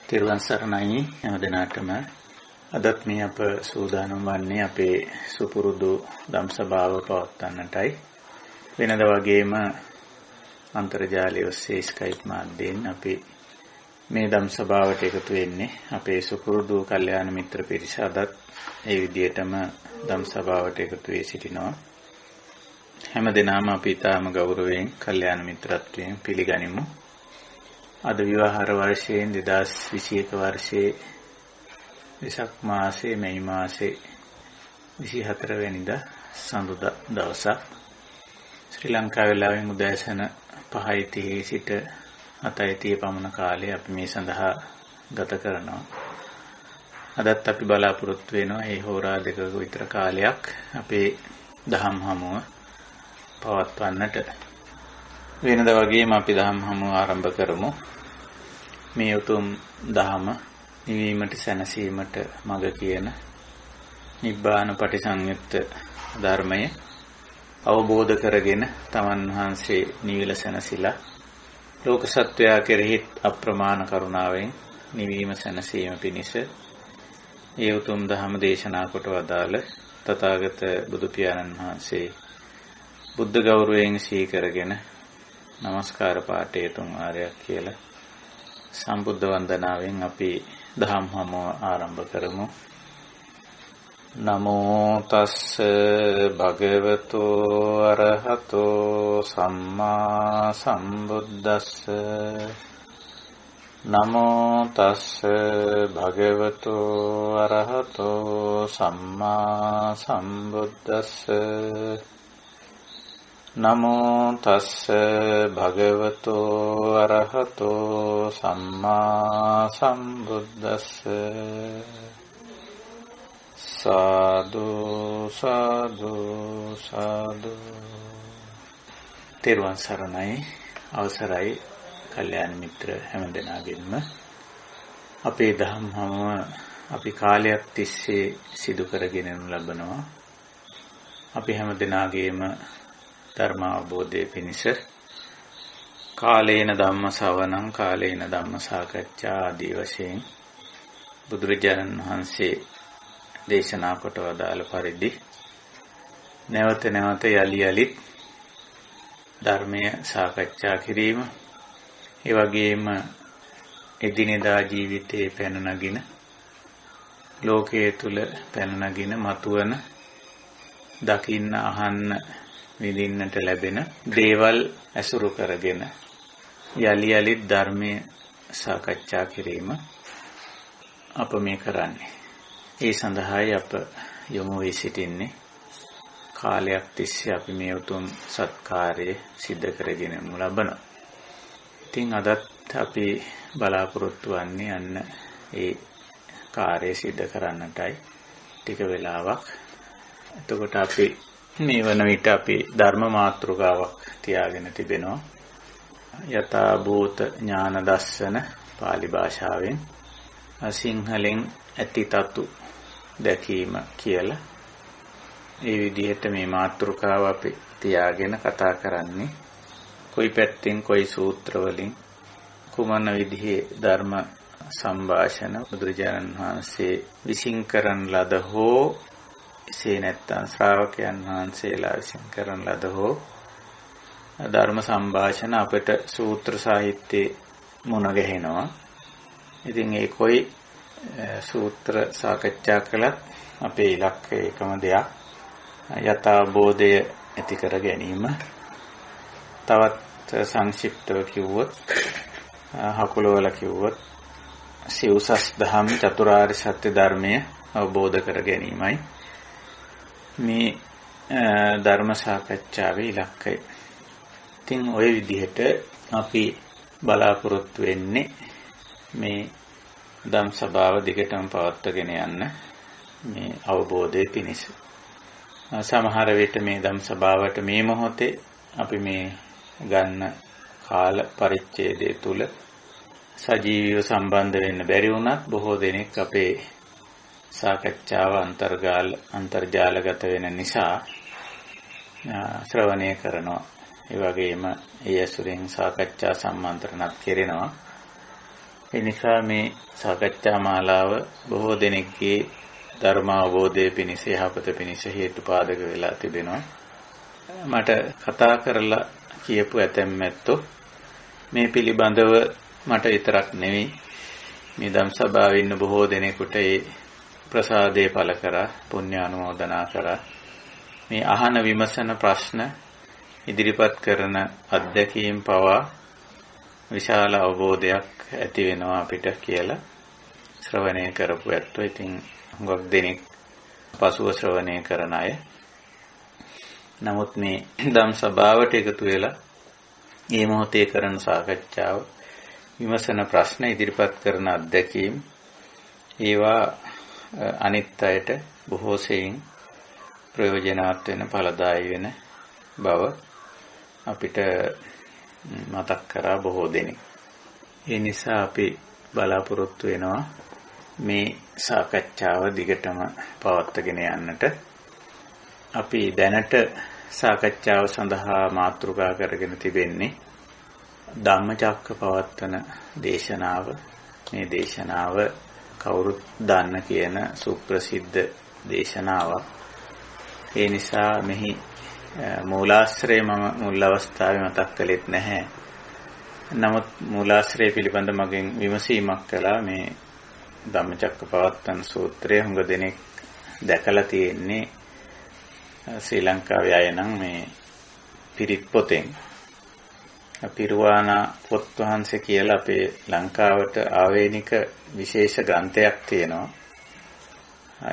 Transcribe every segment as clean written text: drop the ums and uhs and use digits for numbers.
තිරුවන් සරණයි හැම දිනකටම අදත් මේ අප සූදානම් වන්නේ අපේ සුපුරුදු ධම්සභාව පවත්වන්නටයි. වෙනද වගේම අන්තර්ජාලය ඔස්සේ ස්කයිප් මාධ්‍යයෙන් අපි මේ ධම්සභාවට එකතු වෙන්නේ. අපේ සුපුරුදු කල්යාණ මිත්‍ර පිරිස අදත් ඒ විදිහටම ධම්සභාවට එකතු වී සිටිනවා. හැම දිනම අපි ඊටම ගෞරවයෙන් කල්යාණ මිත්‍රත්වයෙන් පිළිගනිමු. අද විවාහාර වර්ෂයෙන් 2021 වර්ෂයේ වෙසක් මාසයේ මැයි මාසයේ 24 වෙනිදා සඳුදා දවසක් ශ්‍රී ලංකා වේලාවෙන් උදෑසන 5:30 සිට 7:30 පමණ කාලය අපි මේ සඳහා ගත කරනවා. අදත් අපි බලාපොරොත්තු වෙනවා මේ හෝරා දෙකක විතර කාලයක් අපේ දහම් හමුව පවත්වන්නට. වෙනද වගේම අපි දහම් හමුව ආරම්භ කරමු. මේ උතුම් දහම නිවීමට සැනසීමට මඟ කියන නිබ්බාන පටිසංයුක්ත ධර්මය අවබෝධ කරගෙන තමන් වහන්සේ නිවිල සැනසීලා ලෝක සත්වයා කෙරෙහි අප්‍රමාණ කරුණාවෙන් නිවීම සැනසීම පිණිස ඒ උතුම් දහම දේශනා කොට වදාළ තථාගත බුදු පියාණන් වහන්සේ බුද්ධ ගෞරවයෙන් සිහි කරගෙන নমස්කාර පාඨය තුන් ආරයක් කියලා සම්බුද්ධ වන්දනාවෙන් අපි දහම් හමුව ආරම්භ කරමු. නමෝ තස්ස භගවතෝ අරහතෝ සම්මා සම්බුද්දස්ස. නමෝ තස්ස භගවතෝ අරහතෝ සම්මා සම්බුද්දස්ස. නමෝ තස්ස භගවතෝ අරහතෝ සම්මා සම්බුද්දස්ස. සාදු සාදු සාදු. තෙරුවන් සරණයි. අවසරයි කල්යාණ මිත්‍ර හැමදෙනාගෙන්ම අපේ දහම් හමුව අපි කාලයක් තිස්සේ සිදු කරගෙන ලබනවා. අපි හැමදෙනාගේම ධර්ම අවබෝධයේ පිණිස කාලේන ධම්ම ශ්‍රවණං කාලේන ධම්ම සාකච්ඡා ආදී වශයෙන් බුදුරජාණන් වහන්සේ දේශනා කොට වදාළ පරිදි නැවත නැවත යලි යලිත් ධර්මය සාකච්ඡා කිරීම, ඒ වගේම එදිනෙදා ජීවිතයේ පැන නගින ලෝකයේ තුල පැන නගින මතුවන දකින්න අහන්න විඳින්නට ලැබෙන දේවල් ඇසුරු කරගෙන යලි යලිත් ධර්මයේ සාකච්ඡා කිරීම අප මේ කරන්නේ. ඒ සඳහායි අප යොමු වී සිටින්නේ. කාලයක් තිස්සේ අපි මේ උතුම් සත්කාරය සිද්ධ කරගෙන ලබනවා. ඉතින් අදත් අපි බලාපොරොත්තු වෙන්නේ අන්න ඒ කාර්යය සිද්ධ කරන්නටයි. ටික වෙලාවක්. එතකොට අපි මේ වන විට අපි ධර්ම මාතෘකාවක් තියාගෙන තිබෙනවා. යථා භූත ඥාන දර්ශන පාලි භාෂාවෙන්, සිංහලෙන් ඇති තතු දැකීම කියලා. ඒ විදිහට මේ මාතෘකාව අපි තියාගෙන කතා කරන්නේ. කොයි පැත්තෙන් කොයි සූත්‍ර වලින් කුමන විදිහේ ධර්ම සංഭാෂණ බුදුරජාණන් වහන්සේ විසින් කරන ලද හෝ එසේ නැත්නම් ශ්‍රාවකයන් වහන්සේලා විසින් කරන ලද හෝ ධර්ම සංഭാෂණ අපට සූත්‍ර සාහිත්‍යයේ මුණ ගැහෙනවා. ඉතින් ඒ කොයි සූත්‍ර සාකච්ඡා කළත් අපේ ඉලක්කය එකම දෙයක්, යථාබෝධය ඇති කර ගැනීම. තවත් සංක්ෂිප්තව කිව්වොත්, හකුලවල කිව්වොත් සිව්සස් දහම් චතුරාර්ය සත්‍ය ධර්මය අවබෝධ කර ගැනීමයි මේ ධර්ම සාකච්ඡාවේ ඉලක්කය. ඉතින් ওই විදිහට අපි බලාපොරොත්තු වෙන්නේ මේ ධම් සභාව දිගටම පවත්වාගෙන යන්න මේ අවබෝධයේ පිණිස. සමහර විට මේ ධම් සභාවට මේ මොහොතේ අපි මේ ගන්න කාල පරිච්ඡේදය තුල සජීවීව සම්බන්ධ වෙන්න බැරි වුණත් බොහෝ දෙනෙක් අපේ සාකච්ඡාව අන්තර්ජාලගත වෙන නිසා ශ්‍රවණය කරනවා. ඒ වගේම ඒ ඇසුරෙන් සාකච්ඡා සම්මන්ත්‍රණත් කෙරෙනවා. ඒ නිසා මේ සාකච්ඡා මාලාව බොහෝ දෙනෙක්ගේ ධර්ම අවබෝධය පිණිස යහපත පිණිස හේතුපාදක වෙලා තිබෙනවා. මට කතා කරලා කියපු ඇතැම් ඇත්තෝ මේ පිළිබඳව මට විතරක් නෙවෙයි මේ ධම් සභාවේ ඉන්න බොහෝ දෙනෙකුට ඒ ප්‍රසාදේ පළ කරා පුණ්‍ය අනුමෝදනා කරා මේ අහන විමසන ප්‍රශ්න ඉදිරිපත් කරන අත්දැකීම් පවා විශාල අවබෝධයක් ඇති වෙනවා අපිට කියලා ශ්‍රවණය කරපු ඇත්තෝ. ඉතින් හුඟක් දෙනෙක් පසුව ශ්‍රවණය කරන අය. නමුත් මේ ධම් සභාවට එකතු වෙලා මේ මොහොතේ කරන සාකච්ඡාව විමසන ප්‍රශ්න ඉදිරිපත් කරන අත්දැකීම් ඒවා අනිත් අයට බොහෝ සෙයින් ප්‍රයෝජනවත් වෙන ඵලදායී වෙන බව අපිට මතක් කරා බොහෝ දෙනෙක්. ඒ නිසා අපි බලාපොරොත්තු වෙනවා මේ සාකච්ඡාව දිගටම පවත්වාගෙන යන්නට. අපි දැනට සාකච්ඡාව සඳහා මාතෘකා කරගෙන තිබෙන්නේ ධම්මචක්කපවත්තන දේශනාව. මේ දේශනාව කවුරුත් දන්න කියන සුප්‍රසිද්ධ දේශනාවක්. ඒ නිසා මෙහි මූලාශ්‍රය මම මුල් අවස්ථාවේ මතක් කළෙත් නැහැ. නමුත් මූලාශ්‍රය පිළිබඳ මගෙන් විමසීමක් කළා. මේ ධම්මචක්කපවත්තන සූත්‍රය හුඟ දෙනෙක් දැකලා තියෙන්නේ ශ්‍රී ලංකාවේ අය නම් මේ පිරිත් පොතෙන්. පිරුවානා පොත් වහන්සේ කියලා අපේ ලංකාවට ආවේනික විශේෂ ග්‍රන්ථයක් තියෙනවා.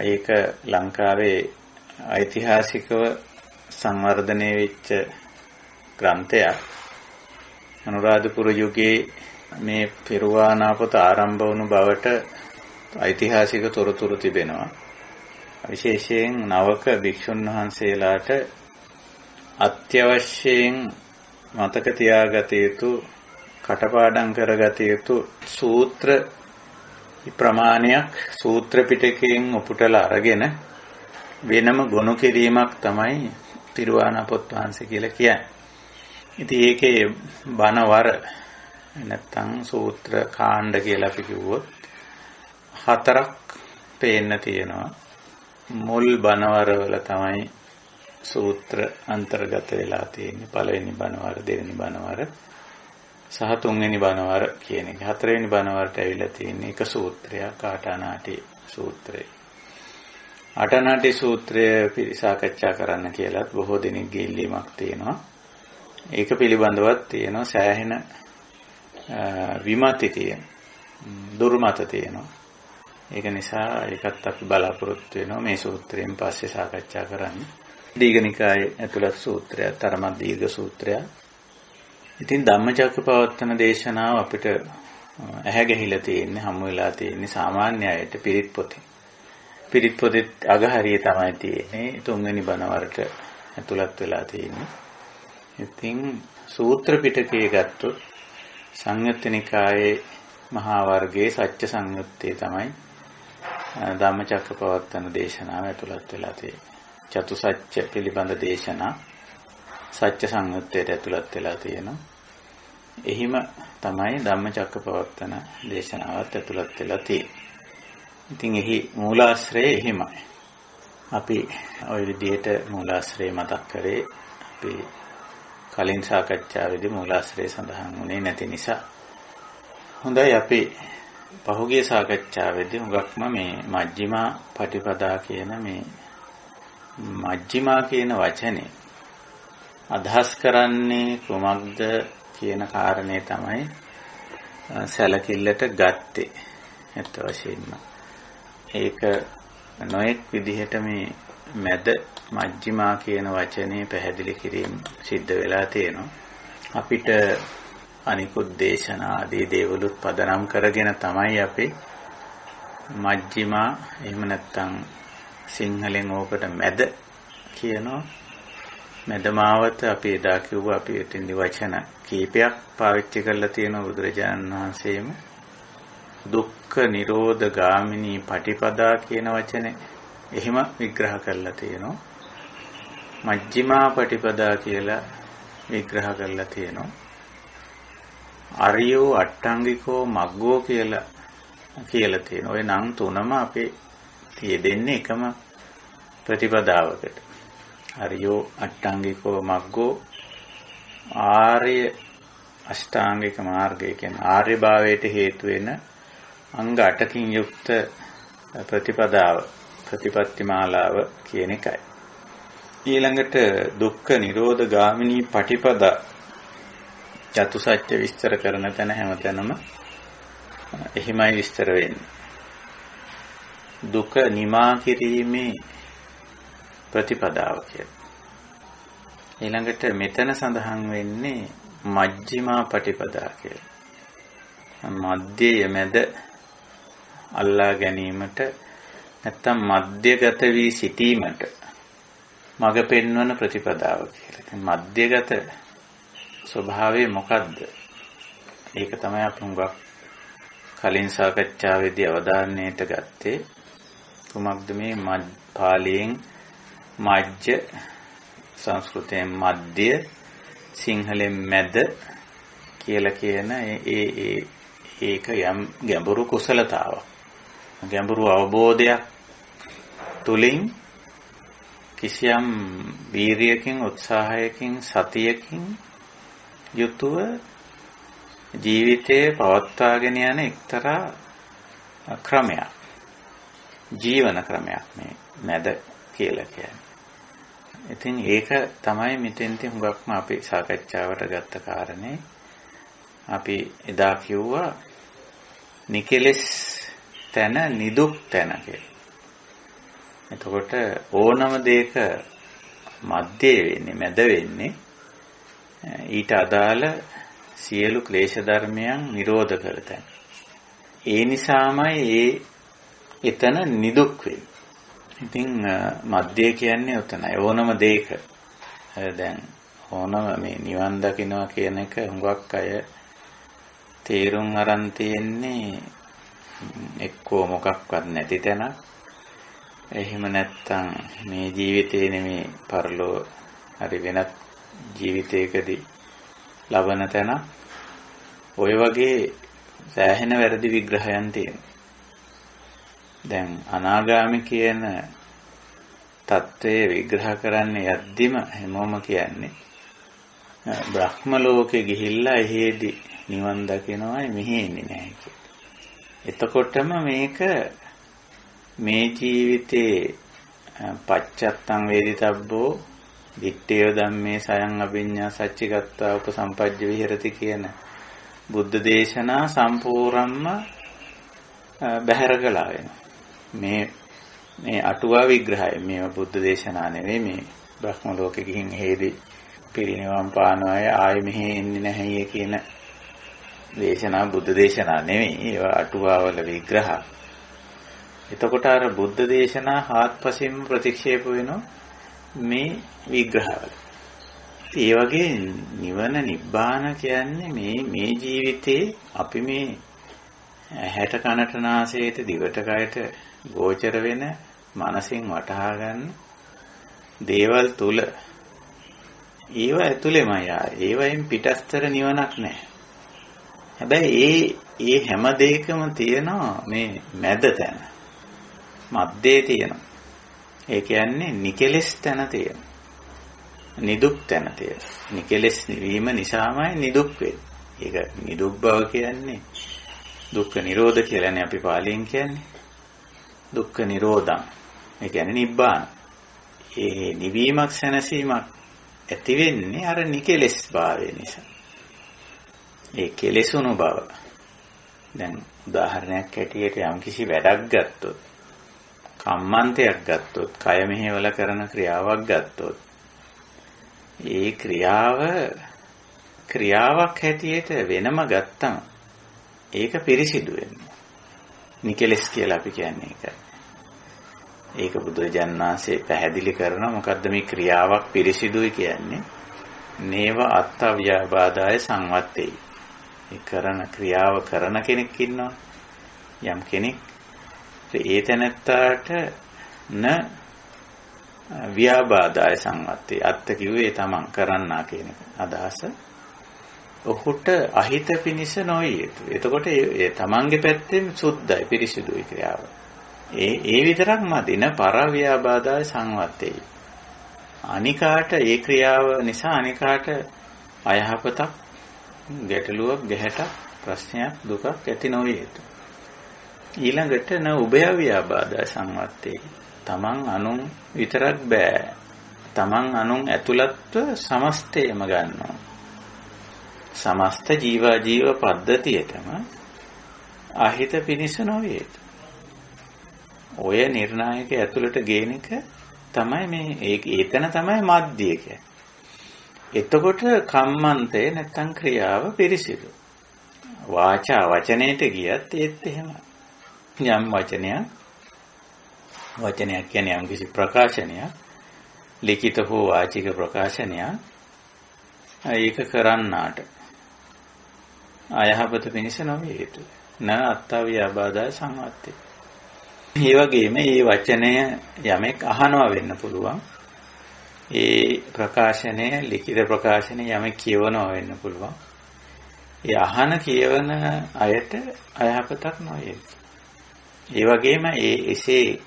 ඒක ලංකාවේ ඓතිහාසිකව සංවර්ධනය වෙච්ච ග්‍රන්ථයක්. අනුරාධපුර යුගයේ මේ පිරුවානා පොත ආරම්භ වුණු බවට ඓතිහාසික තොරතුරු තිබෙනවා. විශේෂයෙන් නවක භික්ෂුන් වහන්සේලාට අත්‍යවශ්‍යයෙන් මතක තියාගත යුතු කටපාඩම් කරගත යුතු සූත්‍ර ප්‍රමාණයක් සූත්‍ර පිටකයෙන් උපුටලා අරගෙන වෙනම ගොනු කිරීමක් තමයි තිරුවානා පොත් වහන්සේ කියලා කියන්නේ. ඉතින් ඒකේ බණවර නැත්තම් සූත්‍ර කාණ්ඩ කියලා අපි කිව්වොත් 4ක් පේන්න තියෙනවා. මුල් බණවරවල තමයි සූත්‍ර අන්තර්ගත වෙලා තියෙන්නේ. පළවෙනි බණවර, දෙවෙනි බණවර සහ තුන්වෙනි බණවර කියන එක. හතරවෙනි බණවරට ඇවිල්ලා තියෙන්නේ එක සූත්‍රයක්, ආටානාටි සූත්‍රය. ආටානාටි සූත්‍රය සාකච්ඡා කරන්න කියලාත් බොහෝ දෙනෙක්ගේ ඉල්ලීමක් තියෙනවා. ඒක පිළිබඳවත් තියෙනවා සෑහෙන විමති තියෙන, දුර්මත තියෙනවා. ඒක නිසා ඒකත් අපි බලාපොරොත්තු වෙනවා මේ සූත්‍රයෙන් පස්සේ සාකච්ඡා කරන්න. දීඝනිකායේ ඇතුළත් සූත්‍රයක්, තරමක් දීර්ඝ සූත්‍රයක්. ඉතින් ධම්මචක්කපවත්තන දේශනාව අපිට ඇහැ ගැහිලා තියෙන්නේ, හමු වෙලා තියෙන්නේ සාමාන්‍ය අයට පිරිත් පොතේ. පිරිත් පොතේ අගහරිය තමයි තියෙන්නේ. තුන්වෙනි බණවරට ඇතුළත් වෙලා තියෙන්නේ. ඉතින් සූත්‍ර පිටකයේ ගත්තොත් සංයුත්ත නිකායේ මහා වර්ගයේ සත්‍ය සංයුත්තේ තමයි ධම්මචක්කපවත්තන දේශනාව ඇතුළත් වෙලා තියෙන්නේ. චතුසත්‍ය පිළිබඳ දේශනා සත්‍ය සංයුත්තේට ඇතුළත් වෙලා තියෙනවා. එහිම තමයි ධම්මචක්කපවත්තන දේශනාවත් ඇතුළත් වෙලා තියෙන්නේ. ඉතින් එහි මූලාශ්‍රය එහිමයි. අපි ওই විදිහට මූලාශ්‍රය මතක් කරේ අපි කලින් සාකච්ඡාවේදී මූලාශ්‍රය සඳහන් වුණේ නැති නිසා. හොඳයි, අපි පහුගිය සාකච්ඡාවේදී හුඟක්ම මේ මජ්ක්‍ධිමා පටිපදා කියන මේ මජ්ක්‍ධිමා කියන වචනේ අදහස් කරන්නේ කුමක්ද කියන කාරණේ තමයි සැලකිල්ලට ගත්තේ. ඇත්ත වශයෙන්ම ඒක නොඑක් විදිහට මේ මැද මජ්ක්‍ධිමා කියන වචනේ පැහැදිලි කිරීම සිද්ධ වෙලා තියෙනවා. අපිට අනිකුත් දේශනා ආදී දේවලුත් පදනම් කරගෙන තමයි අපි මජ්ක්‍ධිමා, එහෙම නැත්නම් සිංහලෙන් ඕකට මැද කියනවා. මැදමාවත අපි එදා කිව්වා අපි එතෙන්දි වචන කීපයක් පාවිච්චි කරලා තියෙනවා. බුදුරජාණන් වහන්සේම දුක්ඛ නිරෝධ ගාමිනී පටිපදා කියන වචනේ එහෙම විග්‍රහ කරලා තියෙනවා. මජ්ක්‍ධිමා පටිපදා කියලා විග්‍රහ කරලා තියෙනවා. අරියෝ අට්ටංගිකෝ මග්ගෝ කියලා තියෙන. ඔය නම් තුනම අපේ තියෙන්නේ එකම ප්‍රතිපදාවකට. අරියෝ අට්ටංගිකෝ මග්ගෝ ආර්ය අෂ්ටාංගික මාර්ගය කියන්නේ ආර්ය භාවයට හේතු වෙන අංග 8කින් යුක්ත ප්‍රතිපදාව ප්‍රතිපත්ති මාලාව කියන එකයි. ඊළඟට දුක්ඛ නිරෝධ ගාමිනී පටිපදා චතුසත්‍ය විස්තර කරන තැන හැමතැනම එහිමයි විස්තර වෙන්නේ. දුක නිමා කිරීමේ ප්‍රතිපදාව කියලා. ඊළඟට මෙතන සඳහන් වෙන්නේ මජ්ක්‍ධිමා පටිපදා කියලා. මධ්‍යය මැද අල්ලා ගැනීමට නැත්තම් මධ්‍යගත වී සිටීමට මඟ පෙන්වන ප්‍රතිපදාව කියලා. මධ්‍යගත ස්වභාවය මොකද්ද? ඒක තමයි අපි හුඟක් කලින් සාකච්ඡාවේදී අවධානයට ගත්තේ. කුමක්ද මේ පාලියෙන් මජ්ජ, සංස්කෘතයෙන් මධ්‍ය, සිංහලෙන් මැද කියලා කියන ඒක යම් ගැඹුරු කුසලතාවක්. ගැඹුරු අවබෝධයක් තුලින් කිසියම් වීරියකින්, උත්සාහයකින්, සතියකින් යුතුව ජීවිතයේ පවත්වාගෙන යන එක්තරා ක්‍රමයක්. ජීවන ක්‍රමයක් මේ මැද කියලා කියන්නේ. ඉතින් ඒක තමයි මෙතෙන්දී හුඟක්ම අපි සාකච්ඡාවට ගත්ත කාරණේ. අපි එදා කිව්වා නිකෙලස් තැන නිදුක් තැන කියලා. එතකොට ඕනම දෙයක මැදේ වෙන්නේ මැද වෙන්නේ ඊට අදාළ සියලු ක්ලේශ ධර්මයන් නිරෝධ කරතන. ඒ නිසාමයි එතන නිදුක් වෙන්නේ. ඉතින් මැදේ කියන්නේ උතනයි ඕනම දෙයක. දැන් ඕනම මේ නිවන් දකින්නවා කියන එක හුඟක් අය තේරුම් අරන් තියෙන්නේ එක්කෝ මොකක්වත් නැති තැනක්. එහෙම නැත්තම් මේ ජීවිතේ නෙමේ පරලෝ හරි වෙනත් ජීවිතයකදී ලබන තැන. ඔය වගේ සෑහෙන වැරදි විග්‍රහයන් තියෙනවා. දැන් අනාගාමි කියන தත්ත්වය විග්‍රහ කරන්න යද්දිම හැමෝම කියන්නේ බ්‍රහ්ම ලෝකෙ ගිහිල්ලා එහෙදී නිවන් දකිනවයි මෙහෙ ඉන්නේ නැහැ කියලා. එතකොටම මේක මේ ජීවිතේ පච්චත්තං වේදිතබ්බෝ දිත්තේ ධම්මේ සයං අභිඤ්ඤා සච්චිගත්තා උපසම්පජ්ජ විහෙරති කියන බුද්ධ දේශනා සම්පූර්ණම බැහැර කළා වෙනවා. මේ අටුවා විග්‍රහය මේව බුද්ධ දේශනා නෙවෙයි. මේ බ්‍රහ්ම ලෝකෙ ගිහින් හේදී පිරිනිවන් පානවා ආයෙ මෙහෙ එන්නේ නැහැ කියන දේශනා බුද්ධ දේශනා නෙවෙයි. ඒවා අටුවාවල විග්‍රහ. එතකොට අර බුද්ධ දේශනා හාත්පසින්ම ප්‍රතික්ෂේප වෙනවා මේ විග්‍රහවල. ඒ වගේ නිවන නිබ්බාන කියන්නේ මේ ජීවිතේ අපි මේ හැට කනට නාසයට දිවට කයට ගෝචර වෙන මනසින් වටහා ගන්න දේවල් තුල ඒව ඇතුළෙමයි ඒවයින් පිටස්තර නිවනක් නැහැ. හැබැයි ඒ හැම දෙයකම තියෙනවා මේ මැද තැන. මැදේ තියෙනවා. ඒ කියන්නේ නිකෙලස් තැන තියෙනවා. නිදුක් තැන තියෙනවා. නිකෙලස් නිවීම නිසාමයි නිදුක් වෙන්නේ. ඒක නිදුක් බව කියන්නේ දුක්ඛ නිරෝධ කියලානේ අපි පාලියෙන් කියන්නේ. දුක්ඛ නිරෝධං. ඒ කියන්නේ නිබ්බාන. ඒ නිවීමක් සැනසීමක් ඇති වෙන්නේ අර නිකෙලස් භාවය නිසා. ඒ කෙලෙසුණු බව. දැන් උදාහරණයක් ඇටියට යම්කිසි වැඩක් ගත්තොත්, කම්මන්තයක් ගත්තොත්, කය මෙහෙवला කරන ක්‍රියාවක් ගත්තොත්, ඒ ක්‍රියාවක් හැටියට වෙනම ගත්තම ඒක පිරිසිදු වෙනවා. නිකෙලස් කියලා අපි කියන්නේ ඒක. ඒක බුදුරජාණන් වහන්සේ පැහැදිලි කරනවා මොකද්ද මේ ක්‍රියාවක් පිරිසිදුයි කියන්නේ? නේව අත්තව්‍යාබාදාය සංවත්තේ. ඒ කරන ක්‍රියාව කරන කෙනෙක් ඉන්නවා. යම් කෙනෙක් ඒ තැනත්තාට න ව්‍යාබාදාය සංවත්තේ. අත්ත කිව්වේ තමන් කරන්නා කියන අදහස. ඔහුට අහිත පිනිස නොවිය යුතුයි. එතකොට ඒ තමන්ගේ පැත්තෙන් සුද්ධයි පිරිසිදුයි ක්‍රියාව. ඒ විතරක් මදින පරව්‍යාබාධය සංවත්තේ. අනිකාට ඒ ක්‍රියාව නිසා අනිකාට අයහපතක් ගැටලුවක් ගැහැටක් ප්‍රශ්නයක් දුකක් ඇති නොවිය යුතුයි. ඊළඟට න උභයව්‍යාබාධය සංවත්තේ. තමන් අනුන් විතරක් බෑ. තමන් අනුන් ඇතුළත්ව සමස්තයම ගන්නවා. සමස්ත ජීව පද්ධතියටම අහිත පිනිස නොවේ. ඔය නිර්ණායක ඇතුළට ගේන එක තමයි මේ ඒතන තමයි මධ්‍ය කියන්නේ. එතකොට කම්මන්තේ නැත්තම් ක්‍රියාව පිරිසිදු. වාචා වචනයට ගියත් ඒත් එහෙමයි. යම් වචනයක් කියන්නේ යම් කිසි ප්‍රකාශනයක් ලිඛිත හෝ වාචික ප්‍රකාශනයක් ඒක කරන්නාට අයහපත පිණිස නොවේ යුතුයි. න අත්තව්‍යාබාධය සංවත්තේ. ඒ වගේම මේ වචනය යමෙක් අහනවා වෙන්න පුළුවන්. ඒ ප්‍රකාශනය ලිඛිත ප්‍රකාශනය යමෙක් කියවනවා වෙන්න පුළුවන්. ඒ අහන කියවන අයට අයහපතක් නොවේ. ඒ වගේම එසේ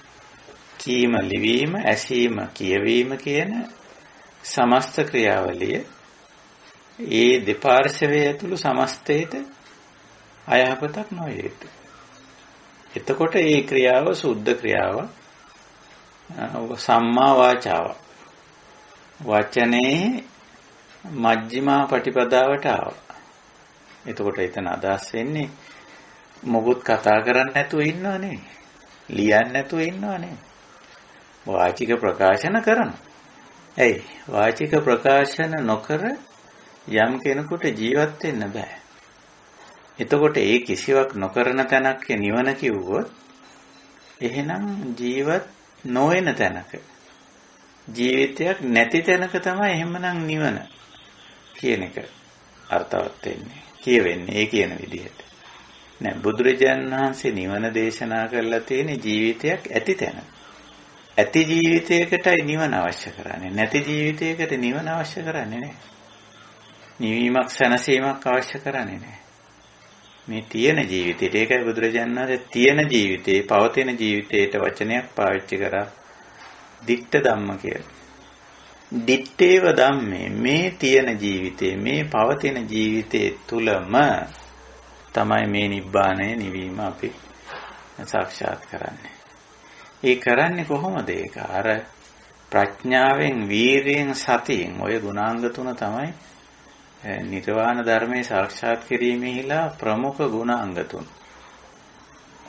කීම ලිවීම ඇසීම කියවීම කියන සමස්ත ක්‍රියාවලිය ඒ දෙපාර්ශවයේ ඇතුළු සමස්තයට අයහපතක් නොවේ. එතකොට මේ ක්‍රියාව සුද්ධ ක්‍රියාව සම්මා වාචාව. වචනේ මජ්ක්‍ධිමා පටිපදාවට ආවා. එතකොට එතන අදහස් වෙන්නේ මොකුත් කතා කරන්නේ නැතුව ඉන්නවනේ. ලියන්නේ නැතුව ඉන්නවනේ. වාචික ප්‍රකාශන කරනවා. ඇයි? වාචික ප්‍රකාශන නොකර යම් කෙනෙකුට ජීවත් වෙන්න බෑ. එතකොට ඒ කිසිවක් නොකරන තැනක් නිවන කිව්වොත් එහෙනම් ජීවත් නොවන තැනක ජීවිතයක් නැති තැනක තමයි එහෙමනම් නිවන කියන එක අර්ථවත් වෙන්නේ. කියවෙන්නේ ඒ කියන විදිහට. නෑ බුදුරජාණන් වහන්සේ නිවන දේශනා කරලා තියෙන ජීවිතයක් ඇති තැන. ඇති ජීවිතයකටයි නිවන අවශ්‍ය කරන්නේ. නැති ජීවිතයකට නිවන අවශ්‍ය කරන්නේ නෑ. නිවීමක් සැනසීමක් අවශ්‍ය කරන්නේ නෑ. මේ තියෙන ජීවිතේට ඒකයි බුදුරජාණන් වහන්සේ තියෙන ජීවිතේ පවතින ජීවිතේට වචනයක් පාවිච්චි කරා දිට්ඨ ධම්ම කියලා. දිත්තේව ධම්මේ මේ තියෙන ජීවිතේ මේ පවතින ජීවිතේ තුලම තමයි මේ නිබ්බාණය නිවීම අපි සාක්ෂාත් කරන්නේ. ඒ කරන්නේ කොහොමද ඒක? අර ප්‍රඥාවෙන් වීරියෙන් සතියෙන් ඔය ගුණාංග තුන තමයි නිර්වාණ ධර්මයේ සාක්ෂාත් කිරීමේහිලා ප්‍රමුඛ ගුණාංග තුන.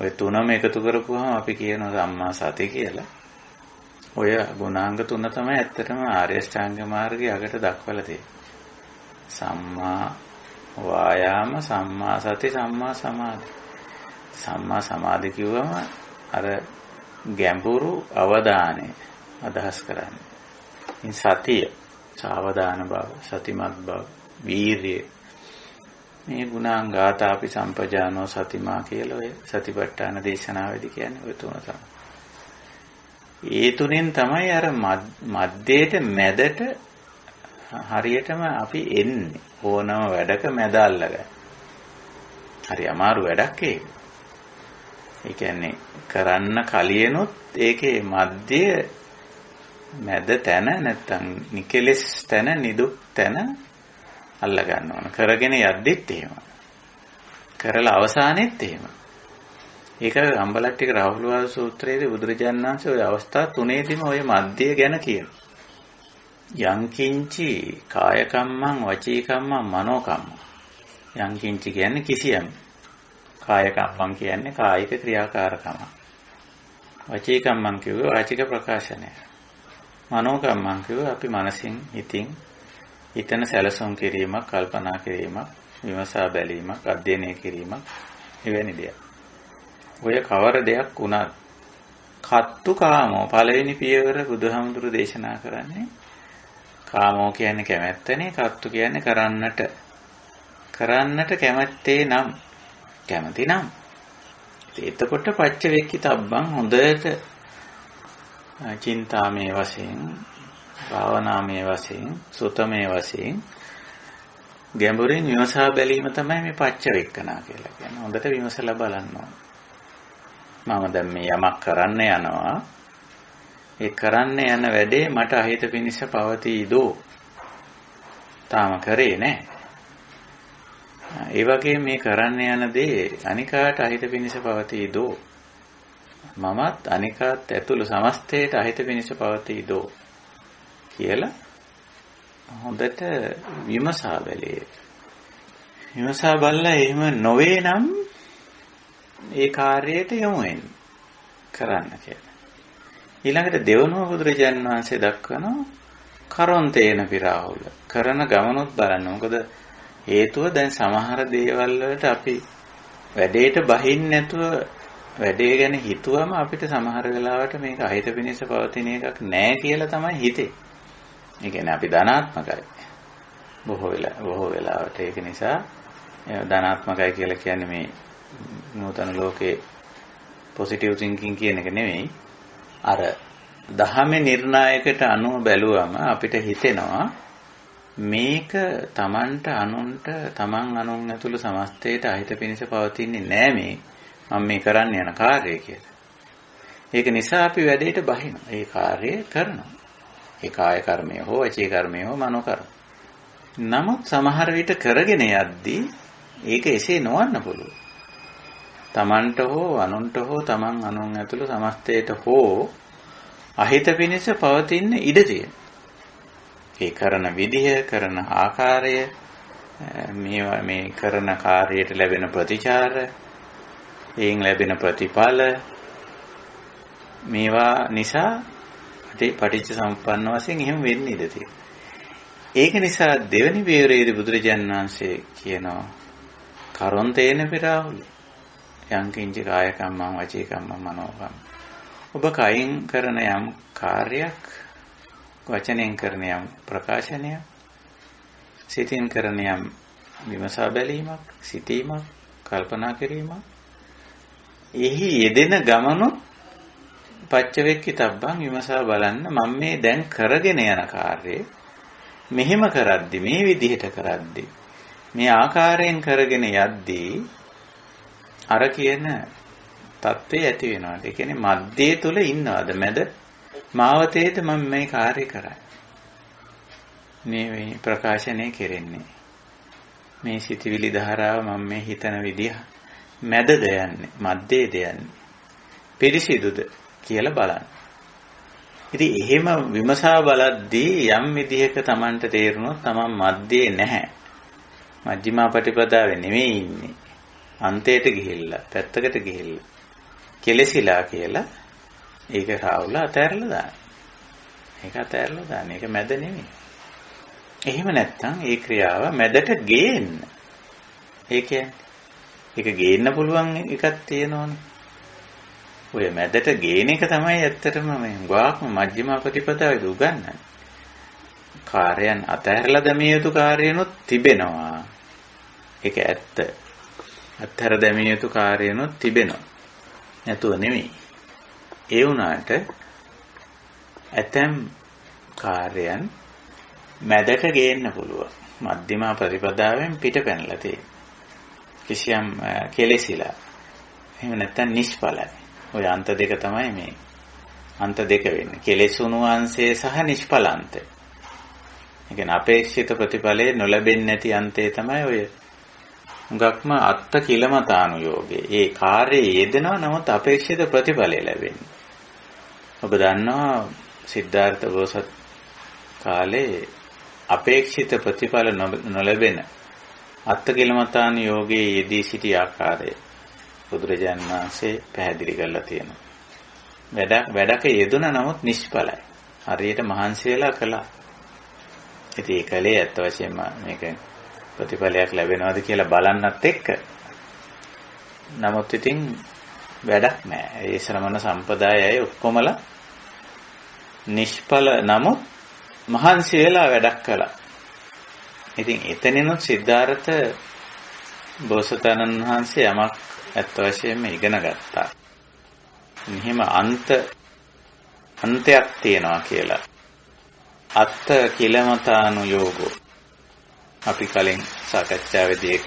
ඔය තුනම එකතු කරපුවම අපි කියනවා සම්මා සති කියලා. ඔය ගුණාංග තුන තමයි ඇත්තටම ආර්ය ශ්‍රාංග මාර්ගයේ අගට දක්වලා තියෙන්නේ. සම්මා වායාම, සම්මා සති, සම්මා සමාධි. සම්මා සමාධි කිව්වම අර ගැඹුරු අවධානය අදහස් කරන්නේ. ඉතින් සතිය, සාවධාන බව, සතිමත් බව, වීරිය. මේ ගුණාංග ආතාපි සම්පජානෝ සතිමා කියලා ඔය සතිපට්ඨාන දේශනාවේදී කියන්නේ ඔය තුන තමයි. ඒ තුනෙන් තමයි අර මැදට මැදට හරියටම අපි එන්නේ. ඕනම වැඩක මැද අල්ලගන්න. හරි අමාරු වැඩක් ඒක. ඒ කියන්නේ කරන්න කලියනොත් ඒකේ මැද තැන නැත්තම් නිකලස් තැන නිදුක් තැන අල්ල ගන්න ඕන. කරගෙන යද්දිත් එහෙම. කරලා අවසානෙත් එහෙම. ඒක අම්බලට්ටික රාහුලවාද සූත්‍රයේදී බුදුරජාණන් වහන්සේ ওই අවස්ථා තුනේදීම ওই මධ්‍ය ගැන කියනවා. යංකින්චි කාය කම්මං වචී කම්මං මනෝ කම්මං. යංකින්චි කියන්නේ කිසියම්. කාය කම්මං කියන්නේ කායික ක්‍රියාකාරකම. වචී කම්මං කියුවේ වාචික ප්‍රකාශනය. මනෝ කම්මං කියුවේ අපි මනසින් හිතින් හිතන සැලසුම් කිරීමක්, කල්පනා කිරීමක්, විමසා බැලීමක්, අධ්‍යයනය කිරීමක් එවැනි දෙයක්. ඔය කවර දෙයක් වුණත් කත්තු කාමෝ පළවෙනි පියවර බුදුහාමුදුරු දේශනා කරන්නේ කාමෝ කියන්නේ කැමැත්තනේ, කත්තු කියන්නේ කරන්නට කැමැත්තේ නම් කැමැති නම්. එතකොට පච්චවෙක්කිතබ්බං හොඳට චින්තාමේ වශයෙන්, භාවනාමේ වශයෙන්, සුතමේ වශයෙන් ගැඹුරින් විමසා බැලීම තමයි මේ පච්චවෙක්කනා කියලා කියන්නේ. හොඳට විමසලා බලන්න ඕන. මම දැන් මේ යමක් කරන්න යනවා. ඒ කරන්න යන වැඩේ මට අහිත පිනිස පවතීදෝ? තාම කරේ නැහැ. ඒ වගේ මේ කරන්න යන දේ අනිකාට අහිත පිනිස පවතීදෝ? මමත් අනිකාත් ඇතුළු සමස්තයට අහිත පිනිස පවතීදෝ කියලා හොඳට විමසා බැලේ. විමසා බලලා එහෙම නොවේ නම් ඒ කාර්යයට යොමු වෙන්න කරන්න කියලා. ඊළඟට දෙවනුව බුදුරජාණන් වහන්සේ දක්වනවා කරොන්තේන පිරාහුල. කරන ගමනොත් බලන්න. මොකද හේතුව දැන් සමහර දේවල් වලට අපි වැඩේට බහින්න නැතුව වැඩේ ගැන හිතුවම අපිට සමහර වෙලාවට මේක අහිත පිනිස පවතින එකක් නෑ කියලා තමයි හිතේ. ඒ කියන්නේ අපි ධනාත්මකයි. බොහෝ වෙලාවට ඒක නිසා ධනාත්මකයි කියලා කියන්නේ මේ නූතන ලෝකේ පොසිටිව් තින්කින් කියන එක නෙවෙයි. අර දහමේ නිර්ණායකට අනුව බැලුවම අපිට හිතෙනවා මේක තමන්ට අනුන්ට තමන් අනුන් ඇතුළු සමස්තයට අහිත පිනිස පවතින්නේ නෑ මේ මම මේ කරන්න යන කාර්යය කියලා. ඒක නිසා අපි වැඩේට බහිනවා. ඒ කාර්යය කරනවා. ඒ කාය කර්මය හෝ වචී කර්මය හෝ මනෝ කර්ම. නමුත් සමහර විට කරගෙන යද්දී ඒක එසේ නොවන්න පුළුවන්. තමන්ට හෝ අනුන්ට හෝ තමන් අනුන් ඇතුළු සමස්තයට හෝ අහිත පිනිස පවතින ඉඩ තියෙන. ඒ කරන විදිහ, කරන ආකාරය, මේ කරන කාර්යයට ලැබෙන ප්‍රතිචාර, එයින් ලැබෙන ප්‍රතිඵල මේවා නිසා පටිච්ච සමුප්පන්න වශයෙන් එහෙම වෙන්න ඉඩ තියෙනවා. ඒක නිසා දෙවෙනි පියවරේදී බුදුරජාණන් වහන්සේ කියනවා කරොන්තේන පිරාහුල. යංකින්ච කාය කම්මං වචී කම්මං මනෝ කම්මං. ඔබ කයින් කරන යම් කාර්යයක්, වචනෙන් කරන යම් ප්‍රකාශනයක්, සිතින් කරන යම් විමසා බැලීමක්, සිතීමක්, කල්පනා කිරීමක්, එහි යෙදෙන ගමනොත් පච්චවෙක්කිතබ්බං විමසා බලන්න මම මේ දැන් කරගෙන යන කාර්යය මෙහෙම කරද්දි, මේ විදිහට කරද්දි, මේ ආකාරයෙන් කරගෙන යද්දී අර කියන தත්ත්වය ඇති වෙනවා. ඒ කියන්නේ මධ්‍යයේ තුල ඉන්නවද? මැද මාවතේද මම මේ කාර්ය කරන්නේ. මේ ප්‍රකාශනය කෙරෙන්නේ. මේ සිතවිලි ධාරාව මම මේ හිතන විදිහ මැදද යන්නේ, මධ්‍යයේද යන්නේ, පිරිසිදුද කියලා බලන්න. ඉතින් එහෙම විමසා බලද්දී යම් විදිහක Tamanට තේරුණොත් Taman මධ්‍යයේ නැහැ. මජ්ක්‍ධිමා පටිපදාවේ නෙමෙයි ඉන්නේ. අන්තයට ගිහිල්ලා, පැත්තකට ගිහිල්ලා කෙලසිලා කියලා ඒක රාවුල අතහැරලා දාන්න. ඒක අතහැරලා දාන්න. ඒක මැද නෙමෙයි. එහෙම නැත්නම් ඒ ක්‍රියාව මැදට ගේන්න. ඒ කියන්නේ ඒක ගේන්න පුළුවන් එකක් තියෙනවනේ. ඔය මැදට ගේන එක තමයි ඇත්තටම මේ ගාක්ම මජ්ක්‍ධිමා ප්‍රතිපදාවේ උගන්වන්නේ. කාර්යයන් අතහැරලා දැමිය යුතු කාර්යනොත් තිබෙනවා. ඒක ඇත්ත. අතහැර දැමිය යුතු කාර්යනොත් තිබෙනවා. නැතුව නෙමෙයි. ඒ වුණාට ඇතැම් කාර්යයන් මැදට ගේන්න පුළුවන්. මධ්‍යමා ප්‍රතිපදාවෙන් පිට පැනලා තියෙනවා. කිසියම් කෙලෙසිලා. එහෙම නැත්නම් නිෂ්ඵලයි. ඔය අන්ත දෙක තමයි මේ. අන්ත දෙක වෙන්නේ. කෙලෙසුණු අංශය සහ නිෂ්ඵල අන්තය. ඒ කියන්නේ අපේක්ෂිත ප්‍රතිඵලේ නොලැබෙන්නේ නැති අන්තය තමයි ඔය හුඟක්ම අත්ත කිලමතානුයෝගේ. ඒ කාර්යයේ යෙදෙනවා නමුත් අපේක්ෂිත ප්‍රතිඵලය ලැබෙන්නේ. ඔබ දන්නවා සිද්ධාර්ථ බෝසත් කාලේ අපේක්ෂිත ප්‍රතිඵල නොලැබෙන අත්ත කිලමතානුයෝගේ යෙදී සිටි ආකාරය බුදුරජාණන් වහන්සේ පැහැදිලි කරලා තියෙනවා. වැඩක යෙදුණා නමුත් නිෂ්ඵලයි. හරියට මහන්සි වෙලා කළා. ඉතින් ඒ කලේ ඇත්ත වශයෙන්ම මේක ප්‍රතිඵලයක් ලැබෙනවද කියලා බලන්නත් එක්ක. නමුත් ඉතින් වැඩක් නැහැ. ඒ ශ්‍රමණ සම්පදායයි ඔක්කොමලා නිෂ්ඵල නමුත් මහන්සි වෙලා වැඩක් කළා. ඉතින් එතනිනුත් සිද්ධාර්ථ බෝසතාණන් වහන්සේ යමක් ඇත්ත වශයෙන්ම ඉගෙන ගත්තා. මෙහිම අන්තයක් තියෙනවා කියලා. අත්ත කිලමතානුයෝගෝ. අපි කලින් සාකච්ඡාවේදී ඒක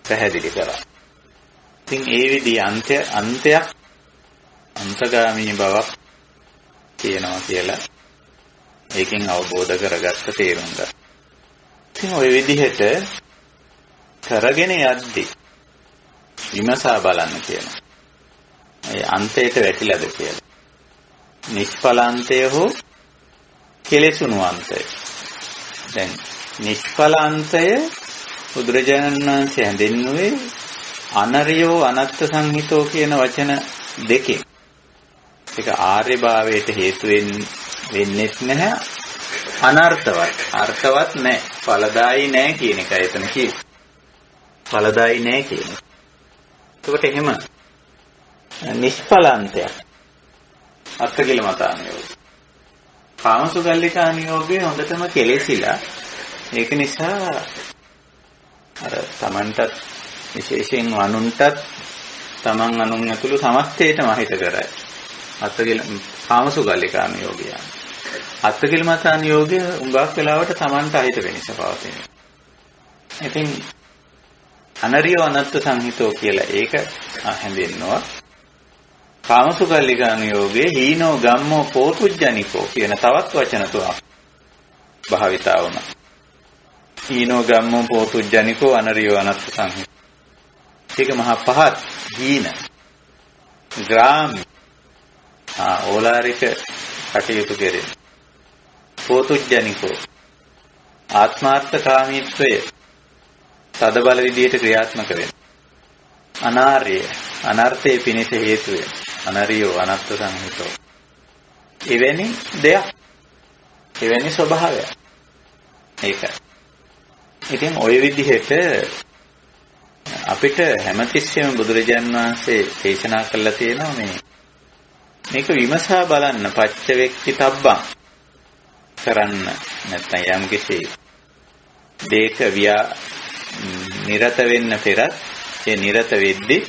පැහැදිලි කරා. ඉතින් ඒ විදිහේ අන්තයක් අන්තගාමී බවක් තියෙනවා කියලා ඒකෙන් අවබෝධ කරගත්ත තේරුම් ගන්න. ඉතින් ওই විදිහට කරගෙන යද්දී විමසා බලන්න කියනවා. ඒ අන්තයට වැටිලාද කියලා. නිෂ්ඵල අන්තය හෝ කෙලෙසුණු අන්තය. දැන් නිෂ්ඵල අන්තය බුදුරජාණන් වහන්සේ හැඳින්වුවේ අනරියෝ අනත්ත් සංහිතෝ කියන වචන දෙකෙන්. ඒක ආර්ය භාවයට හේතු වෙන්නේ නැහැ. අනර්ථවත්. අර්ථවත් නැහැ. ඵලදායි නැහැ කියන එකයි එතන කිව්වේ. ඵලදායි නැහැ කියන එක. එතකොට එහෙම නිෂ්ඵලාන්තයක්. අත්කිලමතානියෝගය. කාමසුගල්ලිකානියෝගය හොඳටම කෙලෙසිලා. ඒක නිසා අර Tamanටත් විශේෂයෙන් අනුන්ටත් Taman අනුන් ඇතුළු සමස්තයටම හිත කරයි. කාමසුගල්ලිකානියෝගය. අත්කිලමතානියෝගය උඟක් වෙලාවට Tamanට හිත වෙනස පවතින. ඉතින් අනරියෝ අනත්ත් සංහිතෝ කියලා ඒක හැඳින්වනවා. කාමසුකල්ලිකානුයෝගේ හීනෝ ගම්මෝ පෝතුජ්ජනිකෝ කියන තවත් වචන තුනක් භාවිතා වුණා. හීනෝ ගම්මෝ පෝතුජ්ජනිකෝ අනරියෝ අනත්ත් සංහිතෝ. ඒක මහා පහත් හීන ග්‍රාම්‍ය ඕලාරික කටයුතු කෙරෙන. පෝතුජ්ජනිකෝ ආත්මාර්ථකාමීත්වය තද බල විදියට ක්‍රියාත්මක වෙන. අනාර්ය අනර්ථයේ පිණිස හේතු වෙන. අනරියෝ අනත්ත් සංහිතෝ. එවැනි දෙයක්. එවැනි ස්වභාවයක්. ඒකයි. ඉතින් ওই විදිහට අපිට හැමතිස්සෙම බුදුරජාන් වහන්සේ දේශනා කළා තියෙනවා මේක විමසා බලන්න පච්චවෙක්කිතබ්බං කරන්න නැත්නම් යම් කිසි දෙයක නිරත වෙන්න පෙරත් ඒ නිරත වෙද්දී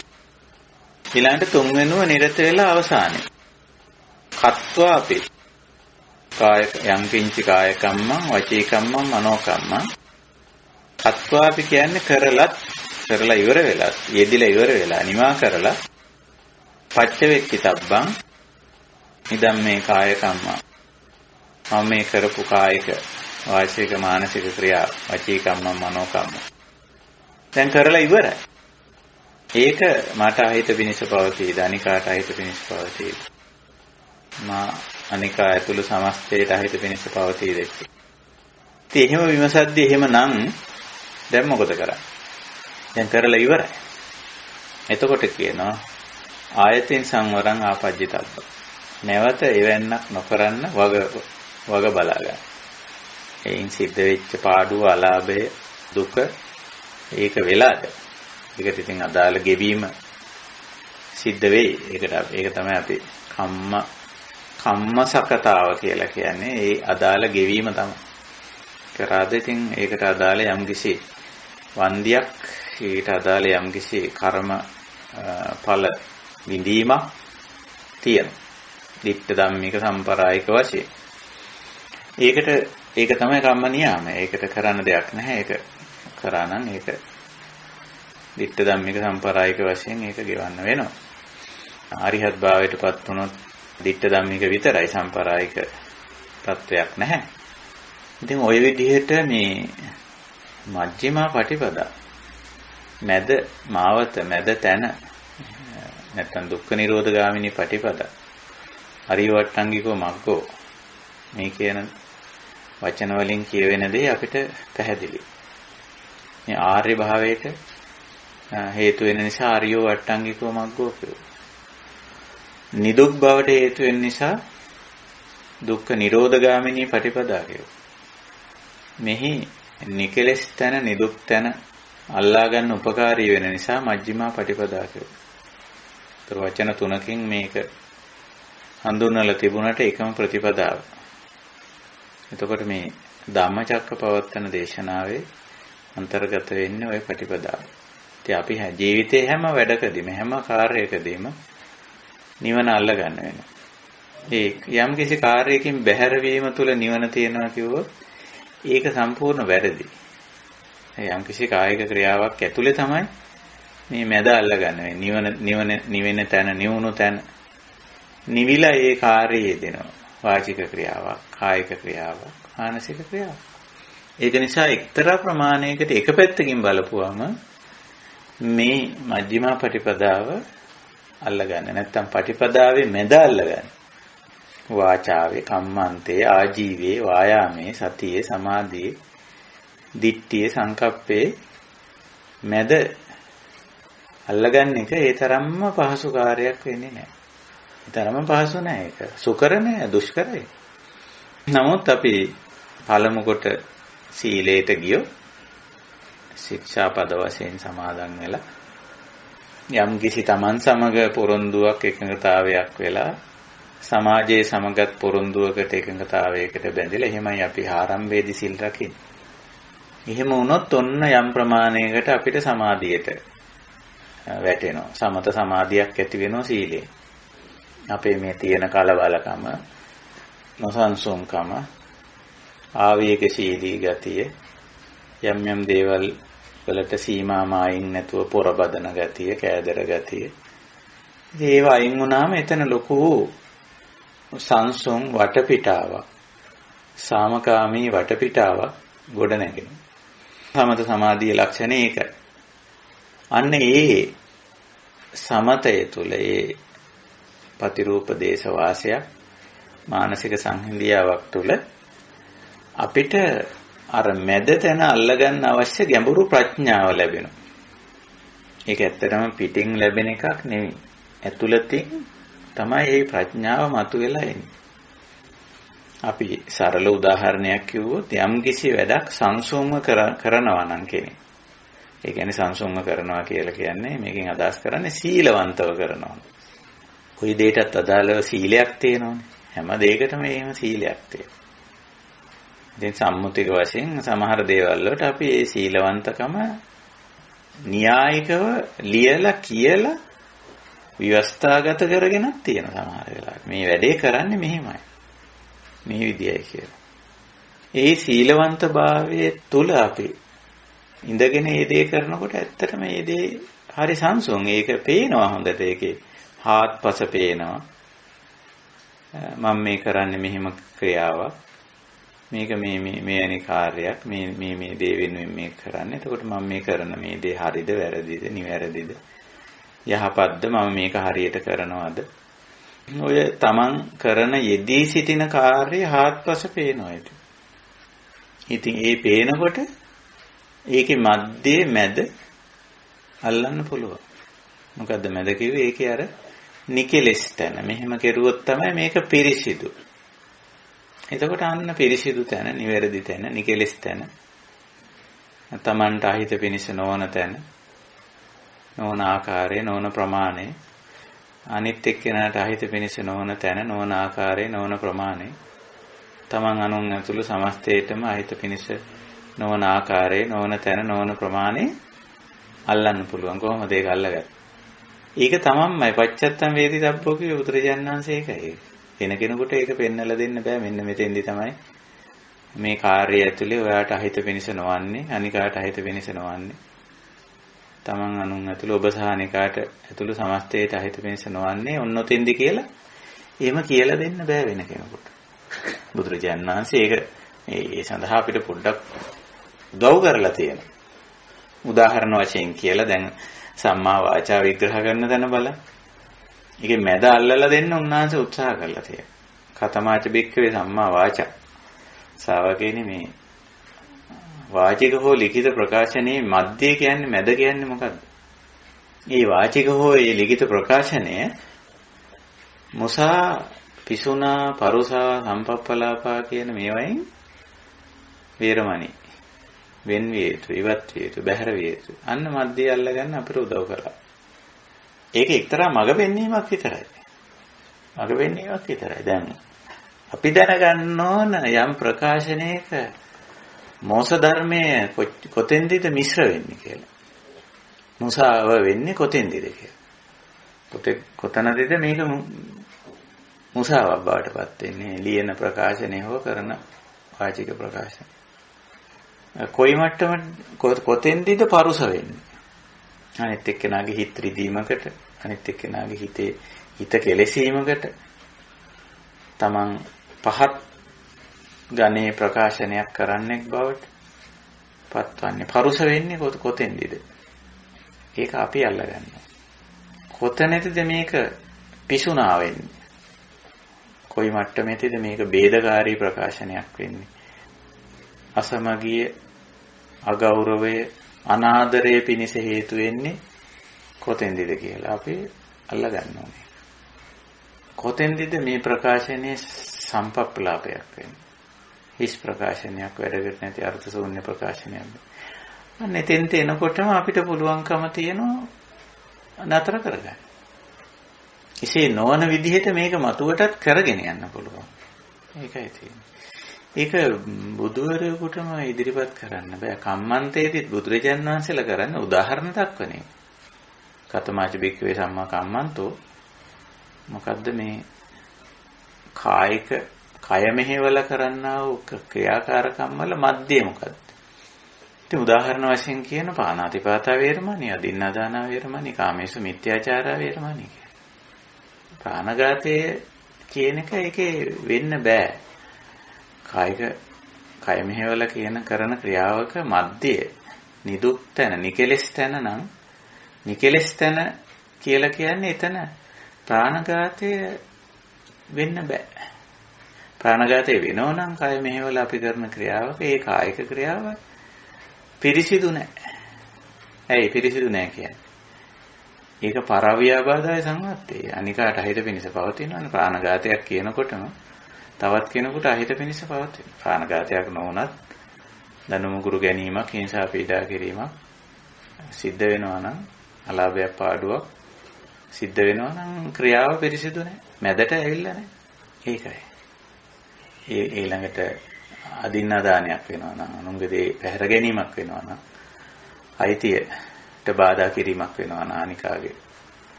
ඊළඟට තුන්වෙනුව නිරත වෙලා අවසානයේ කත්වා අපි කාය යම් කිංචි කාය කම්මං වචී කම්මං මනෝ කම්මං කත්වා අපි කියන්නේ කරලා ඉවර වෙලා යෙදිලා ඉවර වෙලා නිමා කරලා පච්චවෙක්කිතබ්බං ඉදම් මේ කාය කම්මං මම මේ කරපු කායික වාචික මානසික ක්‍රියා වචී කම්මං මනෝ කම්මං දැන් කරලා ඉවරයි. ඒක මට අහිත පිණිස පවතීද අනිකාට අහිත පිණිස පවතීද මා අනිකා ඇතුළු සමස්තයට අහිත පිණිස පවතීද ඉතින් එහෙම විමසද්දී එහෙමනම් දැන් මොකද කරන්නේ? දැන් කරලා ඉවරයි. එතකොට කියනවා ආයතින් සංවරං ආපජ්ජිතබ්බ. නැවත එවන්නක් නොකරන්න වග බලා ගන්න. එයින් සිද්ධ වෙච්ච පාඩුව අලාභය දුක ඒක වෙලාද? ඒකට ඉතින් අදාළ ගෙවීම සිද්ධ වෙයි. ඒක තමයි අපි කම්මසකතාව කියලා කියන්නේ. ඒ අදාළ ගෙවීම තමයි. කරාද ඉතින් ඒකට අදාළ යම්කිසි වන්දියක් ඊට අදාළ යම්කිසි කර්ම ඵල විඳීමක් තියෙනවා. ditta ධම්මික සම්පරායික වශයෙන්. ඒක තමයි කම්ම නියාමය. ඒකට කරන්න දෙයක් නැහැ. ඒක කරා නම් ඒක ditta ධම්මික සම්පරායික වශයෙන් ඒක ගෙවන්න වෙනවා. අරිහත් භාවයටපත් වුණොත් ditta ධම්මික විතරයි සම්පරායික තත්වයක් නැහැ. ඉතින් ওই විදිහට මේ මජ්ක්‍ධිමා පටිපදා මැද මාවත මැද තැන නැත්නම් දුක්ඛ නිරෝධ ගාමිනී පටිපදා අරියවට්ටංගිකෝ මග්ගෝ මේ කියන වචන වලින් කියවෙන දේ අපිට පැහැදිලි. මේ ආර්ය භාවයට හේතු වෙන නිසා ආර්යෝ වට්ටංගිකෝ මග්ගෝ කියනවා. නිදුක් බවට හේතු වෙන නිසා දුක්ඛ නිරෝධ ගාමිනී පටිපදා කියනවා. මෙහි නිකලස් තන නිදුක් තන අල්ලා ගන්න උපකාරී වෙන නිසා මජ්ක්‍ධිමා පටිපදා කියනවා. ඒතර වචන තුනකින් මේක හඳුන්වලා තිබුණට එකම ප්‍රතිපදාව. එතකොට මේ ධම්මචක්කපවත්තන දේශනාවේ අන්තර්ගත වෙන්නේ ওই ප්‍රතිපදාව. ඉතින් අපි ජීවිතේ හැම වැඩකදීම හැම කාර්යයකදීම නිවන අල්ල ගන්න වෙනවා. ඒ යම් කිසි කාර්යයකින් බැහැර වීම තුළ නිවන තියෙනවා කිව්වොත් ඒක සම්පූර්ණ වැරදි. යම්කිසි කායික ක්‍රියාවක් ඇතුලේ තමයි මේ මැද අල්ලගන්නේ. නිවෙන තැන, නිවුණු තැන නිවිලා ඒ කාර්යය දෙනවා. වාචික ක්‍රියාවක්, කායික ක්‍රියාවක්, මානසික ක්‍රියාවක්. ඒක නිසා එක්තරා ප්‍රමාණයකට එක පැත්තකින් බලපුවම මේ මජ්ක්‍ධිමා පටිපදාව අල්ලගන්න. නැත්තම් පටිපදාවේ මැද අල්ලගන්න. වාචාවේ, කම්මන්තේ, ආජීවයේ, වායාමයේ, සතියේ, සමාධියේ, දිට්ඨියේ, සංකප්පේ මැද අල්ලගන්න එක ඒ තරම්ම පහසු කාර්යයක් වෙන්නේ නැහැ. ඒ තරම්ම පහසු නෑ ඒක. සුකර නෑ, දුෂ්කරයි. නමුත් අපි පළමු කොට සීලයට ගියෝ ශික්ෂාපද වශයෙන් සමාදන් වෙලා යම් කිසි තමන් සමග පොරොන්දුවක් එකඟතාවයක් වෙලා සමාජයේ සමගත් පොරොන්දුවකට එකඟතාවයකට බැඳිලා එහෙමයි අපි ආරම්භයේදී සිල් රකින්නේ. එහෙම වුණොත් ඔන්න යම් ප්‍රමාණයකට අපිට සමාධියට වැටෙනවා. සමත සමාධියක් ඇති වෙනවා සීලයෙන්. අපේ මේ තියෙන කලබලකම, නොසන්සුන්කම, ආවේගශීලී ගතිය, යම් යම් දේවල් වලට සීමා මායින් නැතුව පොරබදන ගතිය, කෑදර ගතිය. ඒවා අයින් වුණාම එතන ලොකු සංසුන් වටපිටාවක්, සාමකාමී වටපිටාවක් ගොඩ නැගෙනවා. සමත සමාධියේ ලක්ෂණය ඒකයි. අන්න ඒ සමතය තුළ ඒ පතිරූප දේශ වාසයක්, මානසික සංහිඳියාවක් තුළ අපිට අර මැද තැන අල්ලගන්න අවශ්‍ය ගැඹුරු ප්‍රඥාව ලැබෙනවා. ඒක ඇත්තටම පිටින් ලැබෙන එකක් නෙවෙයි. ඇතුළතින් තමයි මේ ප්‍රඥාව මතුවෙලා එන්නේ. අපි සරල උදාහරණයක් කිව්වොත් යම් කිසි වැඩක් සංසුන්ව කරනවා නම් කෙනෙක්. ඒ කියන්නේ සංසුන්ව කරනවා කියලා කියන්නේ මේකෙන් අදහස් කරන්නේ සීලවන්තව කරනවා. කොයි දෙයකටත් අදාළව සීලයක් තියෙනවනේ. හැම දෙයකටම එහෙම සීලයක් තියෙනවා. ඉතින් සම්මුතික වශයෙන් සමහර දේවල් වලට අපි මේ සීලවන්තකම න්‍යායිකව ලියලා කියලා විවස්ථාගත කරගෙනත් තියෙන සමහර වෙලාවට. මේ වැඩේ කරන්නේ මෙහෙමයි. මේ විදියයි කියලා. ඒ සීලවන්තභාවයේ තුල අපි ඉඳගෙන මේ දේ කරනකොට ඇත්තටම මේ දේ හරි සංසුන්. ඒක පේනවා හොඳට. ඒකේ හාත්පස පේනවා. මම මේ කරන්නේ මෙහෙම ක්‍රියාවක්. මේක මේ අනිකාර්යයක්. මේ දේ වෙනුවෙන් මේක කරන්නේ. එතකොට මම මේ කරන මේ දේ හරිද වැරදිද නිවැරදිද යහපත්ද මම මේක හරියට කරනවද? ඔය තමන් කරන යෙදී සිටින කාර්යය හාත්පස පේනවා ඒක. ඉතින් ඒ පේනකොට ඒකේ මැදේ මැද අල්ලන්න පුළුවන්. මොකද්ද මැද කිව්වේ? ඒකේ අර නිකෙලස් තැන. මෙහෙම කෙරුවොත් තමයි මේක පිරිසිදු. එතකොට අන්න පිරිසිදු තැන, නිවැරදි තැන, නිකෙලස් තැන. තමන්ට අහිත පිනිස නොවන තැන, නොවන ආකාරයේ, නොවන ප්‍රමාණය, අනිත් එක්කෙනාට අහිත පිනිස නොවන තැන, නොවන ආකාරයේ, නොවන ප්‍රමාණය, තමන් අනුන් ඇතුළු සමස්තයටම අහිත පිනිස නොවන ආකාරයේ, නොවන තැන, නොවන ප්‍රමාණය අල්ලන්න පුළුවන්. කොහොමද ඒක අල්ලගන්නේ? ඒක තමන්මයි පච්චත්තම් වේදි තබ්බෝ කිව්වේ බුදුරජාණන් වහන්සේ ඒකයි. වෙන කෙනෙකුට ඒක පෙන්නලා දෙන්න බෑ. මෙන්න මෙතෙන්දි තමයි මේ කාර්යය ඇතුලේ ඔයාට අහිත පිනිස නොවන්නේ, අනිකාට අහිත පිනිස නොවන්නේ. තමන් අනුන් ඇතුළු ඔබ සහ අනිකාට ඇතුළු සමස්තයට අහිත පිනිස නොවන්නේ ඔන්නොතෙන්දි කියලා එහෙම කියලා දෙන්න බෑ වෙන කෙනෙකුට. බුදුරජාණන් වහන්සේ ඒක ඒ සඳහා අපිට පොඩ්ඩක් උදව් කරලා තියෙනවා. උදාහරණ වශයෙන් කියලා දැන් සම්මා වාචා විග්‍රහ කරන තැන බලන්න. ඒකේ මැද අල්ලලා දෙන්න උන්වහන්සේ උත්සාහ කළා තියෙනවා. කතමාච බික්කවේ සම්මා වාචා. ශ්‍රාවකයනි මේ වාචික හෝ ලිඛිත ප්‍රකාශනයේ මැදේ කියන්නේ මැද කියන්නේ මොකද්ද? මේ වාචික හෝ මේ ලිඛිත ප්‍රකාශනය මුසා, පිසුනා, පරුසා, සම්පප්පලාපා කියන මේවායින් වේරමණී වෙන් විය යුතු, ඉවත් විය යුතු, බැහැර විය යුතු. අන්න මැදේ අල්ලගන්න අපිට උදව් කළා. ඒක එක්තරා මඟ පෙන්වීමක් විතරයි. මඟ පෙන්වීමක් විතරයි. දැන් අපි දැනගන්න ඕන යම් ප්‍රකාශනයක මෝස ධර්මයේ කොතෙන්දද මිශ්‍ර වෙන්නේ කියලා. මුසාව වෙන්නේ කොතෙන්දද කියලා. කොතනදද මේක මුසාවක් බවට පත් වෙන්නේ? ලියන ප්‍රකාශනය හෝ කරන වාචික ප්‍රකාශන. කොයි මට්ටම කොතෙන්දීද පරුස වෙන්නේ? අනිත් එක්කෙනාගේ හිත රිදීමකට, අනිත් එක්කෙනාගේ හිත කෙලෙසීමකට, තමන් පහත් ගණේ ප්‍රකාශනයක් කරන්නෙක් බවට පත්වන්නේ. පරුස වෙන්නේ කොතෙන්දීද? ඒක අපි අල්ලගන්නවා. කොතැනදීද මේක පිසුනා වෙන්නේ? කොයි මට්ටමේදීද මේක ભેදකාරී ප්‍රකාශනයක් වෙන්නේ? අසමගිය, අගෞරවය, අනාදරය පිණිස හේතු වෙන්නේ කොතෙන්දීද කියලා අපි අල්ලගන්න ඕනේ. කොතෙන්දීද මේ ප්‍රකාශනයේ සම්පප්පලාපයක් වෙන්නේ? හිස් ප්‍රකාශනයක්, වැඩකට නැති අර්ථ ශූන්‍ය ප්‍රකාශනයක්. අන්න එතෙන්ට එනකොටම අපිට පුළුවන්කම තියෙනවා නතර කරගන්න. එසේ නොවන විදිහට මේක මතුවටත් කරගෙන යන්න පුළුවන්. ඒකයි තියෙන්නේ. ඒක බුදුවරයෙකුටම ඉදිරිපත් කරන්න බෑ. කම්මන්තේදීත් බුදුරජාණන් වහන්සේලා කරන්නේ උදාහරණ දක්වන්නේ. කතමාච බික්කවේ සම්මා කම්මන්තෝ මොකද්ද මේ කායික කය මෙහෙवला කරන්නා වූ ක්‍රියාකාරකම් වල මැදේ මොකද්ද? ඉතින් උදාහරණ වශයෙන් කියන පාණාතිපාතා වේරමණී, අදින්නාදාන වේරමණී, කාමේසු මිත්‍යාචාරා වේරමණී කියන. ප්‍රාණඝාතය කියන එක ඒකේ වෙන්න බෑ. කායික කය මෙහෙवला කරන ක්‍රියාවක මැදේ නිදුක් තැන, නිකලස් තැන නම් නිකලස් තැන කියලා කියන්නේ එතන ප්‍රාණඝාතය වෙන්න බෑ. ප්‍රාණඝාතය වෙනෝ නම් කය මෙහෙवला අපි කරන ක්‍රියාවක ඒ කායික ක්‍රියාව පිරිසිදු නැහැ. ඇයි පිරිසිදු නැහැ කියන්නේ? ඒක පරව්‍යාබාධය සංවත්තේ. අනිකාට අහිත පිණිස පවතිනවනේ. ප්‍රාණඝාතයක් කියනකොටම තවත් කෙනෙකුට අහිත පිණිස පවතින. ප්‍රාණඝාතයක් නොවුනත් දනුමුගුරු ගැනීමක්, හිංසා පීඩා කිරීමක් සිද්ධ වෙනවා නම්, අලාභයක් පාඩුවක් සිද්ධ වෙනවා නම් ක්‍රියාව පිරිසිදු නැහැ. මැදට ඇවිල්ලා නැහැ. ඒකයි. ඊළඟට අදින්නාදානයක් වෙනවා නම්, අනුන්ගේ දේ පැහැර ගැනීමක් වෙනවා නම්, අයිතියට බාධා කිරීමක් වෙනවා නම්, අනිකාගේ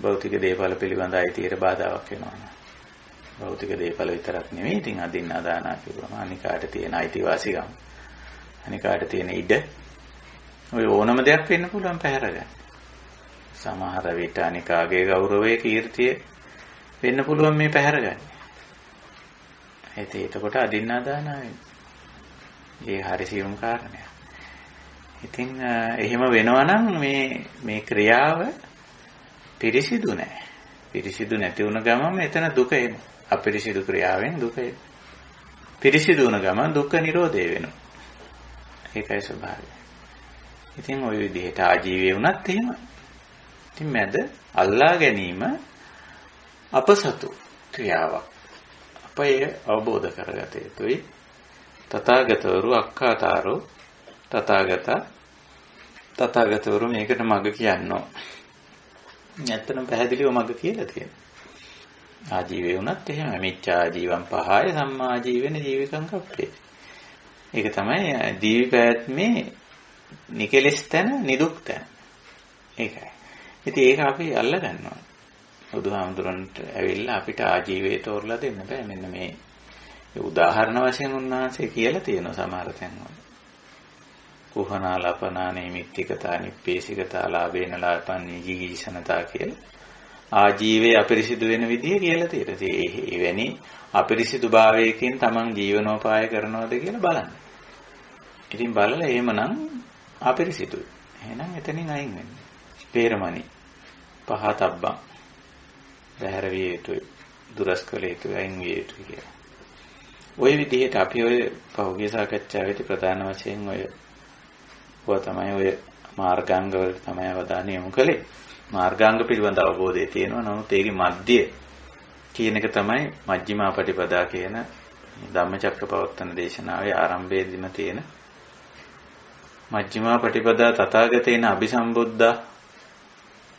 භෞතික දේපල පිළිබඳ අයිතියට බාධාවක් වෙනවා නම්, භෞතික දේපල විතරක් නෙමෙයි, ඉතින් අදින්නාදාන කියුවම අනිකාට තියෙන අයිතිවාසිකම්, අනිකාට තියෙන ඉඩ, ඔය ඕනම දෙයක් වෙන්න පුළුවන් පැහැරගන්න. සමහර විට අනිකාගේ ගෞරවය, කීර්තිය වෙන්න පුළුවන් මේ පැහැරගන්න. එතකොට අදින්නාදාන වෙන්නේ. ඒ හරි සියුම් කාරණයක්. ඉතින් එහෙම වෙනවා නම් මේ ක්‍රියාව පිරිසිදු නැහැ. පිරිසිදු නැති වුණ ගමන් එතන දුක එනවා. අපිරිසිදු ක්‍රියාවෙන් දුක එනවා. පිරිසිදු වුණ ගමන් දුක්ඛ නිරෝධය වෙනවා. ඒකයි ස්වභාවය. ඉතින් ওই විදිහට ආජීවයේ වුණත් එහෙම. ඉතින් මැද අල්ලා ගැනීම අපසතු ක්‍රියාවක්. අපය අවබෝධ කරගත යුතුයි. තථාගතවරු අක්ඛාතාරෝ තථාගතවරු මේකට මඟ කියනවා. නැත්තම් පැහැදිලිව මඟ කියලා තියෙනවා. ආජීවයේ වුණත් එහෙම මිච්ඡා ජීවම් පහය සම්මා ජීවෙන ජීවිකං කප්පේ. ඒක තමයි දීවිපෑත්මේ නිකලස් තැන, නිදුක් තැන. ඒකයි. ඉතින් ඒක අපි අල්ල ගන්නවා. බුදුහාමුදුරන්ට ඇවිල්ලා අපිට ආජීවයේ තෝරලා දෙන්න බෑ. මෙන්න මේ උදාහරණ වශයෙන් උන්වහන්සේ කියලා තියෙනවා සමහර තැන්වල. කුහනා ලපනා නිමිත්තිකතා නිප්පේසිකතා ලාභේන ලාපන්නේ ජීවිසනතා කියලා. ආජීවයේ අපිරිසිදු වෙන විදිය කියලා තියෙනවා. ඒ වෙනි අපිරිසිදු භාවයකින් තමන් ජීවනෝපාය කරනවද කියලා බලන්න. ඉතින් බලලා එහෙමනම් අපිරිසිදුයි. එහෙනම් එතනින් අයින් වෙන්න. පේරමණි පහතබ්බං බහැර විය යුතුයි. දුරස් කළ යුතුයි, අයින් විය යුතුයි කියලා. ওই විදිහට අපි ඔය පහුගිය සාකච්ඡාවේදී ප්‍රධාන වශයෙන් ඔය තමයි ඔය මාර්ගාංග වලට තමයි අවධානය යොමු කළේ. මාර්ගාංග පිළිබඳ අවබෝධය තියෙනවා. නමුත් ඒකේ මැද්‍ය කියන එක තමයි මජ්ක්‍ධිමා පටිපදා කියන ධම්මචක්කපවත්තන දේශනාවේ ආරම්භයේදීම තියෙන මජ්ක්‍ධිමා පටිපදා තථාගතේන අபிසම්බුද්ධා.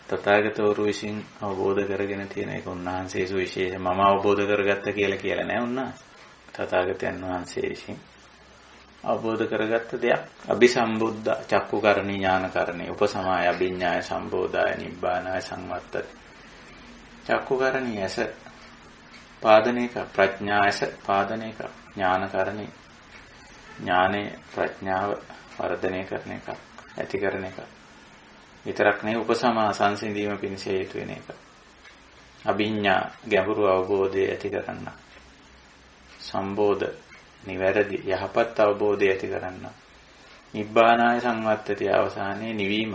තථාගතවරු විසින් අවබෝධ කරගෙන තියෙන එක උන්වහන්සේ සුවිශේෂ මම අවබෝධ කරගත්ත කියලා නෑ උන්වහන්සේ. තථාගතයන් වහන්සේ විසින් අවබෝධ කරගත්ත දෙයක්. අபிසම්බුද්ධ චක්කුකරණී ඥානකරණී උපසමාය අභිඥාය සම්බෝධාය නිබ්බානාය සංවත්තති. චක්කුකරණී ඇස පාදනේක, ප්‍රඥායස පාදනේක, ඥානකරණී ඥානේ ප්‍රඥාව වර්ධනය කරන එක, ඇති කරන එක. විතරක් නෙවෙයි උපසමා සංසිඳීම පිණිස හේතු වෙන එක. අභිඥා ගැඹුරු අවබෝධය ඇති කරන්න. සම්බෝධ නිවැරදි යහපත් අවබෝධය ඇති කරන්න. නිබ්බානාය සංවත්තති අවසානයේ නිවීම.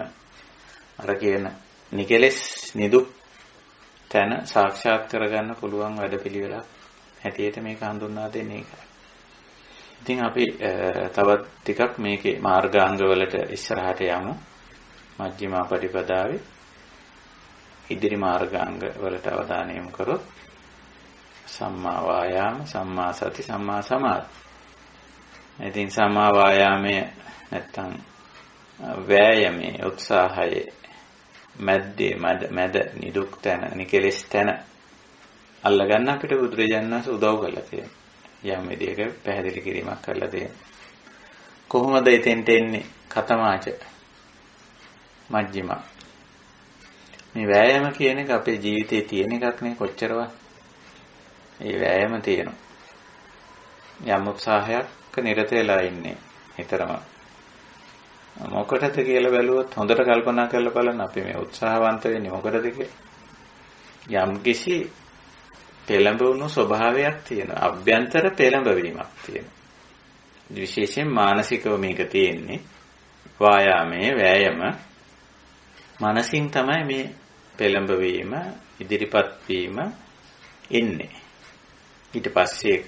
අර කියන නිකලෙස් නිදුක් තැන සාක්ෂාත් කරගන්න පුළුවන් වැඩපිළිවෙලක් හැටියට මේක හඳුන්වා දෙන්නේ ඒකයි. ඉතින් අපි තවත් ටිකක් මේකේ මාර්ගාංග වලට ඉස්සරහට යමු. මජ්ක්‍ධිමා පටිපදාවේ ඉදිරි මාර්ගාංග වලට අවධානය යොමු කරොත් සම්මා වායාම, සම්මා සති, සම්මා සමාධි. ඉතින් සම්මා වායාමයේ නැත්තම් වෑයමේ උත්සාහයේ මැද නිදුක් තැන, නිකලෙස් තැන අල්ලගන්න අපිට බුදුරජාණන් වහන්සේ උදව් කරලා තියෙනවා. යම් විදියක පැහැදිලි කිරීමක් කරලා තියෙනවා. කොහොමද එතෙන්ට එන්නේ? කතමාච මජ්ක්‍ධිමා. මේ වෑයම කියන එක අපේ ජීවිතේ තියෙන එකක් නේ කොච්චරවත්. මේ වෑයම තියෙනවා. යම් උත්සාහයක් නිරත වෙලා ඉන්නේ. හිතරම මොකටද කියලා බැලුවොත් හොඳට කල්පනා කරලා බලන්න අපි මේ උත්සාහවන්ත වෙන්නේ මොකටද කියලා. යම් කිසි පෙළඹවුණු ස්වභාවයක් තියෙනවා. අභ්‍යන්තර පෙළඹවීමක් තියෙනවා. විශේෂයෙන් මානසිකව මේක තියෙන්නේ. වායාමයේ වෑයම මනසින් තමයි මේ පෙළඹවීම ඉදිරිපත් වීම ඉන්නේ. ඊට පස්සේ ඒක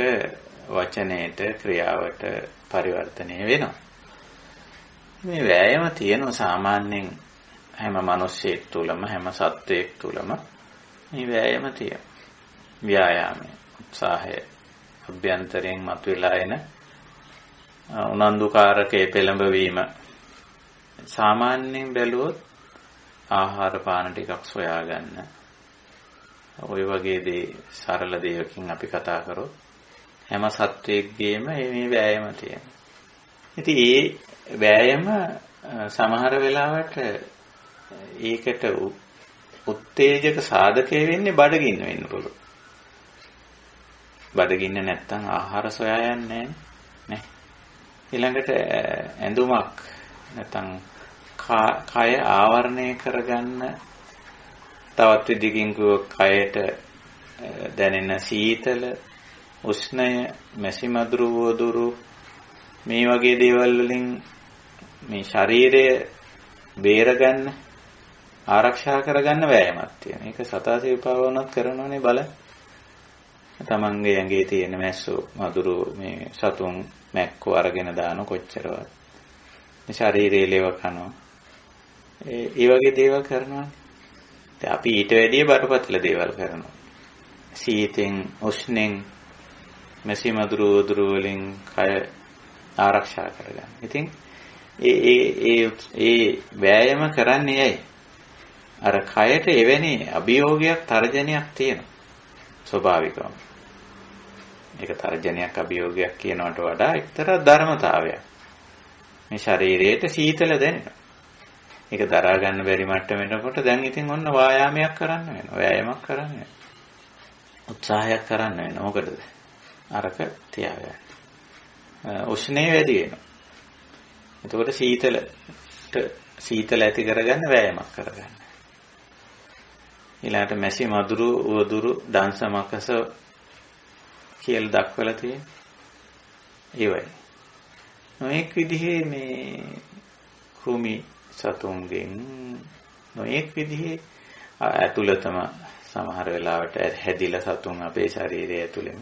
වචනයට ක්‍රියාවට පරිවර්තනය වෙනවා. මේ වෑයම තියෙන සාමාන්‍යයෙන් හැම මිනිස්සෙක් තුළම හැම සත්වයෙක් තුළම මේ වෑයම තියෙනවා. ව්‍යායාමය, උත්සාහය, අභ්‍යන්තරයෙන් මතුවලා එන උනන්දුකාරකයේ පෙළඹවීම. සාමාන්‍යයෙන් බැලුවොත් ආහාර පාන ටිකක් සොයාගන්න. ওই වගේ දේ සරල දේකින් අපි කතා කරොත් හැම සත්වයකගේම මේ වෑයම තියෙනවා. ඉතින් මේ වෑයම සමහර වෙලාවට ඒකට උත්තේජක සාධකය වෙන්නේ බඩගින්න වෙන්න පුළුවන්. බඩගින්න නැත්තම් ආහාර සොයා යන්නේ නැහැ. ඊළඟට ඇඳුමක් නැත්තම් කය ආවරණය කරගන්න තවත් විදිහකින් කයට දැනෙන සීතල, උෂ්ණය, මැසි මදුරු වදුරු මේ වගේ දේවල් වලින් මේ ශරීරය බේරගන්න ආරක්ෂා කරගන්න වෑයමක් තියෙනවා. ඒක සතා සිව්පාවනක් කරනෝනේ බලන්න. තමන්ගේ ඇඟේ තියෙන මැස්සෝ මදුරු මේ සතුන් මැක්කෝ අරගෙන දාන කොච්චරවත්. මේ ශරීරයේ ලෙව කනවා. ඒ වගේ දේවල් කරනවා. දැන් අපි ඊට වැඩිය බරපතල දේවල් කරනවා. සීතෙන්, උෂ්ණෙන්, මැසි මදුරු වදුරු වලින් කය ආරක්ෂා කරගන්න. ඉතින් ඒ වෑයම කරන්නේ ඇයි? අර කයට එවැනි අභියෝගයක්, තර්ජනයක් තියෙනවා. ස්වභාවිකවම. ඒක තර්ජනයක්, අභියෝගයක් කියනවට වඩා එක්තරා ධර්මතාවයක්. මේ ශරීරයට සීතල දැනෙනවා. ඒක දරා ගන්න බැරි මට්ටම වෙනකොට දැන් ඉතින් ඔන්න වායාමයක් කරන්න වෙනවා. වෑයමක් කරන්න වෙනවා. උත්සාහයක් කරන්න වෙනවා. මොකටද? අරක තියාගන්න. උෂ්ණේ වැඩි වෙනවා. එතකොට සීතල ඇති කරගන්න වෑයමක් කරගන්න. ඊළාට මැසි මදුරු වදුරු දංශ මකස කියලා දක්වලා තියෙන්නේ. ඒවයි. නොඑක් විදිහේ මේ කෘමි සතුන්ගෙන් නොඑක් විදිහේ ඇතුළතම සමහර වෙලාවට හැදිලා සතුන් අපේ ශරීරය ඇතුළෙම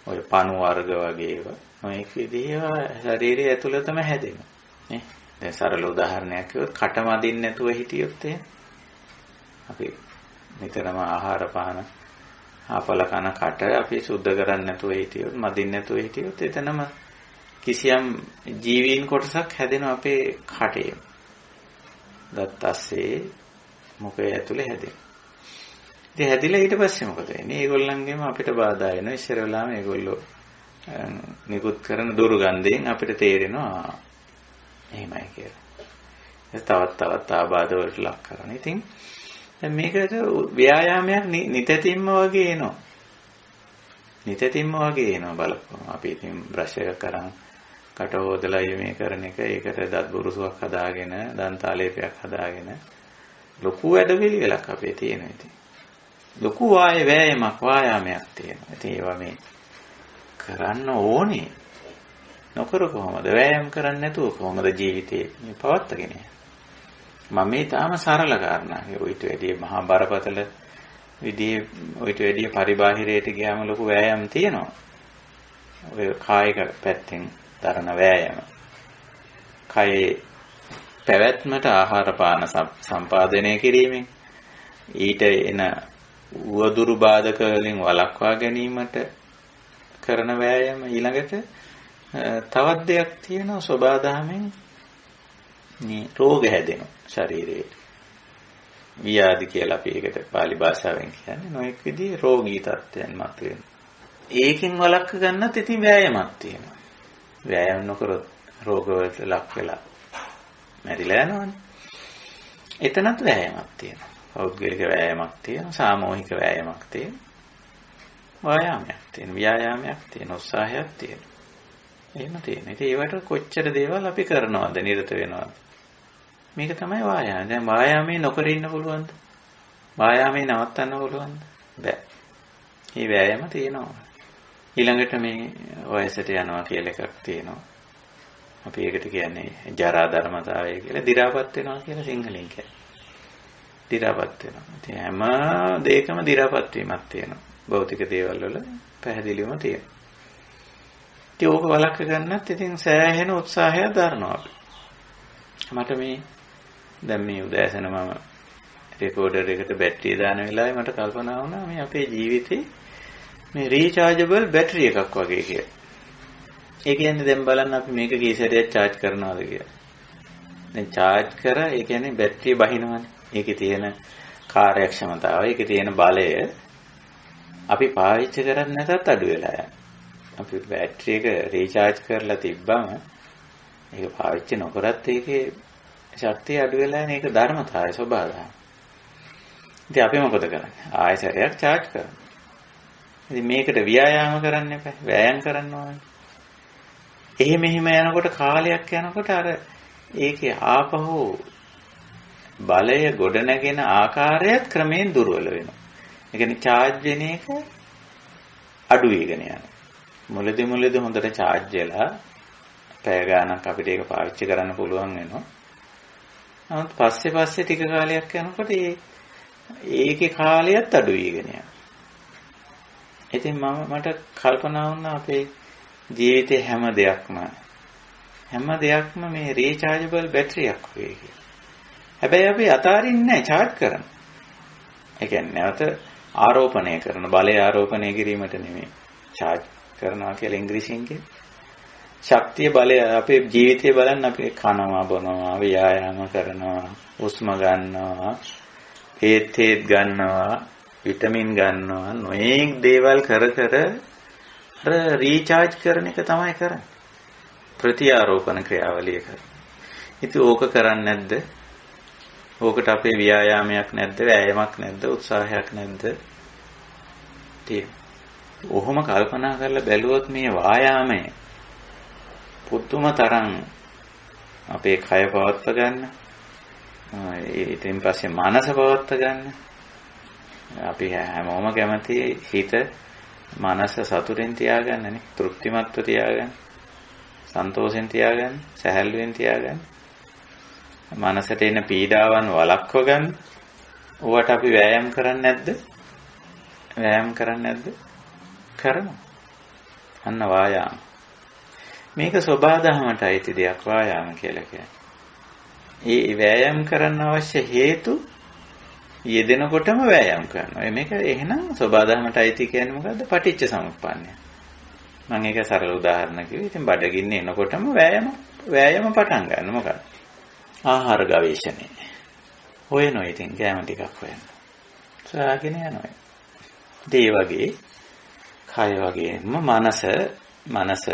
ඔය පණු වර්ග වගේ ඒවා නොඑක් විදිහේ ශරීරය ඇතුළතම හැදෙනවා. නේ? දැන් සරල උදාහරණයක් කිව්වොත් කට මදින්න නැතුව හිටියොත් අපි නිතරම ආහාර පාන ආපල කන කට අපි සුද්ධ කරන්නේ නැතුව හිටියොත් මදින්න නැතුව හිටියොත් එතනම කිසියම් ජීවීන් කොටසක් හැදෙනවා අපේ කටේ. ගත්තස්සේ මොකේ ඇතුලේ හැදෙනවා. ඉතින් හැදිලා ඊට පස්සේ මොකද වෙන්නේ? ඒගොල්ලන්ගෙම අපිට බාධා වෙනවා. ඉස්සර වෙලාම ඒගොල්ලෝ නිකුත් කරන දුර්ගන්ධයෙන් අපිට තේරෙනවා එහෙමයි කියලා. තවත් ආබාධ වලට ලක් කරනවා. ඉතින් දැන් මේකට ව්‍යායාමයක් නිතැතිම්ම වගේ එනවා. නිතැතිම්ම වගේ එනවා බලපුවම. අපි ඉතින් බ්‍රෂ් එක කරන් කට හොදලා මේ කරන එක, ඒකට දත් බුරුසුවක් හදාගෙන, දන්තාලේපයක් හදාගෙන ලොකු වැඩපිළිවෙලක් අපේ තියෙනවා ඉතින්. ලොකු වායාමයක් තියෙනවා. ඉතින් ඒවා මේ කරන්න ඕනේ. නොකර කොහොමද? වෑයම් කරන්නේ නැතුව කොහොමද ජීවිතේ මේ පවත්වාගෙන යන්නේ? මම මේ තාම සරල කාරණා. ඔයිට වැඩිය මහා බරපතල විදිහේ ඔයිට වැඩිය පරිබාහිරයට ගියාම ලොකු වෑයම් තියෙනවා. ඔය කායික පැත්තෙන් දරන වෑයම. කයේ පැවැත්මට ආහාර පාන සම්පාදනය කිරීමෙන් ඊට එන උවදුරු බාධක වලින් වළක්වා ගැනීමට කරන වෑයම ඊළඟට තවත් දෙයක් තියෙනවා සබාධාමෙන් මේ රෝග හැදෙනවා ශරීරයේ. ව්‍යාධි කියලා අපි ඒකට පාලි භාෂාවෙන් කියන්නේ නොඑක් විදිහේ රෝගී තත්ත්වයන් මතුවෙන. ඒකෙන් වළක්ව ගන්නත් ඉතින් වෑයමක් තියෙනවා. වෑයම් නොකරොත් රෝගවලට ලක් වෙලා මැරිලා යනවනේ. එතනත් වෑයමක් තියෙනවා. පෞද්ගලික වෑයමක් තියෙනවා, සාමූහික වෑයමක් තියෙනවා. වායාමයක් තියෙනවා, ව්‍යායාමයක් තියෙනවා, උත්සාහයක් තියෙනවා. එහෙම තියෙනවා. ඉතින් ඒවට කොච්චර දේවල් අපි කරනවද, නිරත වෙනවද? මේක තමයි වායාම. දැන් වායාමයේ නොකර ඉන්න පුළුවන්ද? වායාමයේ නවත්තන්න පුළුවන්ද? බෑ. මේ වෑයම තියෙනවා. ඊළඟට මේ වයසට යනවා කියලා එකක් තියෙනවා. අපි ඒකට කියන්නේ ජරා ධර්මතාවය කියලා. දි รา පත් වෙනවා කියලා සිංහලෙන් කියන්නේ. දි รา පත් වෙනවා. ඉතින් හැම දෙයකම දි รา පත් වීමක් තියෙනවා. භෞතික දේවල් වල පැහැදිලිවම තියෙනවා. ඉතින් ඕක වළක්ව ගන්නත් ඉතින් සෑහෙන උත්සාහයක් දරනවා අපි. මට මේ දැන් මේ උදෑසන මම රෙකෝඩර් එකට බැටරිය දාන වෙලාවේ මට කල්පනා වුණා මේ අපේ ජීවිතේ මේ රීචාර්ජබල් බැටරි එකක් වගේ කියලා. ඒ කියන්නේ දැන් බලන්න අපි මේක කී සැරයක් charge කරනවද කියලා. දැන් charge කර ඒ කියන්නේ බැටරිය බහිනවනේ. ඒකේ තියෙන කාර්යක්ෂමතාවය, ඒකේ තියෙන බලය අපි පාවිච්චි කරන්නේ නැතත් අඩු වෙලා යනවා. අපි බැටරි එක රීචාර්ජ් කරලා තිබ්බම ඒක පාවිච්චි නොකරත් ඒකේ ශක්තිය අඩු වෙලා යන එක ධර්මතාවය ස්වභාවය. ඉතින් අපි මොකද කරන්නේ? ආයෙ සැරයක් charge කරනවා. ඉතින් මේකට ව්‍යායාම කරන්න එපා. වෑයම් කරන්න ඕනේ. එහෙම යනකොට කාලයක් යනකොට අර ඒකේ ආපහු බලය ගොඩ නැගෙන ආකාරයත් ක්‍රමයෙන් දුර්වල වෙනවා. ඒ කියන්නේ charge වෙන එක අඩු වෙගෙන යනවා. මුලදී හොඳට charge වෙලා පැය ගාණක් අපිට ඒක පාවිච්චි කරන්න පුළුවන් වෙනවා. නමුත් පස්සේ ටික කාලයක් යනකොට ඒකේ කාලයත් අඩු වෙගෙන යනවා. ඉතින් මට කල්පනා වුණා අපේ ජීවිතේ හැම දෙයක්ම මේ රීචාර්ජබල් බැටරියක් වගේ කියලා. හැබැයි අපි අතාරින්නේ නැහැ charge කරන. ඒ කියන්නේ නැවත ආරෝපණය කරන බලය ආරෝපණය කිරීමට නෙමෙයි. charge කරනවා කියලා ඉංග්‍රීසියෙන් කියන්නේ. ශක්තිය බලය අපේ ජීවිතේ බලන්න අපි කනවා බොනවා ව්‍යායාම කරනවා හුස්ම ගන්නවා හේත් ගන්නවා විටමින් ගන්නවා නොඑක් දේවල් කර අර රීචාර්ජ් කරන එක තමයි කරන්නේ. ප්‍රතිආරෝපණ ක්‍රියාවලිය කරන්නේ. ඉතින් ඕක කරන්නේ නැද්ද? ඕකට අපේ ව්‍යායාමයක් නැද්ද? වෑයමක් නැද්ද? උත්සාහයක් නැද්ද? තියෙනවා. ඔහොම කල්පනා කරලා බැලුවොත් මේ වායාමය පුදුම තරම් අපේ කය පවත්ව ගන්න. ඊටින් පස්සේ මනස පවත්ව ගන්න. අපි හැමෝම කැමති හිත මනස සතුටින් තියාගන්නනේ. තෘප්තිමත්ව තියාගන්න. සන්තෝෂෙන් තියාගන්න. සැහැල්ලුවෙන් තියාගන්න. මනසට එන පීඩාවන් වළක්ව ගන්න. ඕවට අපි වෑයම් කරන්නේ නැද්ද? වෑයම් කරන්නේ නැද්ද? කරනවා. අන්න වායාම. මේක සබාධමයට අයිති දෙයක් වායාම කියලා කියන්නේ. ඒ වෑයම් කරන්න අවශ්‍ය හේතු යෙදෙනකොටම වෑයම් කරනවා. මේක එහෙනම් සබාධමයට අයිති කියන්නේ මොකද්ද? පටිච්ච සමුප්පන්නය. මම ඒක සරල උදාහරණයක් කිව්වා. ඉතින් බඩගින්න එනකොටම වෑයම පටන් ගන්න මොකක්ද? ආහාර ගවේෂණය. හොයනවා ඉතින් කැම ටිකක් හොයන්න. සාගෙන යනවා. ඒ වගේ කය වගේම මනස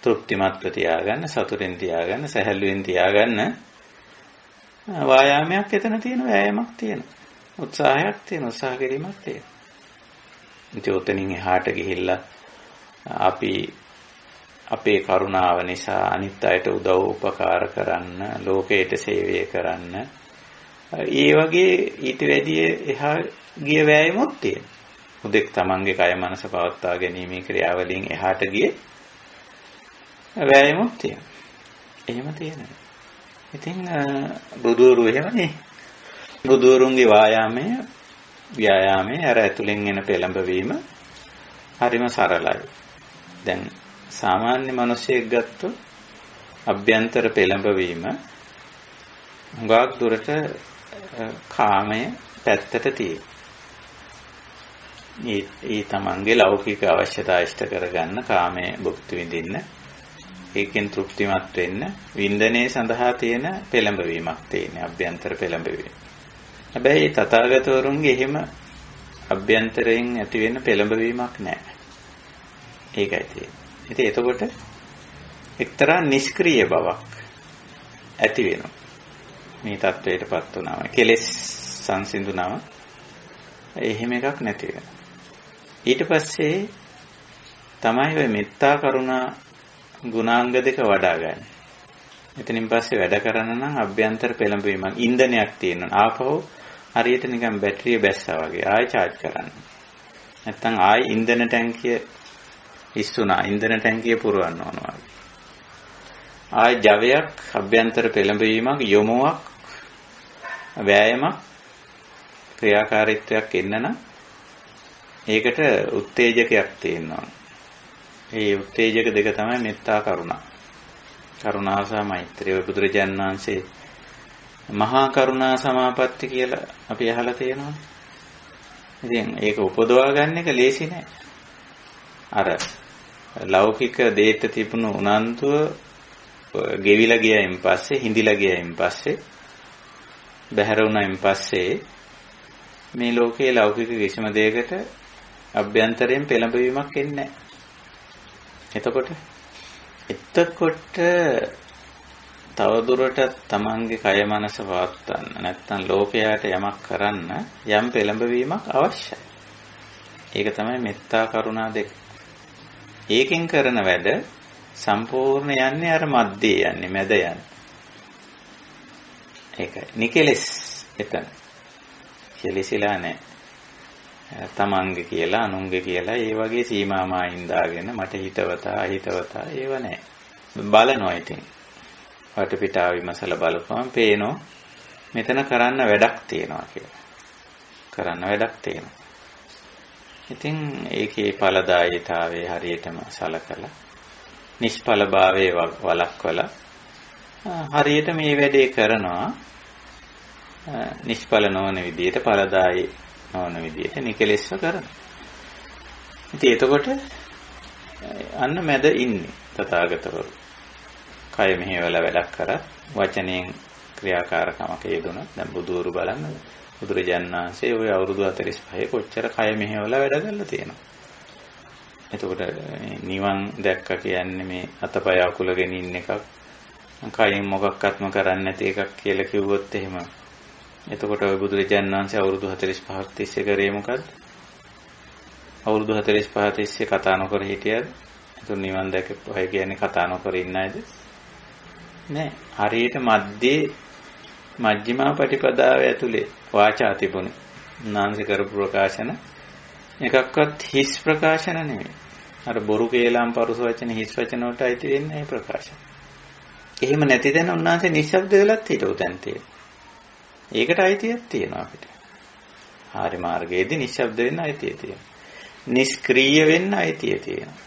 තෘප්තිමත්ව තියාගන්න, සතුටින් තියාගන්න, සැහැල්ලුවෙන් තියාගන්න වායාමයක් එතන තියෙන වෑයමක් තියෙනවා. උත්සාහයක් තියෙනවා, උත්සාහ කිරීමක් තියෙනවා. ඉතින් උතනින් එහාට ගිහිල්ලා අපි අපේ කරුණාව නිසා අනිත් අයට උදව් උපකාර කරන්න, ලෝකයට සේවය කරන්න, ඒ වගේ ඊට වැඩිය එහා ගිය වෑයමක් තියෙනවා. හුදෙක් තමන්ගේ කය මනස පවත්වා ගැනීමේ ක්‍රියාවලියෙන් එහාට ගිය වෑයමක් තියෙනවා. එහෙම තියෙනවා. ඉතින් බුදුරු එහෙමනේ. බුදුරුන්ගේ ව්‍යායාමයේ අර ඇතුලෙන් එන පෙළඹවීම හරිම සරලයි. දැන් සාමාන්‍ය මිනිසෙක් ගත්තොත් අභ්‍යන්තර පෙළඹවීම හුඟක් දුරට කාමය පැත්තට තියෙන. ඒ තමන්ගේ ලෞකික අවශ්‍යතා ඉෂ්ට කරගන්න, කාමයේ භුක්ති විඳින්න, ඒකෙන් තෘප්තිමත් වෙන්න, වින්දනයේ සඳහා තියෙන පෙළඹවීමක් තියෙන අභ්‍යන්තර පෙළඹවීම. හැබැයි තථාගතවරුන්ගේ එහෙම අභ්‍යන්තරයෙන් ඇති වෙන පෙළඹවීමක් නැහැ. ඒකයි තියෙන්නේ. ඉතින් එතකොට එක්තරා නිෂ්ක්‍රීය බවක් ඇති වෙනවා. මේ தത്വයටපත් වුණාම, කෙලෙස් සංසිඳුණාම එහෙම එකක් නැති වෙනවා. ඊට පස්සේ තමයි ඔය මෙත්තා කරුණා ගුණාංග දෙක වඩා ගන්න. එතනින් පස්සේ වැඩ කරන නම් අභ්‍යන්තර පෙළඹවීමක්, ඉන්ධනයක් තියෙනවා. ආපහු හරියට නිකන් බැටරිය බැස්සා වගේ ආයෙ charge කරන්න. නැත්තම් ආයෙ ඉන්ධන ටැංකිය ඉස්සුනා, ඉන්ධන ටැංකිය පුරවන්න ඕනවා. ආයෙ ජවයක්, අභ්‍යන්තර පෙළඹවීමක්, යොමුවක්, වෑයමක්, ක්‍රියාකාරීත්වයක් එන්න නම් ඒකට උත්තේජකයක් තියෙනවා. ඒ උත්තේජක දෙක තමයි මෙත්තා කරුණා. කරුණාව සහ මෛත්‍රිය. බුදුරජාණන් වහන්සේ මහා කරුණා සමාපatti කියලා අපි අහලා තියෙනවා. ඉතින් ඒක උපදවා ගන්න එක ලේසි නෑ. අර ලෞකික දේට තිබුණු උනන්දුව ගෙවිලා ගියයින් පස්සේ, හිඳිලා ගියයින් පස්සේ, බැහැර වුණයින් පස්සේ මේ ලෝකයේ ලෞකික කිසිම දෙයකට අභ්‍යන්තරයෙන් පෙළඹවීමක් එන්නේ නැහැ. එතකොට තවදුරටත් තමන්ගේ කය මනස පවත්වන්න, නැත්නම් ලෝකයට යමක් කරන්න යම් පෙළඹවීමක් අවශ්‍යයි. ඒක තමයි මෙත්තා කරුණා දෙක. ඒකෙන් කරන වැඩ සම්පූර්ණ යන්නේ අර මැදේ යන්නේ, මැද යන්නේ. ඒකයි. නිකලස් එතන. කෙලිසිලා නැහැ. තමන්ගේ කියලා, අනුන්ගේ කියලා ඒ වගේ සීමා මායින් දාගෙන මට හිතවතා අහිතවතා ඒව නැහැ. බලනවා ඉතින්. වටපිටාව විමසලා බලපුවම පේනවා මෙතන කරන්න වැඩක් තියෙනවා කියලා. කරන්න වැඩක් තියෙනවා. ඉතින් ඒකේ ඵලදායීතාවයේ හරියටම සලකලා නිෂ්ඵලභාවයේ වළක්වලා හරියට මේ වැඩේ කරනවා නිෂ්ඵල නොවන විදිහට, ඵලදායී නොවන විදිහට නිකලෙස්ව කරනවා. ඉතින් එතකොට අන්න මැද ඉන්නේ තථාගතවරු. කය මෙහෙवला වැඩක් කරත්, වචනයෙන් ක්‍රියාකාරකමක යෙදුණා. දැන් බුදුවරු බලන්න, බුදුරජාණන් වහන්සේ ওই අවුරුදු 45 කොච්චර කය මෙහෙवला වැඩ කරලා තියෙනවා. එතකොට නිවන් දැක්ක කියන්නේ මේ අතපය අකුලගෙන ඉන්න එකක්, කයින් මොකක්වත්ම කරන්නේ නැති එකක් කියලා කිව්වොත් එහෙම. එතකොට ඔය බුදුරජාණන් වහන්සේ අවුරුදු 45ක් තිස්සේ කරේ මොකද්ද? අවුරුදු 45 තිස්සේ කතා නොකර හිටියද? එතකොට නිවන් දැකපුවයි කියන්නේ කතා නොකර ඉන්න අයද? නෑ. හරියට මැද්දේ මජ්ක්‍ධිමා පටිපදාව ඇතුලේ වාචා තිබුණේ. උන්වහන්සේ කරපු ප්‍රකාශන එකක්වත් හිස් ප්‍රකාශන නෙමෙයි. අර බොරු කේලම් පරුස වචන හිස් වචන වලට අයිති වෙන්නේ නැහැ ප්‍රකාශන. එහෙම නැති දැන උන්වහන්සේ නිශ්ශබ්ද වෙලත් හිටව තැන් තියෙනවා. ඒකට අයිතියක් තියෙනවා අපිට. ආර්ය මාර්ගයේදී නිශ්ශබ්ද වෙන්න අයිතිය තියෙනවා. නිෂ්ක්‍රීය වෙන්න අයිතිය තියෙනවා.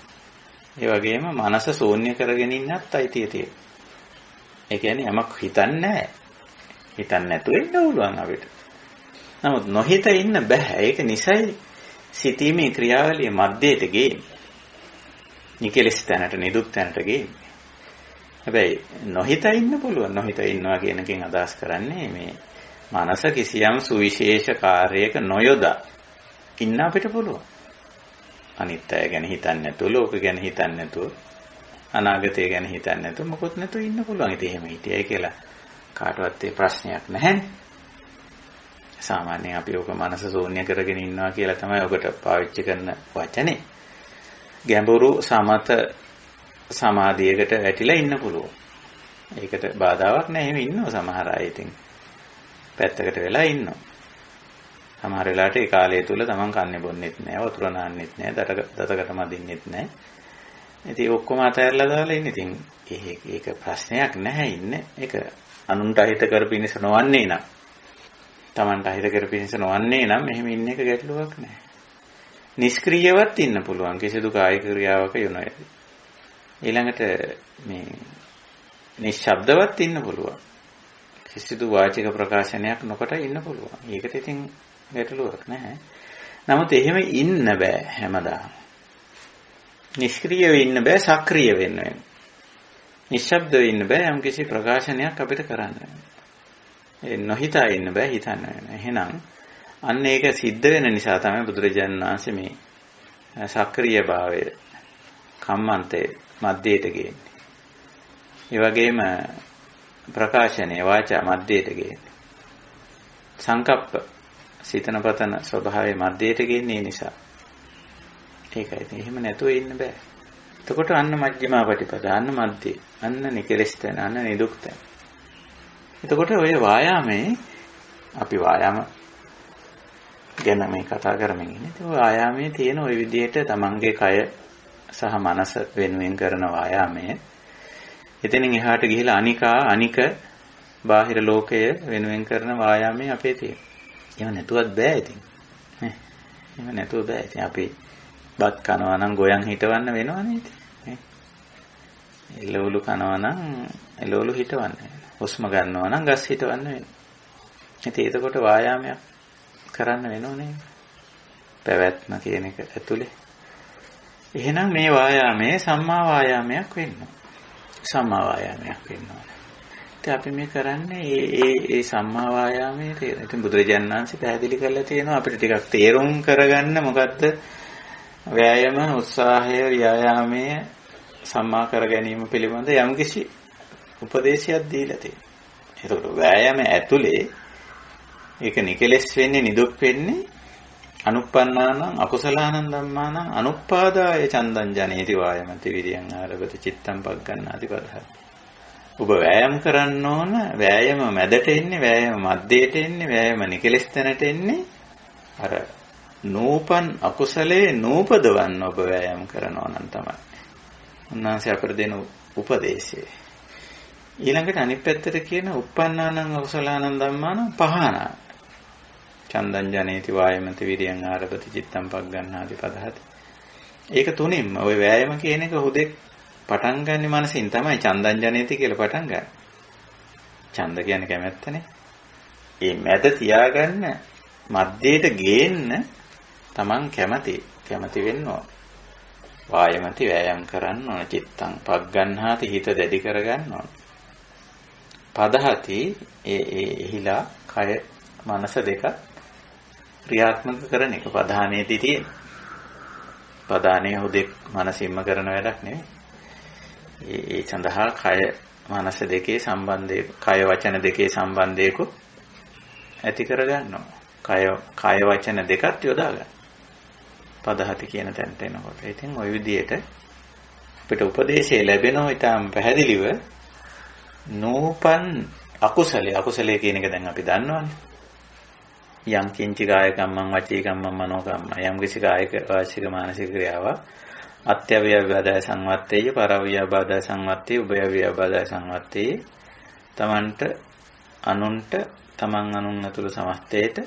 ඒ වගේම මනස ශූන්‍ය කරගෙන ඉන්නත් අයිතිය තියෙනවා. ඒ කියන්නේ යමක් හිතන්නේ නැහැ. හිතන්නේ නැතුව ඉන්න ඕලුවන් අපිට. නමුත් නොහිත ඉන්න බෑ. ඒක නිසයි සිතීමේ ක්‍රියාවලිය මැදට ගේන්නේ. නිකලස් තැනට, නිදුක් තැනට ගේන්නේ. හැබැයි නොහිත ඉන්න පුළුවන්. නොහිත ඉන්නවා කියන එකෙන් අදහස් කරන්නේ මේ මනස කිසියම් සුවිශේෂ කාර්යයක නොයොදා ඉන්න අපිට පුළුවන්. අනිත් අය ගැන හිතන්නේ නැතුව, ලෝක ගැන හිතන්නේ නැතුව, අනාගතය ගැන හිතන්නේ නැතුව මොකොත් නැතුව ඉන්න පුළුවන්. ඉතින් එහෙම හිටියයි කියලා කාටවත් ඒ ප්‍රශ්නයක් නැහැ. සාමාන්‍යයෙන් අපි ඔක මනස ශූන්‍ය කරගෙන ඉන්නවා කියලා තමයි ඔකට පාවිච්චි කරන වචනේ. ගැඹුරු සමත සමාධියකට වැටිලා ඉන්න පුළුවන්. ඒකට බාධාවක් නැහැ. එහෙම ඉන්නවා සමහර අය. ඉතින් පැත්තකට වෙලා ඉන්නවා. සමහර වෙලාවට ඒ කාලය තුල තමන් කන්නේ බොන්නෙත් නැහැ, වතුර නාන්නෙත් නැහැ, දතකට මදින්නෙත් නැහැ. ඉතින් ඔක්කොම අතහැරලා දාලා ඉන්නේ. ඉතින් ඒක ප්‍රශ්නයක් නැහැ ඉන්නේ. ඒක අනුන්ට අහිත කරපිනිස නොවන්නේ නම්, තමන්ට අහිත කරපිනිස නොවන්නේ නම් මෙහෙම ඉන්න එක ගැටලුවක් නැහැ. නිෂ්ක්‍රීයවත් ඉන්න පුළුවන් කිසිදු කායික ක්‍රියාවක යොනොයදී. ඊළඟට මේ නිශ්ශබ්දවත් ඉන්න පුළුවන්. කිසිදු වාචික ප්‍රකාශනයක් නොකොට ඉන්න පුළුවන්. ඒකට ඉතින් ගැටලුවක් නැහැ. නමුත් එහෙම ඉන්න බෑ හැමදාම. නිෂ්ක්‍රීයව ඉන්න බෑ, සක්‍රීය වෙන්න වෙනවා. නිශ්ශබ්දව ඉන්න බෑ, යම් කිසි ප්‍රකාශනයක් අපිට කරන්න වෙනවා. ඒ නොහිතා ඉන්න බෑ, හිතන්න වෙනවා. එහෙනම් අන්න ඒක සිද්ධ වෙන නිසා තමයි බුදුරජාණන් වහන්සේ මේ සක්‍රීය භාවය කම්මන්තේ මධ්‍යයට ගේන්නේ. ඒ වගේම ප්‍රකාශනයේ වාචා මධ්‍යයට ගේන්නේ. සංකප්ප සිතන පතන ස්වභාවයේ මධ්‍යයට ගේන්නේ නිසා. ඒකයි. එහෙම නැතුව ඉන්න බෑ. එතකොට අන්න මජ්ක්‍ධිමා පටිපදා, අන්න මධ්‍ය, අන්න නිකලස්තන, අන්න නිදුක්තන. එතකොට ඔය වායාමයේ අපි වායාම ගැන මේ කතා කරමින් ඉන්නේ. ඒ වායාමයේ තියෙන ওই විදිහට තමන්ගේ කය සහ මනස වෙනුවෙන් කරන වායාමය. එතනින් එහාට ගිහිලා අනික බාහිර ලෝකය වෙනුවෙන් කරන වායාමයේ අපේ තියෙනවා. එහෙම නැතුවත් බෑ ඉතින්. නේ. එහෙම නැතුව බෑ. ඉතින් අපි බත් කනවා නම් ගොයන් හිටවන්න වෙනවනේ ඉතින්. නේ. එළවලු කනවා නම් එළවලු හිටවන්න වෙනවා. හුස්ම ගන්නවා නම් ගස් හිටවන්න වෙනවා. ඉතින් එතකොට වායාමයක් කරන්න වෙනෝනේ. පැවැත්ම කියන එක ඇතුලේ. එහෙනම් මේ වායාමයේ සම්මා වායාමයක් වෙන්න. සම්මා වායාමයක් වෙන්න ඕනේ. ඉතින් අපි මේ කරන්නේ ඒ සම්මා වායාමයේ තේරෙන. ඉතින් බුදුරජාණන් වහන්සේ පැහැදිලි කරලා තියෙනවා අපිට ටිකක් තේරුම් කරගන්න මොකද්ද ව්‍යායාම උත්සාහය ව්‍යායාමය සම්මා කර ගැනීම පිළිබඳ යම්කිසි උපදේශයක් දීලා තියෙනවා. ඒකට ව්‍යායාම ඇතුලේ ඒක නිකලස් වෙන්නේ නිදුක් වෙන්නේ අනුප්පන්නානං අකුසලානං ධම්මානං අනුප්පාදාය චන්දං ජනේති වායමති විරියං ආරභත චිත්තං පග්ගණ්ණාති පදහති. ඔබ වෑයම් කරන්න ඕන, වෑයම මැදට එන්නේ, වෑයම මැදයට එන්නේ, වෑයම නිකලස් තැනට එන්නේ අර නූපන් අකුසලේ නූපදවන්න ඔබ වෑයම් කරනවා නම් තමයි. උන්වහන්සේ අපට දෙන උපදේශය. ඊළඟට අනිත් පැත්තට කියන uppannānaṁ akusalaṇaṁ ධම්මානං පහානා. චන්දං ජනේති වායමති විරියං ආරභති චිත්තං පග්ගණ්ණාති පදහති. ඒක තුනින්ම ওই වෑයම කියන එක හුදෙක් පටන් ගන්න මනසින් තමයි චන්දං ජනේති කියලා පටන් ගන්න. ඡන්ද කියන්නේ කැමැත්තනේ. මේ මැද තියාගන්න මැදයට ගේන්න තමන් කැමති වෙන්න ඕන. වායමති වෑයම් කරන්න ඕන, චිත්තං පග්ගණ්ණාති හිත දැඩි කරගන්න ඕන. පදහති එහිලා කය මනස දෙක ක්‍රියාත්මක කරන එක ප්‍රධානයේදී තියෙන. ප්‍රධානයේ හුදෙක් මනසින්ම කරන වැඩක් නෙවෙයි. ඒ සඳහා කය මනස දෙකේ සම්බන්ධය, කය වචන දෙකේ සම්බන්ධයක ඇති කර ගන්නවා. කය වචන දෙකත් යොදා ගන්න. පදහති කියන තැනට එනකොට. ඉතින් ওই විදිහට අපිට උපදේශය ලැබෙනවා ඊටම පැහැදිලිව. නූපන් අකුසලයේ කියන එක දැන් අපි දන්නවනේ. යම් කිංචි කාය කම්මං වචී කම්මං මනෝ කම්ම යම් කිසි කායික වාචික මානසික ක්‍රියාව අත්‍යව්‍ය බාධා සංවත්තේය පරව්‍ය බාධා සංවත්තේ උභයව්‍ය බාධා සංවත්තේ තමන්ට අනුන්ට තමන් අනුන් අතුළු සමස්තයට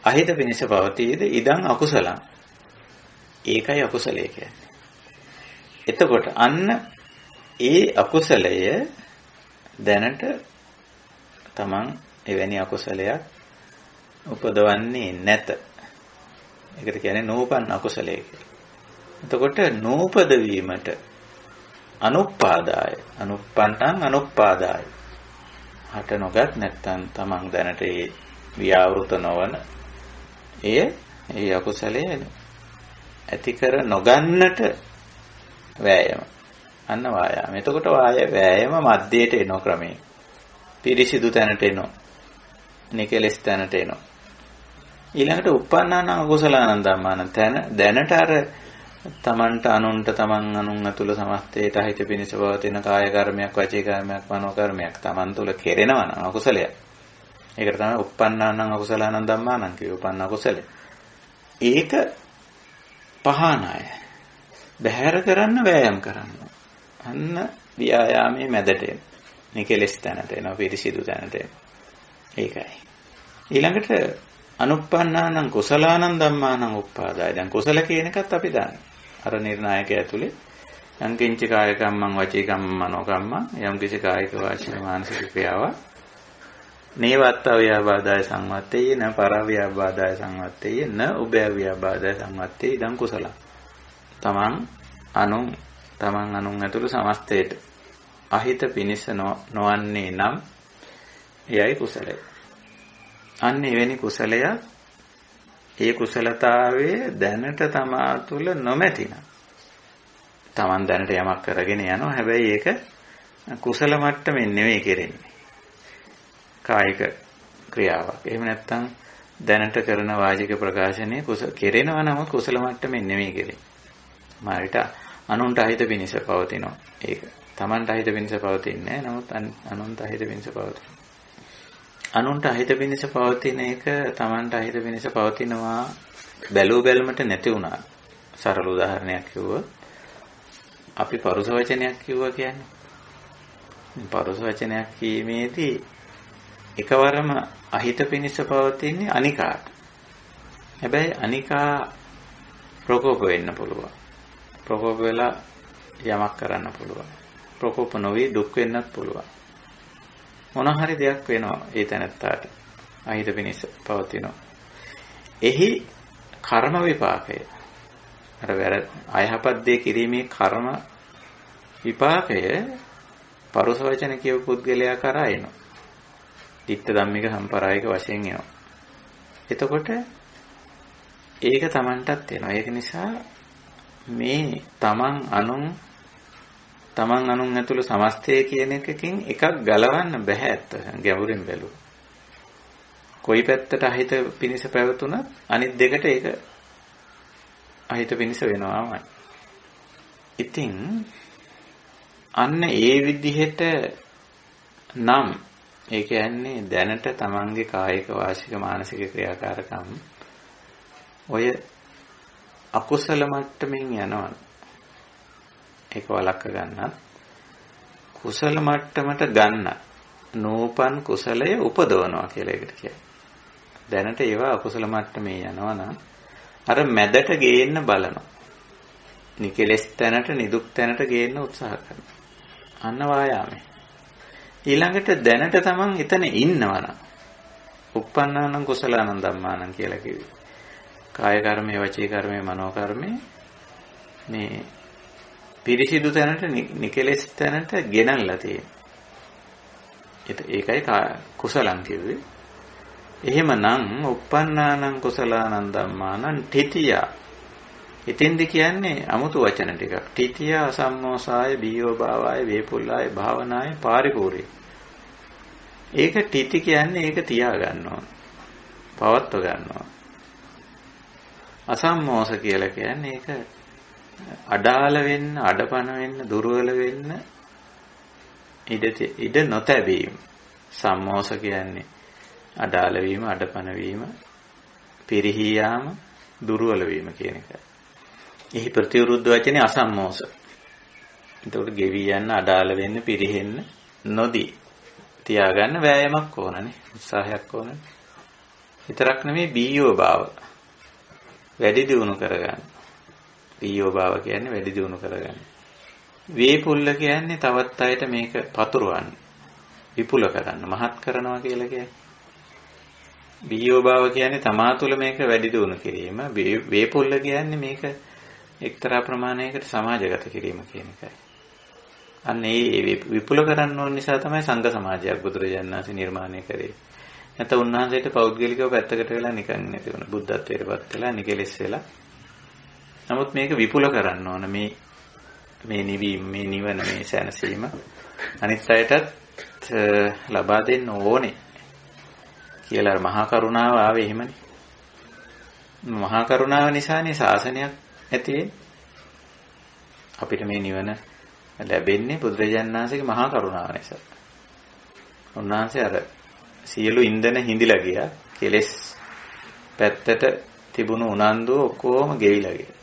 අහිත පිණිස පවතීද ඉදං අකුසලං. ඒකයි අකුසලය කියන්නේ. එතකොට අන්න ඒ අකුසලය දැනට තමන් එවැනි අකුසලයක් උපදවන්නේ නැත. ඒකට කියන්නේ නූපන් අකුසලයේ කියලා. එතකොට නූපද වීමට අනුප්පාදාය, අනුප්පන්නං අනුප්පාදාය. හට නොගත් නැත්නම් තමන් දැනට ඒ ව්‍යාවෘත නොවන ඒ අකුසලයේ ඇති කර නොගන්නට වෑයම. අන්න වායාම. එතකොට වෑයම මැදයට එන ක්‍රමයෙන්. පිරිසිදු තැනට එනවා. නිකලස් තැනට එනවා. ඊළඟට uppannānaṁ akusalaṇaṁ ධම්මානං දැනට අර තමන්ට අනුන්ට තමන් අනුන් අතුල සමස්තයට හිත පිනිස පවතින කාය කර්මයක් වචී කර්මයක් මනෝ කර්මයක් තමන් තුල කෙරෙනවා නම් අකුසලයක්. ඒකට තමයි uppannānaṁ akusalaṇaṁ dhammānaṁ කියේ උපන්න අකුසලයි. ඒක පහනය. බහැර කරන්න වෑයම් කරන්න. අන්න ව්‍යායාමයේ මැදට එන. නිකලස් තැනට එනවා පිරිසිදු තැනට එන. ඒකයි. ඊළඟට අනුප්පන්නානං කුසලානං ධම්මානං උප්පාදාය. දැන් කුසල කියන එකත් අපි දන්නවා. අර නිර්ණායක ඇතුලේ යංකින්ච කාය කම්මං වචී කම්මං මනෝ කම්මං යම් කිසි කායික වාචික මානසික ක්‍රියාවක් නේවත්ත ව්‍යාබාධය සංවත්තේ න පරව්‍යාබාධය සංවත්තේ න උභයව්‍යාබාධය සංවත්තේ ඉදං කුසල. තමන් අනුන් ඇතුළු සමස්තයට අහිත පිනිස නොවන්නේ නම් එයයි කුසලය. අන්න එවැනි කුසලයක් ඒ කුසලතාවයේ දැනට තමා තුළ නොමැතිනම් තමන් දැනට යමක් කරගෙන යනවා. හැබැයි ඒක කුසල මට්ටමින් නෙවෙයි කෙරෙන්නේ. කායික ක්‍රියාවක්. එහෙම නැත්නම් දැනට කරන වාචික ප්‍රකාශනයේ කෙරෙනවා නමුත් කුසල මට්ටමින් නෙවෙයි කෙරෙන්නේ. මාරිට අනුන්ට අහිත පිනිස පවතිනවා. ඒක තමන්ට අහිත පිනිස පවතින්නේ නැහැ. නමුත් අනුන්ට අහිත පිනිස පවතිනවා. අනුන්ට අහිත පිනිස පවතින එක තමන්ට අහිත පිනිස පවතිනවා බැලූ බැලමට නැති වුණා. සරල උදාහරණයක් කිව්වොත් අපි පරුස වචනයක් කිව්වා කියන්නේ. පරුස වචනයක් කීමේදී එකවරම අහිත පිනිස පවතින්නේ අනිකාට. හැබැයි අනිකා ප්‍රකෝප වෙන්න පුළුවන්. ප්‍රකෝප වෙලා යමක් කරන්න පුළුවන්. ප්‍රකෝප නොවි දුක් වෙන්නත් පුළුවන්. මොන හරි දෙයක් වෙනවා ඒ තැනත්තාට. අහිත පිනිස පවතිනවා. එහි කර්ම විපාකය. අර අයහපත් දේ කිරීමේ කර්ම විපාකය පරුස වචන කියව පුද්ගලයා කරා එනවා. ditta ධම්මික සම්පරායික වශයෙන් එනවා. එතකොට ඒක Tamanටත් එනවා. ඒක නිසා මේ තමන් අනුන් ඇතුළු සමස්තය කියන එකකින් එකක් ගලවන්න බෑ ඇත්ත ගැඹුරින් බැලුවා. කොයි පැත්තට අහිත පිනිස පැවතුනත් අනිත් දෙකට ඒක අහිත පිනිස වෙනවාමයි. ඉතින් අන්න ඒ විදිහට නම් ඒ කියන්නේ දැනට තමන්ගේ කායික වාචික මානසික ක්‍රියාකාරකම් ඔය අකුසල මට්ටමින් යනවා. ඒක වළක්ව ගන්නත් කුසල මට්ටමට ගන්න නෝපන් කුසලය උපදවනවා කියලා ඒකට කියනවා. දැනට ඒවා අකුසල මට්ටමේ යනවා නම් අර මැදට ගේන්න බලනවා. නිකලස් තැනට නිදුක් තැනට ගේන්න උත්සාහ කරනවා. අන්න වායාමයි. ඊළඟට දැනට තමන් එතන ඉන්නවනම් uppannānaṁ කුසලානං ධම්මානං කියලා කිව්වේ. කාය කර්මයේ වචී කර්මයේ මනෝ කර්මයේ මේ පිරිසිදු තැනට නිකලස් තැනට ගෙනල්ලා තියෙනවා. ඒකයි කුසලං කිව්වේ. එහෙමනම් uppannānaṁ කුසලානං ධම්මානං තිතියා. ඉතින්දි කියන්නේ අමුතු වචන ටිකක්. තිතියා අසම්මෝසාය බීයෝ භාවාය වේපුල්ලාය භාවනාය පාරිපූර්ණයි. ඒක තිති කියන්නේ ඒක තියා ගන්නවා. පවත්ව ගන්නවා. අසම්මෝස කියලා කියන්නේ ඒක අඩාල වෙන්න, අඩපණ වෙන්න, දුර්වල වෙන්න ඉඩ නොතැබීම. සම්මෝස කියන්නේ අඩාල වීම, අඩපණ වීම, පිරිහී යාම, දුර්වල වීම කියන එකයි. එහි ප්‍රතිවිරුද්ධ වචනේ අසම්මෝස. එතකොට ගෙවි යන්න, අඩාල වෙන්න, පිරිහෙන්න නොදී තියාගන්න වෑයමක් ඕනනේ, උත්සාහයක් ඕනනේ. විතරක් නෙමෙයි බීයෝ භාව වැඩි දියුණු කරගන්න. බීයෝ භාව කියන්නේ වැඩි දියුණු කරගන්න. වේපුල්ල කියන්නේ තවත් අයට මේක පතුරවන්න, විපුල කරන්න, මහත් කරනවා කියලා කියන්නේ. බීයෝ භාව කියන්නේ තමා තුළ මේක වැඩි දියුණු කිරීම. වේපුල්ල කියන්නේ මේක එක්තරා ප්‍රමාණයකට සමාජගත කිරීම කියන එකයි. අන්න ඒ විපුල කරන්න ඕන නිසා තමයි සංඝ සමාජයක් බුදුරජාණන් වහන්සේ නිර්මාණය කරේ. නැත්නම් උන්වහන්සේට පෞද්ගලිකව පැත්තකට වෙලා නිකන් නැති වුණා. බුද්ධත්වයටපත් වෙලා නිකලෙස් වෙලා. නමුත් මේක විපුල කරන්න ඕන. මේ නිවීම, මේ නිවන, මේ සැනසීම අනිත් අයටත් ලබා දෙන්න ඕනේ කියලා මහා කරුණාව ආවේ එහෙමනේ. මහා කරුණාව නිසානේ ශාසනයක් ඇති වෙන්නේ. අපිට මේ නිවන ලැබෙන්නේ බුදුරජාණන් වහන්සේගේ මහා කරුණාව නිසා. උන්වහන්සේ අර සියලු ඉන්ධන හිඳිලා ගියා. කෙලෙස් පැත්තට තිබුණු උනන්දුව ඔක්කොම ගෙවිලා ගියා.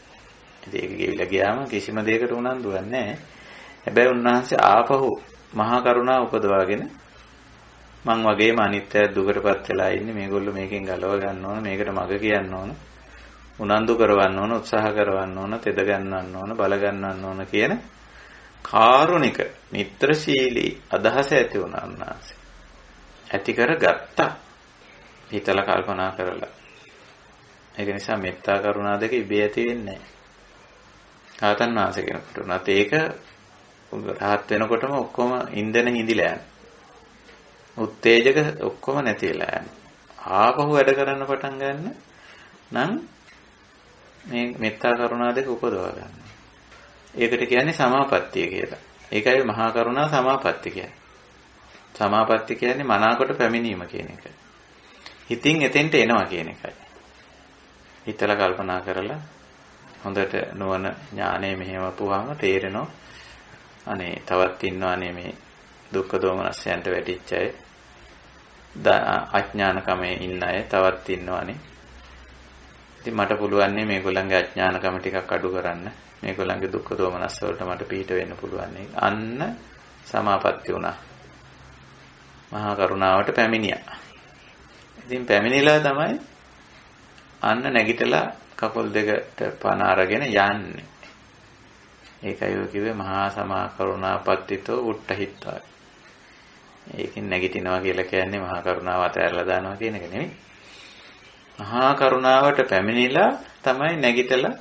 ඉතින් ඒක ගෙවිලා ගියාම කිසිම දෙයකට උනන්දුවක් නැහැ. හැබැයි උන්වහන්සේ ආපහු මහා කරුණාව උපදවාගෙන මං වගේම අනිත්‍ය දුකටපත් වෙලා ඉන්නේ මේගොල්ලෝ මේකෙන් ගලව ගන්න ඕන මේකට මග කියන්න ඕන උනන්දු කරවන්න ඕන උත්සාහ කරවන්න ඕන තෙද ගන්නන්න ඕන බල ගන්නන්න ඕන කියන කාරුණික මිත්‍රශීලී අදහස ඇති වුණා උන්වහන්සේ. ඇති කරගත්තා. හිතලා කල්පනා කරලා. ඒක නිසා මෙත්තා කරුණා දෙක ඉබේ ඇති වෙන්නේ නැහැ. ආතන් වාසය කෙනෙකුට උනත් ඒක රහත් වෙනකොටම ඔක්කොම ඉන්ධන හිඳිලා යනවා. උත්තේජක ඔක්කොම නැති වෙලා යනවා. ආපහු වැඩ කරන්න පටන් ගන්න නම් මේ මෙත්තා කරුණා දෙක උපදවා ගන්න. ඒකට කියන්නේ සමාපත්තිය කියලා. ඒකයි මහා කරුණා සමාපatti කියන්නේ. සමාපatti කියන්නේ මනාකොට පැමිණීම කියන එක. හිතින් එතෙන්ට එනවා කියන එකයි. හිතලා කල්පනා කරලා හොඳට නුවණ ඥානය මෙහෙම වපුවාම තේරෙනවා. අනේ තවත් ඉන්නවානේ මේ දුක්ඛ දෝමනස්යන්ට වැටිච්ච අය. අඥානකමේ ඉන්න අය තවත් ඉන්නවානේ. ඉතින් මට පුළුවන් මේගොල්ලන්ගේ අඥානකම ටිකක් අඩු කරන්න. මේගොල්ලන්ගේ දුක්ඛ දෝමනස් වලට මට පිට වෙන්න පුළුවන්. අන්න සමාපatti වුණා. මහා කරුණාවට පැමිණියා. ඉතින් පැමිණිලා තමයි අන්න නැගිටලා කකුල් දෙකට පන අරගෙන යන්නේ. ඒකයි ඔය කිව්වේ මහා සමා කරුණාපත්තිතෝ උට්ඨහිත්වා. ඒකෙන් නැගිටිනවා කියලා කියන්නේ මහා කරුණාව අතහැරලා දානවා කියන එක නෙමෙයි. මහා කරුණාවට පැමිණිලා තමයි නැගිටලා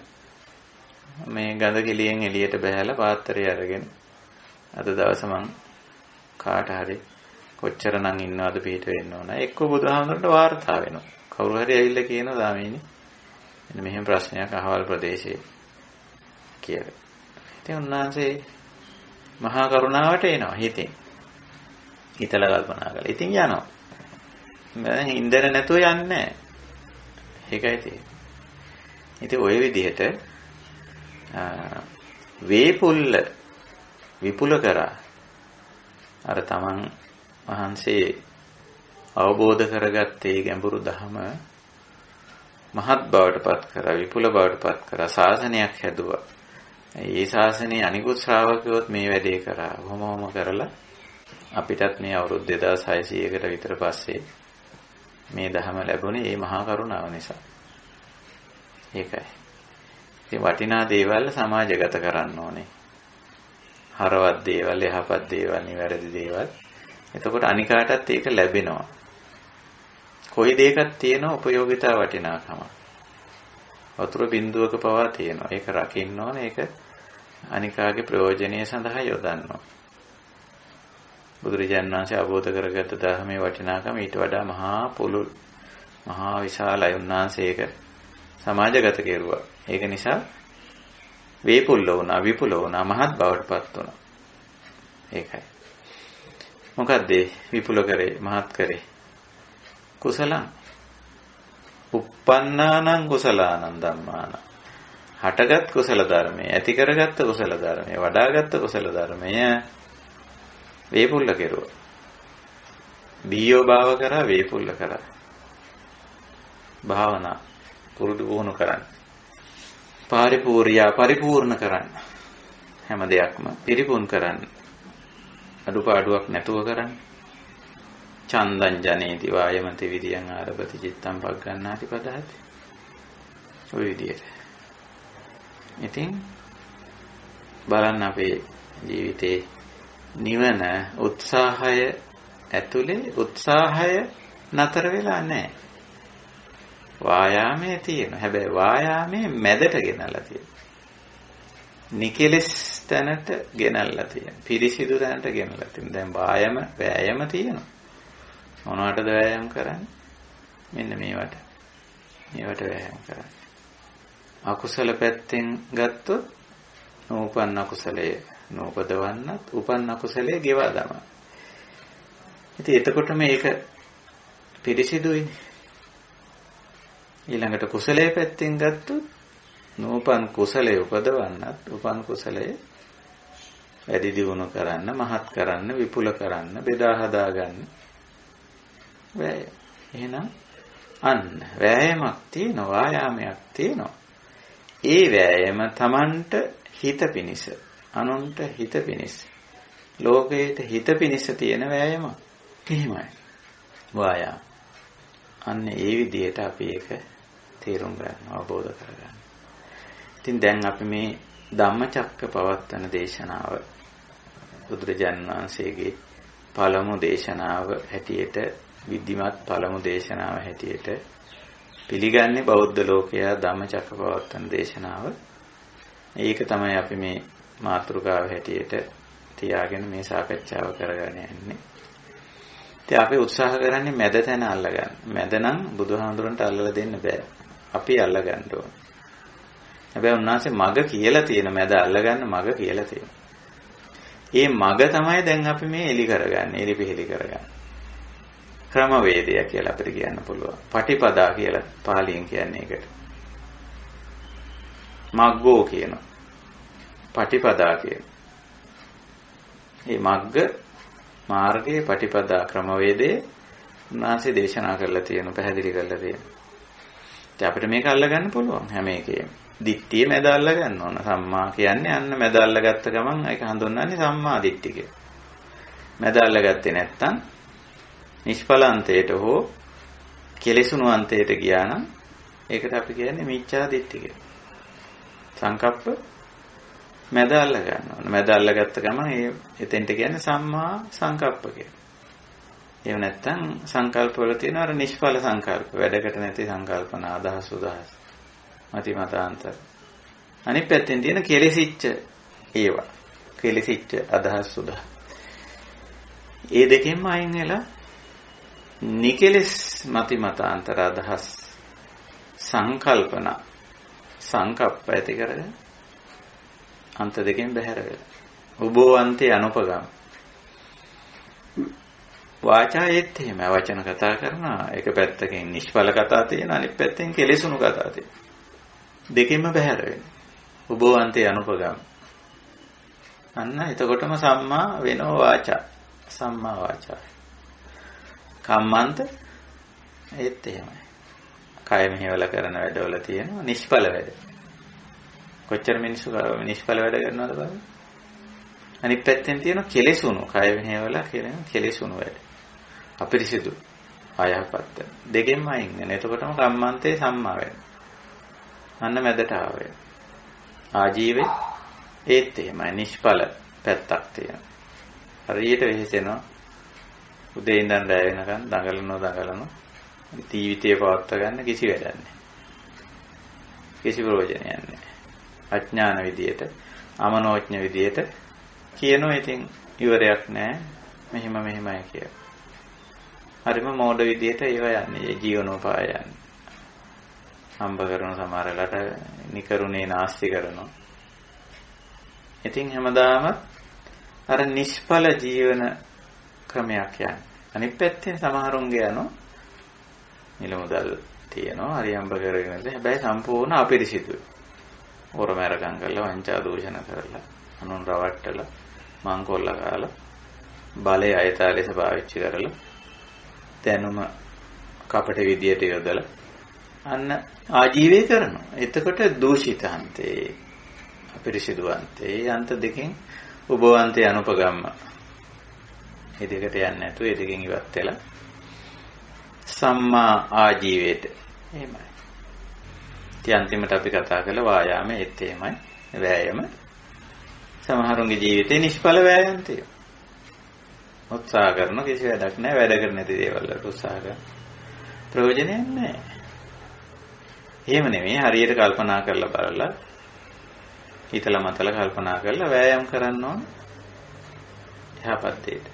මේ ගඳ කෙලියෙන් එළියට බහැලා පාත්‍රය අරගෙන අද දවස මං කාට හරි කොච්චරනම් ඉන්නවද පිට වෙන්න ඕන. එක්ක බුදුහාමුදුරන්ට වාර්තා වෙනවා. කවුරු හරි ඇවිල්ලා කියනවා දාමීනි මෙන්න මෙහෙම ප්‍රශ්නයක් අහවල් ප්‍රදේශයේ කියලා. ඉතින් උන්වහන්සේ මහා කරුණාවට එනවා හිතෙන්. හිතලා කල්පනා කරලා. ඉතින් යනවා. මම ඉන්දර නැතුව යන්නේ නැහැ. ඒකයි තියෙන්නේ. ඉතින් ওই විදිහට වේපුල්ල විපුල කරා අර තමන් වහන්සේ අවබෝධ කරගත්තේ ගැඹුරු ධහම මහත් බවට පත් කරා විපුල බවට පත් කරා ශාසනයක් හැදුවා. ඒ ශාසනයේ අනිකුත් ශ්‍රාවකයෝත් මේ වැඩේ කරා. කොහොමම කරලා අපිටත් මේ අවුරුදු 2600කට විතර පස්සේ මේ ධහම ලැබුණේ මේ මහා කරුණාව නිසා. ඒකයි. ඉතින් වටිනා දේවල් සමාජගත කරන්න ඕනේ. හරවත් දේවල්, යහපත් දේවල්, නිවැරදි දේවල්. එතකොට අනිකාටත් ඒක ලැබෙනවා. කොයි දෙයකක් තියෙන උපයෝගිතා වටිනාකම. වතුර බිඳුවක පවා තියෙනවා. ඒක රකින්න ඕනේ. ඒක අනිකාගේ ප්‍රයෝජනීය සඳහා යොදන්න ඕනේ. බුදුරජාණන් වහන්සේ අවබෝධ කරගත්ත ධර්මයේ වටිනාකම ඊට වඩා මහා පුළුල් මහා විශාලයි. උන්වහන්සේ ඒක සමාජගත කෙරුවා. ඒක නිසා වේපුල්ල වුණා, විපුල වුණා, මහත් බවට පත් වුණා. ඒකයි. මොකද්ද විපුල කරේ, මහත් කරේ? කුසලං. uppannānaṁ කුසලානං ධම්මානං. හටගත් කුසල ධර්මයේ, ඇති කරගත්ත කුසල ධර්මයේ, වඩාගත් කුසල ධර්මයේ වේපුල්ල කෙරුවා. බීයෝ භාව කරා, වේපුල්ල කරා. භාවනා පුරුදු වුණු කරන්න. පරිපූර්ණා පරිපූර්ණ කරන්න. හැම දෙයක්ම පිරිපුන් කරන්න. අඩුපාඩුවක් නැතුව කරන්න. චන්දං ජනේති වායමති විරියං ආරභති චිත්තං පග්ගණ්ණාති පදහති. ඔය විදියට. ඉතින් බලන්න අපේ ජීවිතේ නිවන උත්සාහය ඇතුලේ උත්සාහය නතර වෙලා නැහැ. වායාමයේ තියෙන. හැබැයි වායාමයේ මැදට ගෙනල්ලා තියෙනවා. නිකලස් තැනට ගෙනල්ලා තියෙනවා. පිරිසිදු තැනට ගෙනල්ලා තියෙනවා. දැන් වෑයම තියෙනවා. මොනවටද වෑයම් කරන්නේ? මෙන්න මේවට. මේවට වෑයම් කරන්නේ. අකුසල පැත්තෙන් ගත්තොත් නූපන්න අකුසලයේ නූපදවන්නත් උපන්න අකුසලයේ ගෙවා දමන. ඉතින් එතකොට මේක පිරිසිදුයිනේ. ඊළඟට කුසලයේ පැත්තෙන් ගත්තොත් නූපන් කුසලයේ උපදවන්නත් උපන් කුසලයේ වැඩි දියුණු කරන්න, මහත් කරන්න, විපුල කරන්න, බෙදා හදා ගන්න. වෑයම. එහෙනම් අන්න වෑයමක් තියෙනවා, වායාමයක් තියෙනවා. ඒ වෑයම Tamanට හිත පිනිස, අනුන්ට හිත පිනිස, ලෝකයට හිත පිනිස තියෙන වෑයමක්. එහෙමයි. වායාම. අන්න ඒ විදිහට අපි ඒක තේරුම් ගන්න, අවබෝධ කරගන්න. ඉතින් දැන් අපි මේ ධම්මචක්ක පවත්තන දේශනාව බුදුරජාණන් වහන්සේගේ පළමු දේශනාව හැටියට, විද්ධිමත් පළමු දේශනාව හැටියට පිළිගන්නේ බෞද්ධ ලෝකයා ධම්මචක්ක පවත්තන දේශනාව. ඒක තමයි අපි මේ මාතෘකාව හැටියට තියාගෙන මේ සාකච්ඡාව කරගෙන යන්නේ. ඉතින් අපි උත්සාහ කරන්නේ මැද තැන අල්ලගන්න. මැද නම් බුදුහාමුදුරන්ට අල්ලලා දෙන්න බෑ. අපි අල්ලගන්න ඕන. හැබැයි උන්වහන්සේ මග කියලා තියෙන, මැද අල්ලගන්න මග කියලා තියෙන. ඒ මග තමයි දැන් අපි මේ එලි කරගන්නේ, එලිපෙහෙලි කරගන්නේ. ක්‍රමවේදය කියලා අපිට කියන්න පුළුවන්. පටිපදා කියලා පාලියෙන් කියන්නේ ඒකට. මග්ගෝ කියනවා. පටිපදා කියනවා. මේ මග්ග මාර්ගයේ පටිපදා ක්‍රමවේදයේ උන්වහන්සේ දේශනා කරලා තියෙනවා, පැහැදිලි කරලා තියෙනවා. ඉතින් අපිට මේක අල්ලගන්න පුළුවන් හැම එකේම. දිට්ඨිය මැද අල්ල ගන්න ඕන. සම්මා කියන්නේ අන්න මැද අල්ලගත්ත ගමන් ඒක හඳුන්වන්නේ සම්මා දිට්ඨිය කියලා. මැද අල්ලගත්තේ නැත්තම් නිෂ්ඵලාන්තයට හෝ කෙලෙසුණු අන්තයට ගියා නම් ඒකට අපි කියන්නේ මිච්ඡා දිට්ඨිය කියලා. සංකප්ප මැද අල්ල ගන්න ඕන. මැද අල්ලගත්ත ගමන් එතෙන්ට කියන්නේ සම්මා සංකප්ප කියලා. එහෙම නැත්තම් සංකල්ප වල තියෙන අර නිෂ්ඵල සංකල්ප, වැඩකට නැති සංකල්පන, අදහස් උදහස්, මති මතාන්තර. අනිත් පැත්තෙන් තියෙන කෙලෙසිච්ච ඒවා, කෙලෙසිච්ච අදහස් උදහස්. ඒ දෙකෙන්ම අයින් වෙලා නිකෙලස් මති මතාන්තර අදහස් සංකල්පන සංකප්ප ඇති කරගෙන අන්ත දෙකෙන් බැහැර වෙලා උභවන්තේ අනුපගම්. වාචායෙත් එහෙම වචන කතා කරනවා. එක පැත්තකින් නිෂ්ඵල කතා තියෙන, අනිත් පැත්තෙන් කෙලෙසුණු කතා තියෙන. දෙකෙන්ම බැහැර වෙනවා. උභවන්තේ අනුපගම්. අන්න එතකොටම සම්මා වෙනෝ වාචා. සම්මා වාචා. කම්මන්ත ඒත් එහෙමයි. කය මෙහෙवला කරන වැඩවල තියෙනවා නිෂ්ඵල වැඩ. කොච්චර මිනිස්සු නිෂ්ඵල වැඩ කරනවද බලන්න. අනිත් පැත්තෙන් තියෙන කෙලෙසුණු, කය මෙහෙवला කියන කෙලෙසුණු වැඩ. අපිරිසිදු, අයහපත්. දෙකෙන්ම අයින් වෙන. එතකොටම කම්මන්තේ සම්මා වෙනවා. අන්න මැදට ආවේ. ආජීවේ ඒත් එහෙමයි නිෂ්ඵල පැත්තක් තියෙනවා. හරියට වෙහෙසෙනවා. උදේ ඉඳන් රැ වෙනකන් දඟලනවා. ජීවිතේ පවත්වා ගන්න කිසි වැඩක් නැහැ. කිසි ප්‍රයෝජනයක් නැහැ. අඥාන විදියට, අමනෝඥ විදියට කියනවා. ඉතින් ඉවරයක් නැහැ. මෙහෙමයි කියලා. හරිම මෝඩ විදියට ඒවා යන්නේ. ජීවනෝපාය යන්නේ. හම්බ කරන සමහරලාට නිකරුණේ නාස්ති කරනවා. ඉතින් හැමදාම අර නිෂ්ඵල ජීවන ක්‍රමයක් යන්නේ. අනිත් පැත්තෙන් සමහරුන්ගේ යනවා මිල මුදල් තියෙනවා, හරි හම්බ කරගෙන ඉඳලා හැබැයි සම්පූර්ණ අපිරිසිදුයි. ඕරමරකම් කරලා, වංචා දූෂණ කරලා, අනුන් රවට්ටලා, මංකොල්ල කාලා, බලය අයථාලෙස පාවිච්චි කරලා, දැනුම කපට විදියට යොදලා අන්න ආජීවය කරනවා. එතකොට දූෂිතාන්තේ, අපිරිසිදුවන්තේ, අන්ත දෙකෙන් උභවන්තේ අනුපගම්ම. මේ දෙකට යන්නේ නැතුව ඒ දෙකෙන් ඉවත් වෙලා සම්මා ආජීවයට. එහෙමයි. ඉතින් අන්තිමට අපි කතා කළ වායාමයේ ඒත් එහෙමයි. වෑයම. සමහරුන්ගේ ජීවිතේ නිෂ්ඵල වෑයම් තියෙනවා. උත්සාහ කරන කිසි වැඩක් නැහැ. වැඩ කර නැති දේවල් වලට උත්සාහ කරන ප්‍රයෝජනයක් නැහැ. එහෙම නෙමෙයි. හරියට කල්පනා කරලා බලලා හිතලා මතලා කල්පනා කරලා වෑයම් කරන්න ඕන. යහපත් දෙයට.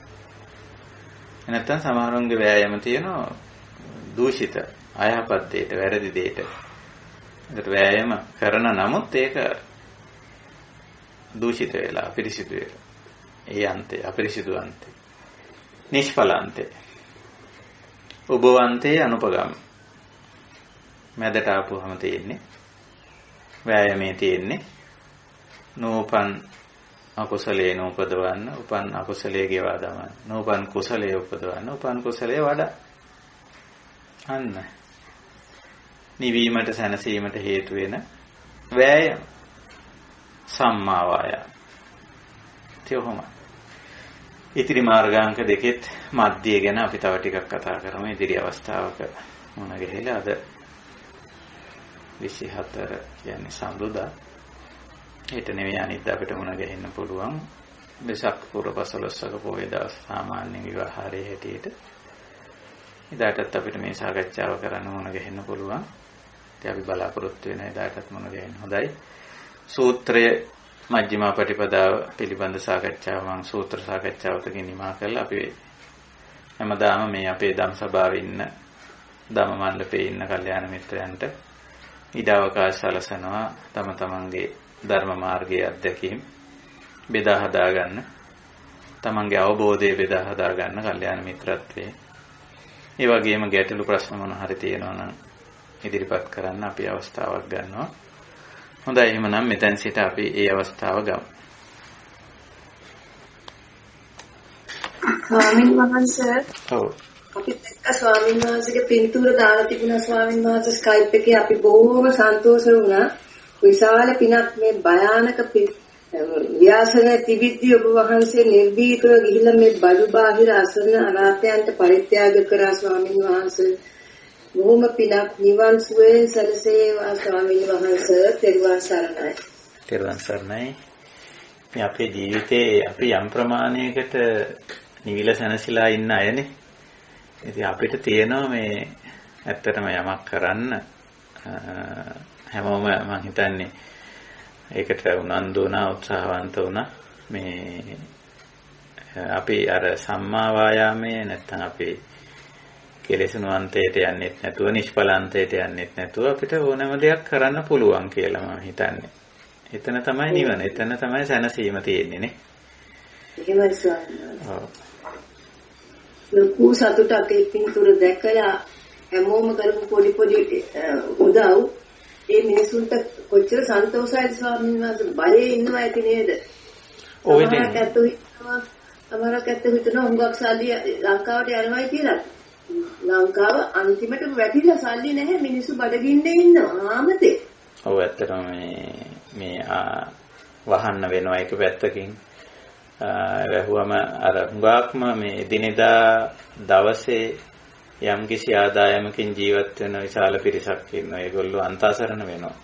නැත්තම් සමහරුන්ගේ වෑයම තියෙනවා දූෂිත, අයහපත් දෙයට, වැරදි දෙයට. ඒකට වෑයම කරන නමුත් ඒක දූෂිත වෙලා, අපිරිසිදු වෙලා. ඒ අන්තේ, අපිරිසිදු අන්තේ. නිෂ්ඵලාන්තේ. උභවන්තේ අනුපගම්. මැදට ආපුවම තියෙන්නේ වෑයමේ තියෙන්නේ නූපන් අකුසලයේ නූපදවන්න, උපන් අකුසලයේ ගෙවා දමන්න. නූපන් කුසලයේ උපදවන්න, උපන් කුසලයේ වඩා. අන්න. නිවීමට සැනසීමට හේතු වෙන වෑයම. සම්මා වායාම. තියොහොමයි. ඉතිරි මාර්ගාංක දෙකෙත් මධ්‍යය ගැන අපි තව ටිකක් කතා කරමු ඉදිරි අවස්ථාවක මොන ගෙහිලා අද 24 කියන්නේ සම්බුදා. ඊට නෙවෙයි අනිද්දා අපිට මොන ගෙහෙන්න පුළුවන්. වෙසක් පුර 15ක පොයේ දවස් සාමාන්‍ය විවාහාරයේ හැටියට. එදාටත් අපිට මේ සාකච්ඡාව කරන්න මොන ගෙහෙන්න පුළුවන්. ඉතින් අපි බලාපොරොත්තු වෙන එදාටත් මොන ගෙහෙන්න හොඳයි. සූත්‍රය මජ්ක්‍ධිමා පටිපදාව පිළිබඳ සාකච්ඡාව මම සූත්‍ර සාකච්ඡාවකින් නිමා කළා. අපි හැමදාම මේ අපේ ධම්සභාවේ ඉන්න ධම්ම මණ්ඩපේ ඉන්න කල්යාණ මිත්‍රයන්ට ඉඩ අවකාශ සලසනවා තම තමන්ගේ ධර්ම මාර්ගයේ අත්දැකීම් බෙදා හදා ගන්න. තමන්ගේ අවබෝධය බෙදා හදා ගන්න කල්යාණ මිත්‍රත්වයේ. ඒ වගේම ගැටලු ප්‍රශ්න මොන හරි තියෙනවා නම් ඉදිරිපත් කරන්න අපි අවස්ථාවක් ගන්නවා. හොඳයි එහෙනම් මෙතෙන් සිට අපි ඒ අවස්ථාව ගමු. ස්වාමීන් වහන්සේ ඔව්. අපි දැක්ක ස්වාමීන් වහන්සේගේ පින්තූර දාලා තිබුණා ස්වාමීන් වහන්සේ ස්කයිප් එකේ අපි බොහොම සන්තෝෂ වුණා. විශාල පිනක් මේ භයානක ව්‍යාසන තිබිද්දී ඔබ වහන්සේ නිර්භීතව ගිහිල්ලා මේ බඩු බාහිර අසරණ අනාථයන්ට පරිත්‍යාග කරා ස්වාමීන් වහන්සේ. බොහොම පිනක් නිවන් සුවයෙන් සැලසේවා ස්වාමීන් වහන්සේ. තෙරුවන් සරණයි. තෙරුවන් සරණයි. මේ අපේ ජීවිතේ අපි යම් ප්‍රමාණයකට නිවිල සැනසීලා ඉන්න අයනේ. ඉතින් අපිට තියෙනවා මේ ඇත්තටම යමක් කරන්න හැමෝම මම හිතන්නේ ඒකට උනන්දු වුණා උත්සාහවන්ත වුණා. මේ අපි අර සම්මා වායාමයේ නැත්තම් අපි කෙලෙසුණු අන්තයට යන්නෙත් නැතුව නිෂ්ඵල අන්තයට යන්නෙත් නැතුව අපිට ඕනෑම දෙයක් කරන්න පුළුවන් කියලා මම හිතන්නේ. එතන තමයි නිවන. එතන තමයි සැනසීම තියෙන්නේ නේ. එහෙමයි ස්වාමීන් වහන්සේ. ලොකු සතුටක් ඒ පින්තූර දැකලා හැමෝම කරපු පොඩි පොඩි උදව් ඒ මිනිසුන්ට කොච්චර සන්තෝෂයිද ස්වාමීන් වහන්සේ. බලේ ඉන්නවා ඇති නේද? ඔය අමාරක් ඇත්ත හිතනවා හුඟක් සල්ලි ලංකාවට යනවායි කියලා. ලංකාව අන්තිමට වැටිලා සල්ලි නැහැ මිනිස්සු බඩගින්නේ ඉන්නවා ආමතේ. ඔව් ඇත්තටම මේ වහන්න වෙනවා එක පැත්තකින්. වැහුවම අර හුඟක්ම මේ දිනදා දවසේ යම්කිසි ආදායමකින් ජීවත් වෙන විශාල පිරිසක් ඉන්නවා. ඒගොල්ලෝ අන්තාසරණ වෙනවා.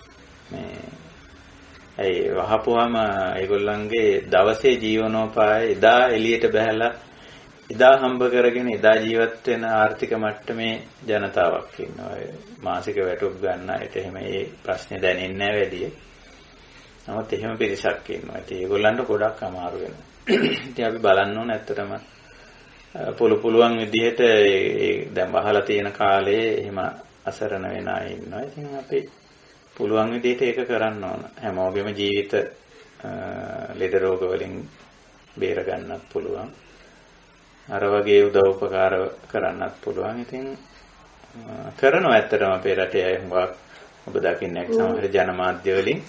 ඒ වහපුවාම ඒගොල්ලන්ගේ දවසේ ජීවනෝපාය එදා එළියට බහැලා එදා හම්බ කරගෙන එදා ජීවත් වෙන ආර්ථික මට්ටමේ ජනතාවක් ඉන්නවා. මාසික වැටුප් ගන්න අයට එහෙම ඒ ප්‍රශ්නේ දැනෙන්නේ නැහැ වැඩි. නමුත් එහෙම පිරිසක් ඉන්නවා. ඉතින් ඒගොල්ලන්ට ගොඩක් අමාරු වෙනවා. ඉතින් අපි බලන්න ඕන ඇත්තටම පුළුවන් විදිහට දැන් වහලා තියෙන කාලේ එහෙම අසරණ වෙන අය ඉන්නවා. ඉතින් අපි පුළුවන් විදිහට ඒක කරන්න ඕන. හැමෝගෙම ජීවිත ලෙඩ රෝග වලින් බේර ගන්නත් පුළුවන්. අර වගේ උදව් උපකාර කරන්නත් පුළුවන්. ඉතින් කරනවා ඇත්තටම අපේ රටේ අය හුඟක් ඔබ දකින්නේ සමහර ජනමාධ්‍ය වලින්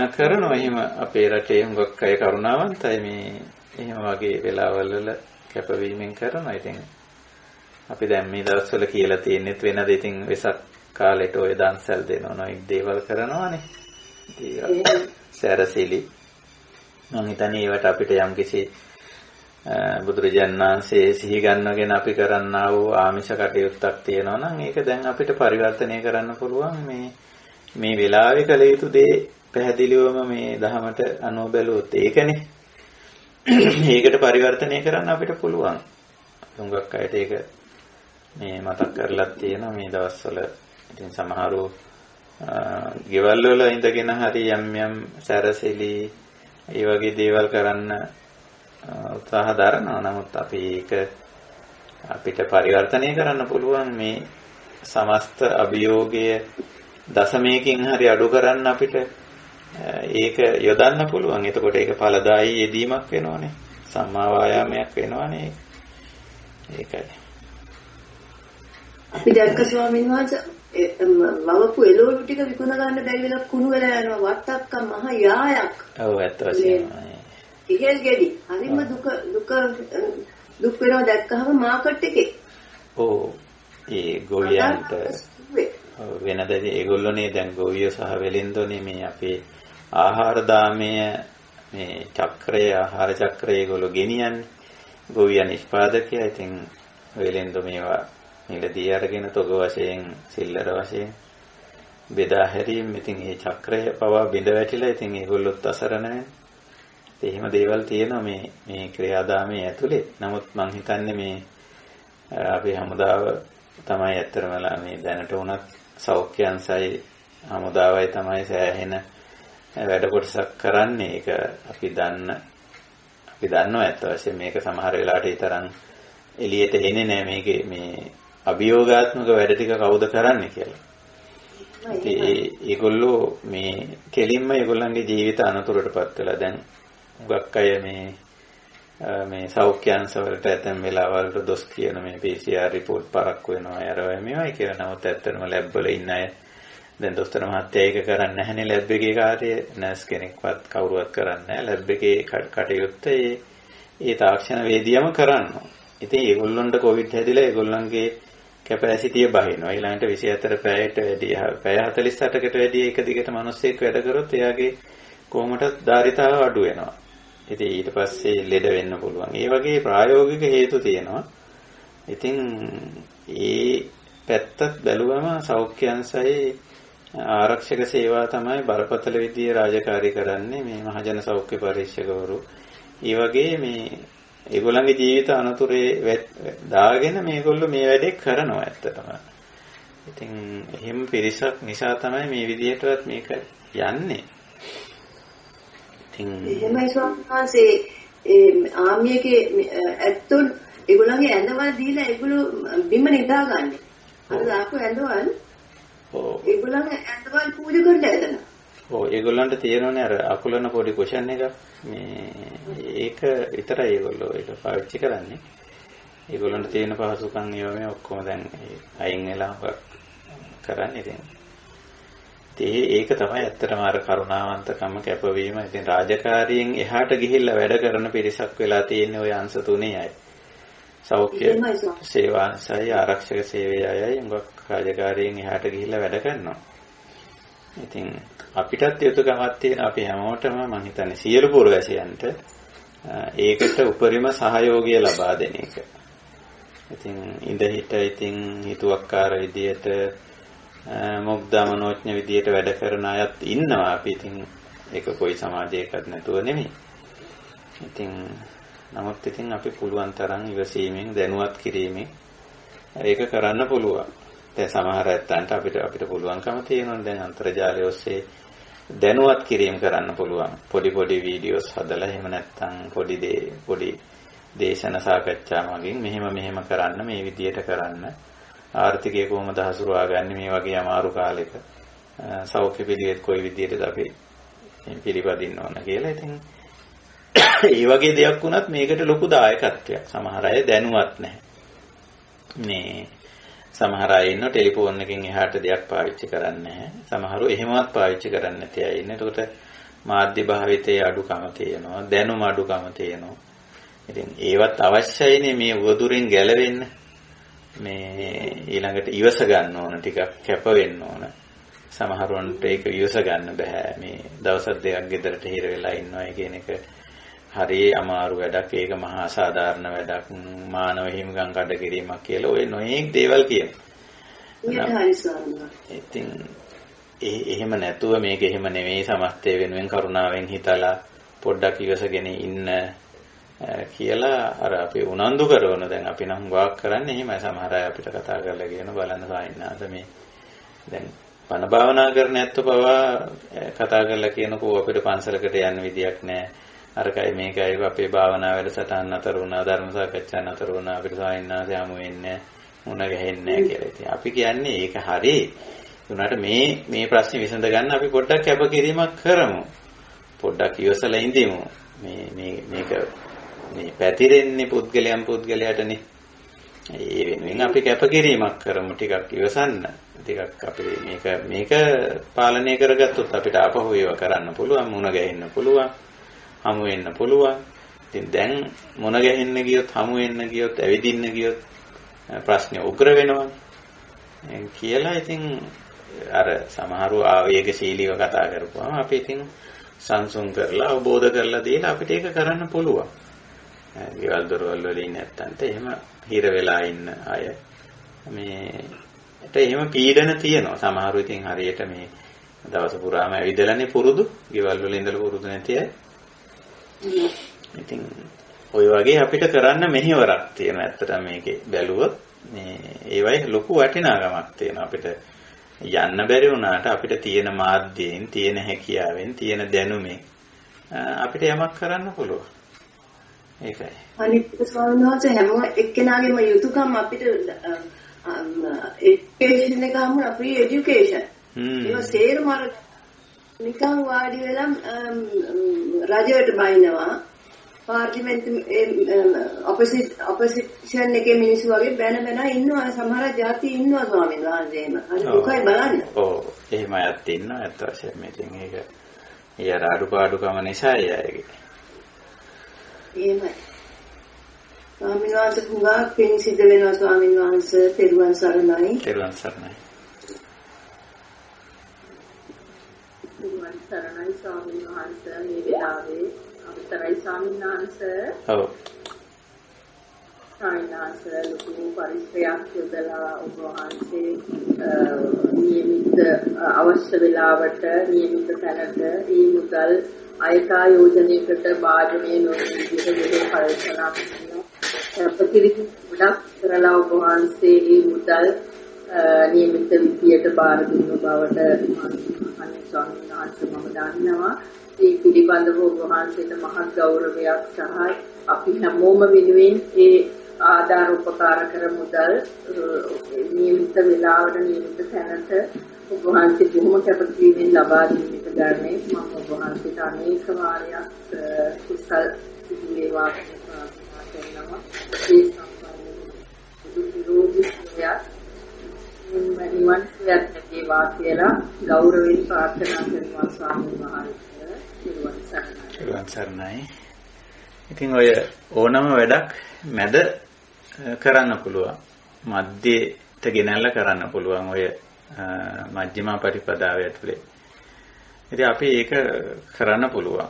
කරනවා. එහෙම අපේ රටේ හුඟක් අය කරුණාවන්තයි මේ එහෙම වගේ වෙලාවල් වල කැපවීමෙන් කරනවා. ඉතින් අපි දැන් මේ දවස්වල කියලා තියෙනෙත් වෙනද ඉතින් වෙසක් කාලෙට ඔය දන්සල් දෙනවා නොඑක් දේවල් කරනවානේ. සැරසිලි මම හිතන්නේ ඒවට අපිට යම්කිසි බුදුරජාණන් වහන්සේ සිහි ගන්නගෙන අපි කරන්නා වූ ආමිෂ කටයුත්තක් තියෙනවා නම් ඒක දැන් අපිට පරිවර්තනය කරන්න පුළුවන්. මේ වෙලාවේ කළ යුතු දේ පැහැදිලිවම මේ දහමට අනුව බැලුවොත් ඒකනේ. ඒකට පරිවර්තනය කරන්න අපිට පුළුවන්. හුඟක් අයට ඒක මේ මතක් කරලා තියෙනවා මේ දවස්වල. ඉතින් සමහරව ගෙවල් වල ඉඳගෙන හරි යම් සැරසිලි ඒ වගේ දේවල් කරන්න උත්සාහ දරනවා. නමුත් අපි ඒක අපිට පරිවර්තනය කරන්න පුළුවන්. මේ සමස්ත අභියෝගය දශමයකින් හරි අඩු කරන්න අපිට ඒක යොදන්න පුළුවන්. එතකොට ඒක ඵලදායී යෙදීමක් වෙනවනේ. සම්මා වායාමයක් වෙනවනේ. ඒකයි. අපි දැක්ක ස්වාමීන් වහන්සේ වවපු එළවලු ටික විකුණ ගන්න බැරි වෙලා කුණු වෙලා යනවා වත්තක්ක මහ යායක්. ඔව් ඇත්ත වශයෙන්මයි. ඉහෙල් ගෙඩි. හරිම දුක් වෙනවා දැක්කහම මාකට් එකේ. ඔව්. ඒ ගොවියන්ට වෙනදදී ඒගොල්ලෝනේ දැන් ගොවියෝ සහ වෙලින්දෝනේ මේ අපේ ආහාර දාමය මේ චක්‍රය ආහාර චක්‍රය ඒගොල්ලෝ ගෙනියන්නේ. ගොවියා නිෂ්පාදකයා. ඉතින් වෙලින්දෝ මේවා නිලදී අරගෙන තොග වශයෙන් සිල්ලර වශයෙන් බෙදා හැරීම. ඉතින් මේ චක්‍රය පවා බිඳ වැටිලා ඉතින් ඒගොල්ලොත් අසරණ වෙනවා. එහෙම දේවල් තියෙනවා මේ ක්‍රියාදාමයේ ඇතුලේ. නමුත් මං හිතන්නේ මේ අපේ හමුදාව තමයි ඇත්තටම මේ දැනට උනත් සෞඛ්‍ය අංශයි හමුදාවයි තමයි සෑහෙන වැඩ කොටසක් කරන්නේ. ඒක අපි දන්නවා ඇත්ත වශයෙන් මේක සමහර වෙලාවට ඒ තරම් එළියට එන්නේ නැහැ මේකේ මේ අභියෝගාත්මක වැඩ ටික කවුද කරන්නේ කියලා. ඉතින් ඒගොල්ලෝ මේ කෙලින්ම ඒගොල්ලන්ගේ ජීවිත අනතුරටපත් වෙලා දැන් හුඟක් අය මේ සෞඛ්‍ය අංශවලට ඇතැම් වෙලාවලට දොස් කියන මේ PCR report පරක්කු වෙනවා අරවයි මේවයි කියලා. නමුත් ඇත්තටම ලැබ් වල ඉන්න අය දැන් දොස්තර මහත්තයා ඒක කරන්නේ නැහැනේ. ලැබ් එකේ කාර්යය නර්ස් කෙනෙක්වත් කවුරුවත් කරන්නේ නැහැ. ලැබ් එකේ කටයුත්ත ඒ තාක්ෂණ වේදිකම කරනවා. ඉතින් ඒගොල්ලන්ට කොවිඩ් හැදිලා ඒගොල්ලන්ගේ කැපැසිටිය බහිනවා. ඊළඟට 24 පැයට වැඩි පැය 48කට වැඩි එක දිගට මිනිස්සෙක් වැඩ කරොත් එයාගේ කොහොමදත් ධාරිතාව අඩු වෙනවා. ඉතින් ඊට පස්සේ ලෙඩ වෙන්න පුළුවන්. ඒ වගේ ප්‍රායෝගික හේතු තියෙනවා. ඉතින් ඒ පැත්තත් බැලුවම සෞඛ්‍ය අංශයේ ආරක්ෂක සේවා තමයි බරපතල විදිහේ රාජකාරී කරන්නේ මේ මහජන සෞඛ්‍ය පරීක්ෂකවරු. ඒ වගේ මේ ඒගොල්ලන්ගේ ජීවිත අනතුරේ දාගෙන මේගොල්ලෝ මේ වැඩේ කරනවා ඇත්තටම. ඉතින් එහෙම පිරිසක් නිසා තමයි මේ විදිහටවත් මේක යන්නේ. ඉතින් එහෙමයි සෝන්හන්සේ ආමියගේ ඇත්තොන් ඒගොල්ලන්ගේ ඇඳවල දීලා ඒගොල්ලෝ බිම නිදාගන්නේ. අර දාපු ඇඳවල ඒගොල්ලන්ගේ ඇඳවල පූජා කරලා ඇදලා. ඔව් ඒගොල්ලන්ට තියෙනවනේ අර අකුලන පොඩි කුෂන් එකක්. ඒක විතරයි ඒගොල්ලෝ ඒක පාවිච්චි කරන්නේ. ඒගොල්ලන්ට තියෙන පහසුකම් ඒවා මේ ඔක්කොම දැන් අයින් වෙලා කරන්නේ. ඒක තමයි ඇත්තටම අර කරුණාවන්තකම කැපවීම. ඉතින් රාජකාරියෙන් එහාට ගිහිල්ලා වැඩ කරන පිරිසක් වෙලා තියෙන්නේ ওই අංශ තුනේ අය. සෞඛ්‍ය සේවාංශය ආරක්ෂක සේවය අයයි උඟක් රාජකාරියෙන් එහාට ගිහිල්ලා වැඩ කරනවා. ඉතින් අපිටත් යුතුයකමක් තියෙන අපි හැමෝටම මම හිතන්නේ සියලු පුරවැසියන්ට ඒකට උපරිම සහයෝගය ලබා දෙන එක. ඉතින් ඉතින් හිතුවක්කාර විදියට මුග්ධමනෝඥ විදියට වැඩ කරන අයත් ඉන්නවා. අපි ඉතින් ඒක කොයි සමාජයකත් නැතුව නෙමෙයි. ඉතින් නමුත් ඉතින් අපි පුළුවන් තරම් ඉවසීමෙන් දැනුවත් කිරීමෙන් ඒක කරන්න පුළුවන්. දැන් සමහර ඇත්තන්ට අපිට පුළුවන්කම තියෙනවා දැන් අන්තර්ජාලය ඔස්සේ දැනුවත් කිරීම කරන්න පුළුවන්. පොඩි වීඩියෝස් හදලා එහෙම නැත්නම් පොඩි දේශන සාකච්ඡා මගින් මෙහෙම කරන්න මේ විදියට කරන්න. ආර්ථිකය කොහොමද හසුරුවා ගන්න මේ වගේ අමාරු කාලෙක සෞඛ්‍ය පිළිවෙත් කොයි විදියටද අපි පිළිපදින්න ඕන කියලා. ඉතින් ඒ වගේ දෙයක් වුණත් මේකට ලොකු දායකත්වයක්. සමහර අය දැනුවත් නැහැ. මේ සමහර අය ඉන්න ටෙලිෆෝන් එකකින් එහාට දෙයක් පාවිච්චි කරන්නේ නැහැ. සමහරව එහෙමවත් පාවිච්චි කරන්නේ නැති අය ඉන්න. ඒකට මාධ්‍ය භාවිතයේ අඩුකම තියෙනවා. දැනුම අඩුකම තියෙනවා. ඉතින් ඒවත් අවශ්‍යයිනේ මේ උවදුරින් ගැලවෙන්න. මේ ඊළඟට ඉවස ගන්න ඕන ටිකක් කැප වෙන්න ඕන. සමහරවන්ට ඒක ඉවස ගන්න බෑ. මේ දවස් දෙකක් ගෙදරට හිර වෙලා ඉන්නවා කියන එක හරිය අමාරු වැඩක්. ඒක මහා අසාධාරණ වැඩක්. මානව හිමිකම් කඩ කිරීමක් කියලා ඔය නොයේක් දේවල් කියනවා. ඉතින් එහෙම නැතුව මේක එහෙම නෙවෙයි සමස්තය වෙනුවෙන් කරුණාවෙන් හිතලා පොඩ්ඩක් ඉවසගෙන ඉන්න කියලා අර අපි උනන්දු කරන දැන් අපි නම් වාක් කරන්නේ එහෙමයි. සමහර අය අපිට කතා කරලා කියන බලන්න සාහිණාද මේ දැන් පණ භාවනා කරන ඇත්ත පවා කතා කරලා කියනකෝ අපිට පන්සලකට යන්න විදියක් නැහැ. අරකයි මේකයි අපේ භාවනා වැඩසටහන් අතර වුණා ධර්ම සාකච්ඡා අතර වුණා අපිට සාහිණාද යමු වෙන්නේ මුණ ගැහෙන්නේ නැහැ කියලා. ඉතින් අපි කියන්නේ ඒක හරි. උනාට මේ ප්‍රශ්නේ විසඳ ගන්න අපි පොඩ්ඩක් කැපකිරීමක් කරමු. පොඩ්ඩක් ඉවසලා ඉඳිමු. මේක මේ පැතිරෙන්නේ පුද්ගලයන්ටනේ. ඒ වෙනුවෙන් අපි කැපකිරීමක් කරමු ටිකක් ඉවසන්න. ටිකක් අපිට මේක පාලනය කරගත්තොත් අපිට ආපහු ඒව කරන්න පුළුවන්, මුණ ගැහෙන්න පුළුවන්, හමු වෙන්න පුළුවන්. ඉතින් දැන් මුණ ගැහෙන්න ගියොත්, හමු වෙන්න ගියොත්, ඇවිදින්න ගියොත් ප්‍රශ්නේ උග්‍ර වෙනවා කියලා. ඉතින් අර සමහරව ආවේගශීලීව කතා කරපුවාම අපි ඉතින් සංසුන් කරලා අවබෝධ කරලා දීලා අපිට ඒක කරන්න පුළුවන්. ගෙවල් දොරවල් වල ඉන්නේ නැත්තන්ට එහෙම හිර වෙලා ඉන්න අය මේට එහෙම පීඩන තියෙනවා. සමහරව ඉතින් හරියට මේ දවස පුරාම ඇවිදලානේ පුරුදු, ගෙවල් වල ඉඳලා පුරුදු නැති අය. ඉතින් ඔය වගේ අපිට කරන්න මෙහෙවරක් තියෙනවා. ඇත්තටම මේකේ බැලුවොත් මේ ඒවයි ලොකු වටිනාකමක් තියෙනවා. අපිට යන්න බැරි වුණාට අපිට තියෙන මාධ්‍යයෙන්, තියෙන හැකියාවෙන්, තියෙන දැනුමෙන් අපිට යමක් කරන්න පුළුවන්. ඒකයි. අනිත් ස්වාමීන් වහන්සේ හැම එක්කෙනාගේම යුතුයකම් අපිට එඩියුකේෂන් එක හමු අපේ එඩියුකේෂන්. ඒක සේරම නිකන් වාඩි වෙලා රජයට බයිනවා. පාර්ලිමේන්තු ඔපොසිෂන් එකේ මිනිස්සු වගේ බැන ඉන්නවා. සමහර ಜಾති ඉන්නවා ස්වාමීන් වහන්සේම. අර දුකයි බලන්න. ඔව් එහෙම අයත් ඉන්නවා. ඇත්ත වශයෙන්ම ඉතින් ඒක ඒ අර අඩුපාඩුකම නිසා ඒයගේ. එහෙමයි. ස්වාමීන් වහන්සේ පුඟා පින් සිද්ධ වෙනවා ස්වාමීන් වහන්සේ. තෙරුවන් සරණයි. තෙරුවන් සරණයි. තෙරුවන් සරණයි ස්වාමීන් වහන්සේ. මේ වෙලාවේ අවසරයි ස්වාමීන් වහන්සේ. ඔව්. ස්වාමීන් වහන්සේ ලොකු පරිශ්‍රයක් යොදලා ඔබ වහන්සේ නියමිත අවශ්‍ය වෙලාවට නියමිත තැනට මේ මුදල් අයථා යෝජනයකට භාජනය නොවන විදිහට කල්පනා කරනවා. ප්‍රතිවිධි ගොඩක් කරලා ඔබ වහන්සේ මේ මුදල් නියමිත විදියට බාර දුන්න බවට අනේ ස්වාමීන් වහන්සේ මම දන්නවා. ඒ පිළිබඳව ඔබ වහන්සේට මහත් ගෞරවයක් සහ අපි හැමෝම වෙනුවෙන් ඒ ආධාර උපකාර කර මුදල් නියමිත වේලාවට නියමිත තැනට ඔබ වහන්සේ බොහොම කැපකිරීමෙන් ලබා දෙන්නට ගන්නේ මම ඔබ වහන්සේට අනේක වාරයක් කුසල් සිදු වේවා කරනවා. ඒ සම්පන්න දුරුවිරෝධියක් නිවන් සුවයත්ගේ කියලා ගෞරවයෙන් ප්‍රාර්ථනා කරනවා ස්වාමීන් වහන්සේ. තෙරුවන් සරණයි. ඉතින් ඔය ඕනම වැඩක් මැද කරන්න පුළුවන්. මධ්‍යයට ගෙනල්ලා කරන්න පුළුවන් ඔය මජ්ක්‍ධිමා පටිපදාව ඇතුලේ. ඉතින් අපි ඒක කරන්න පුළුවන්.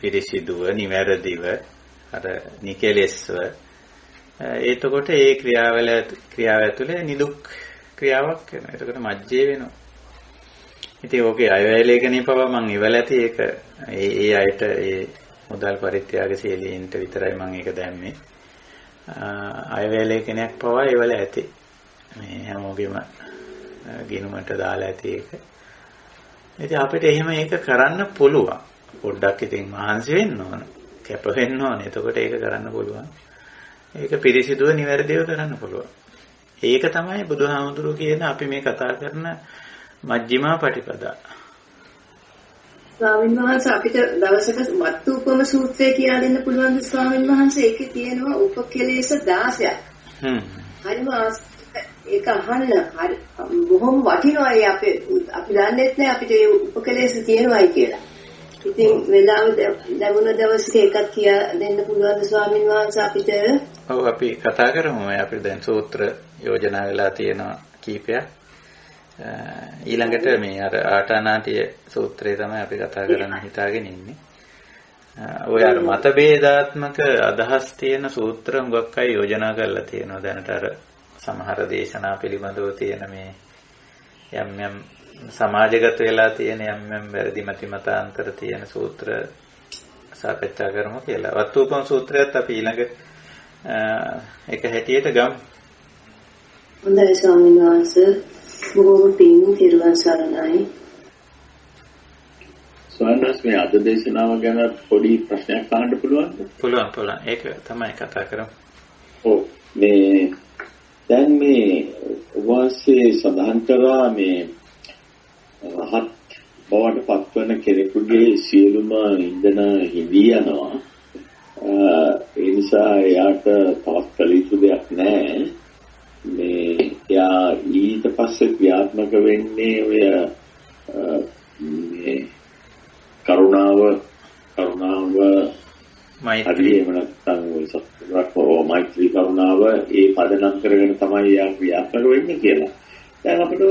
පිරිසිදුව, නිවැරදිව, අර නිකලෙස්ව. එතකොට ඒ ක්‍රියාව ඇතුලේ නිදුක් ක්‍රියාවක් වෙනවා. එතකොට මජ්ජේ වෙනවා. ඉතින් ඕකේ අයවැයලේකනේ පවා මම ඉවල ඇති ඒක ඒ අයට ඒ මුදල් පරිත්‍යාගශීලීන්ට විතරයි මම ඒක දැම්මේ. අයවැයලේකනයක් පවා ඉවල ඇති. මේ හැමෝගෙම ගිනුමට දාලා ඇති ඒක. ඉතින් අපිට එහෙම ඒක කරන්න පුළුවන්. පොඩ්ඩක් ඉතින් මහන්සි වෙන්න ඕන. කැප වෙන්න ඕන. එතකොට ඒක කරන්න පුළුවන්. ඒක පිරිසිදුව නිවැරදිව කරන්න පුළුවන්. ඒක තමයි බුදුහාමුදුරුවෝ කියන අපි මේ කතා කරන මජ්ක්‍ධිමා පටිපදා. ස්වාමීන් වහන්සේ අපිට දවසක වත්තුපම සූත්‍රය කියලා දෙන්න පුළුවන් ද ස්වාමීන් වහන්සේ? ඒකේ තියෙනවා උපකලේශ 16ක්. හරිම ඒක අහන්න හරි බොහොම වටිනවා. අපි දන්නේ නැහැ අපිට ඒ උපකලේශ තියෙනවායි කියලා. ඉතින් වෙලාව ලැබුණ දවසක එකක් කියා දෙන්න පුළුවන් ද ස්වාමීන් වහන්සේ අපිට? ඔව් අපි කතා කරමු. අපිට දැන් සූත්‍ර යෝජනා වෙලා තියෙනවා කීපයක්. ඊළඟට මේ අර ආටානාටිය සූත්‍රය තමයි අපි කතා කරන්න හිතාගෙන ඉන්නේ. ඔය අර මතභේදාත්මක අදහස් තියෙන සූත්‍ර හුඟක් අය යෝජනා කරලා තියෙනවා. දැනට අර සමහර දේශනා පිළිබඳව තියෙන මේ යම් සමාජගත වෙලා තියෙන යම් වැරදි මතිමතාන්තර තියෙන සූත්‍ර සාකච්ඡා කරමු කියලා. වත්තුපම සූත්‍රයත් අපි ඊළඟ එක හැටියට ගමු. හොඳයි ස්වාමීන් වහන්සේ. බොහොම පිං තිරුවන් සරණයි. ස්වාමීන් වහන්සේ මේ අද දේශනාව ගැන පොඩි ප්‍රශ්නයක් අහන්න පුළුවන්ද? පුළුවන්. ඒක තමයි කතා කරමු. ඔව් මේ දැන් මේ වාසේ සඳහන් කරා මේ රහත් බවට පත්වන කෙනෙකුගේ සියලුම ඉන්ධන හිඳී යනවා. ඒ නිසා එයාට තවත් කළ යුතු දෙයක් නැහැ. මේ යා ඊට පස්සේ ක්‍රියාත්මක වෙන්නේ ඔය මේ කරුණාව මෛත්‍රී එහෙම නැත්නම් ඔය සත්‍යයක් මෛත්‍රී කරුණාව ඒ පදනම් කරගෙන තමයි යා ක්‍රියාත්මක වෙන්නේ කියලා. දැන් අපිට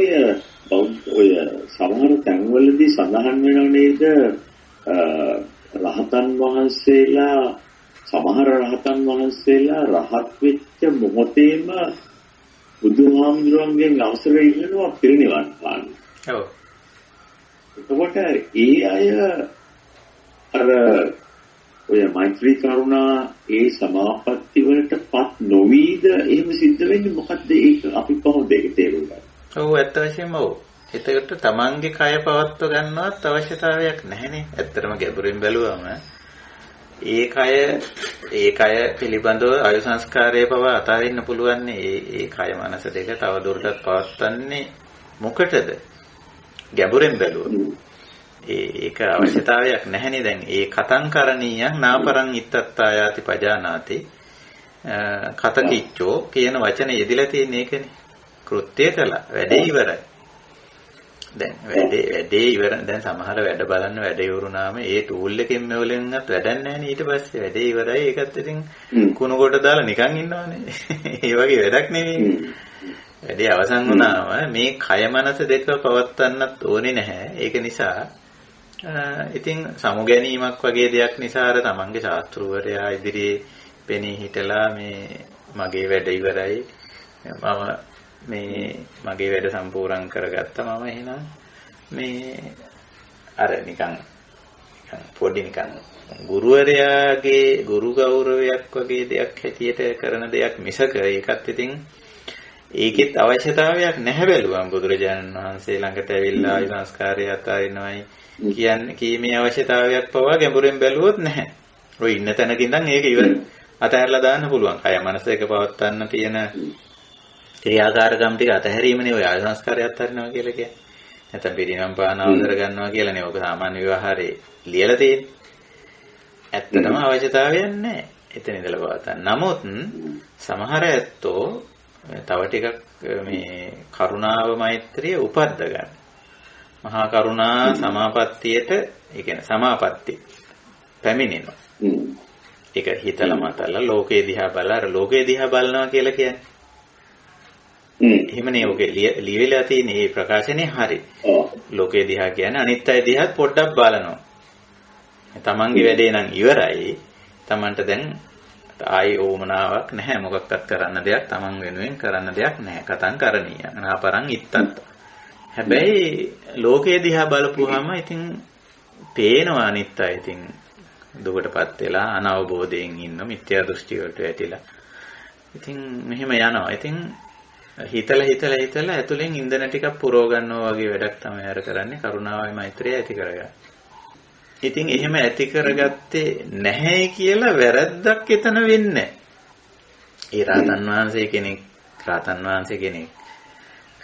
ඔය සමහර තැන්වලදී සඳහන් වෙනව නේද රහතන් වහන්සේලා සමහර රහතන් වහන්සේලා රහත් වෙච්ච මොහොතේම බුදුහාමුදුරන්ගෙන් අවසර ඉල්ලනවා පිරිනිවන් පාන්න. ඔව්. එතකොට ඒ අය අර ඔය මෛත්‍රී කරුණා ඒ සමාපatti වලටපත් නොවීද එහෙම සිද්ධ වෙන්නේ මොකද්ද ඒක අපි කොහොමද ඒක තේරුම් ගන්නේ? ඔව් ඇත්ත වශයෙන්ම ඔව්. ඒකට තමන්ගේ කය පවත්ව ගන්නවත් අවශ්‍යතාවයක් නැහැනේ. ඇත්තටම ගැඹුරින් බැලුවම ඒ කය පිළිබඳව ආයු සංස්කාරයේ පව අතාරින්න පුළුවන් ඒ කය මනස දෙක තව දුරටත් පවත්වන්නේ මොකටද? ගැඹුරින් බැලුවොත් ඒක අවශ්‍යතාවයක් නැහැනේ. දැන් ඒ කතං කරණීයං නාපරං ඉත්තත්තායාති පජානාති කතකිච්චෝ කියන වචනේ යෙදিলা තියෙන එකනේ. කෘත්‍ය කළා වැඩේ ඉවරයි. දැන් වැඩේ ඉවර. දැන් සමහර වැඩ බලන්න වැඩ ඉවරුනාම ඒ ටූල් එකෙන් මෙවලෙන්වත් වැඩක් නැහැ නේ. ඊට පස්සේ වැඩේ ඉවරයි. ඒකත් ඉතින් කුණු කොට දාලා නිකන් ඉන්නවනේ. ඒ වගේ වැඩක් නෙමෙයි. වැඩේ අවසන් වුණාම මේ කය මනස දෙක පවත්වන්නත් ඕනේ නැහැ. ඒක නිසා ඉතින් සමු ගැනීමක් වගේ දෙයක් නිසා අර තමන්ගේ ශාස්ත්‍රවරයා ඉදිරියේ පෙනී හිටලා මේ මගේ වැඩ ඉවරයි. මගේ වැඩ සම්පූර්ණ කරගත්තා. මම එහෙනම් මේ අර නිකන් පොඩි නිකන් ගුරුවරයාගේ ගුරු ගෞරවයක් වගේ දෙයක් හැටියට කරන දෙයක් මිසක ඒකත් ඉතින් ඒකෙත් අවශ්‍යතාවයක් නැහැ බැලුවම් බුදුරජාණන් වහන්සේ ළඟට ඇවිල්ලා ආයු සංස්කාරය අතාරිනවයි කියන්නේ කීමේ අවශ්‍යතාවයක් පවා ගැඹුරෙන් බැලුවොත් නැහැ. ඔය ඉන්න තැනක ඉඳන් ඒක ඉවර අතහැරලා දාන්න පුළුවන්. කය මනස එක පවත්වන්න තියෙන ක්‍රියාකාරකම් ටික අතහැරීමනේ ඔය ආයු සංස්කාරය අත්හරිනවා කියලා කියන්නේ. නැත්නම් පිරිනම් පාන අවසර ගන්නවා කියලානේ ඔක සාමාන්‍ය විවාහාරේ ලියලා තියෙන්නේ. ඇත්තටම අවශ්‍යතාවයක් නැහැ. එතන ඉඳලා පවත්වන්න. නමුත් සමහර ඇත්තෝ තව ටිකක් මේ කරුණාව මෛත්‍රිය උපද්ද ගන්න. මහා කරුණා සමාපත්තියට, ඒ කියන්නේ සමාපatti පැමිණෙනවා. ඒක හිතලා මතලා ලෝකේ දිහා බලලා අර ලෝකේ දිහා බලනවා කියලා කියන්නේ. එහෙමනේ ඔගේ ලියවිලා තියෙන මේ ප්‍රකාශනේ හරි. ලෝකේ දිහා කියන්නේ අනිත් අය දිහාත් පොඩ්ඩක් බලනවා. තමන්ගේ වැඩේ නම් ඉවරයි. තමන්ට දැන් ආයි ඕමනාවක් නැහැ. මොකක්වත් කරන්න දෙයක් තමන් වෙනුවෙන් කරන්න දෙයක් නැහැ. කතං කරණීය. නාපරං ඉත්තත්. හැබැයි ලෝකේ දිහා බලපුවාම ඉතින් පේනවා අනිත් අය ඉතින් දුකටපත් වෙලා අනවබෝධයෙන් ඉන්න මිත්‍යා දෘෂ්ටි වලට වැටිලා. ඉතින් මෙහෙම යනවා. ඉතින් හිතලා ඇතුලෙන් ඉන්ධන ටිකක් පුරව ගන්නවා වගේ වැඩක් තමයි අර කරන්නේ. කරුණාවයි මෛත්‍රිය ඇති කරගන්න. ඉතින් එහෙම ඇති කරගත්තේ නැහැ කියලා වැරද්දක් එතන වෙන්නේ. ඒ රාතන් වහන්සේ කෙනෙක්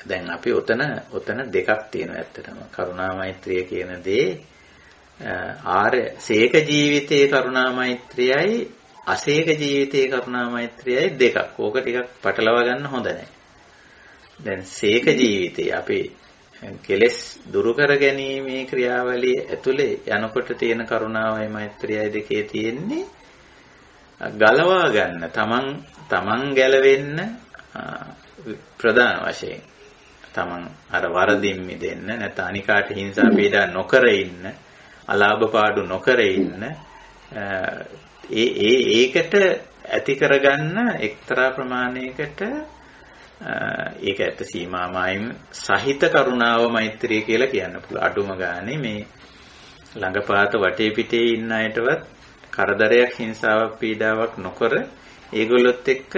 දැන් අපි ඔතන දෙකක් තියෙනවා ඇත්තටම. කරුණා මෛත්‍රිය කියන දේ සේක ජීවිතයේ කරුණා මෛත්‍රියයි අසේක ජීවිතයේ කරුණා මෛත්‍රියයි දෙකක්. ඕක ටිකක් පටලවා ගන්න හොඳ නැහැ. දැන් සේක ජීවිතේ අපි කෙලෙස් දුරු කර ගැනීමේ ක්‍රියාවලිය ඇතුලේ යනකොට තියෙන කරුණාවයි මෛත්‍රියයි දෙකේ තියෙන්නේ ගලවා ගන්න තමන් ගැලවෙන්න ප්‍රධාන වශයෙන් තමන් අර වරදින් මිදෙන්න නැත්නම් අනිකාට හිංසා පීඩා නොකර ඉන්න අලාභ පාඩු නොකර ඉන්න ඒකට ඇති කරගන්න එක්තරා ප්‍රමාණයකට ඒක ඇත්ත සීමාමයින් සහිත කරුණාව මෛත්‍රිය කියලා කියන්න පුළුවන්. අඩුම ගානේ මේ ළඟපාත වටේ පිටේ ඉන්න අයටවත් කරදරයක් හිංසාවක් පීඩාවක් නොකර ඒගොල්ලොත් එක්ක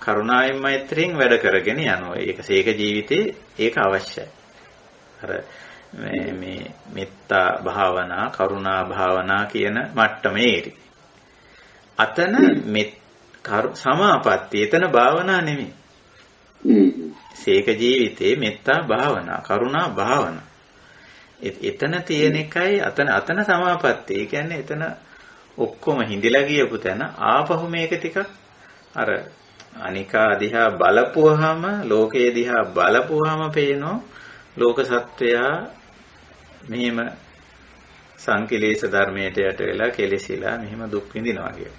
කරුණාවෙන් මෛත්‍රියෙන් වැඩ කරගෙන යනවා. ඒක සීක ජීවිතේ ඒක අවශ්‍යයි. අර මේ මෙත්තා භාවනා කරුණා භාවනා කියන මට්ටමේ අතන සමාපatti එතන භාවනා නෙමෙයි. සීක ජීවිතේ මෙත්තා භාවනා කරුණා භාවනා එතන තියෙන එකයි අතන සමාපatti. ඒ කියන්නේ එතන ඔක්කොම හිඳිලා ගියපු තැන ආපහු මේක ටිකක් අර අනිකා දිහා බලපුවාම ලෝකයේ දිහා බලපුවාම පේනවා ලෝක සත්වයා මෙහෙම සංකලේශ ධර්මයට යට වෙලා කෙලෙසිලා මෙහෙම දුක් විඳිනවා කියලා.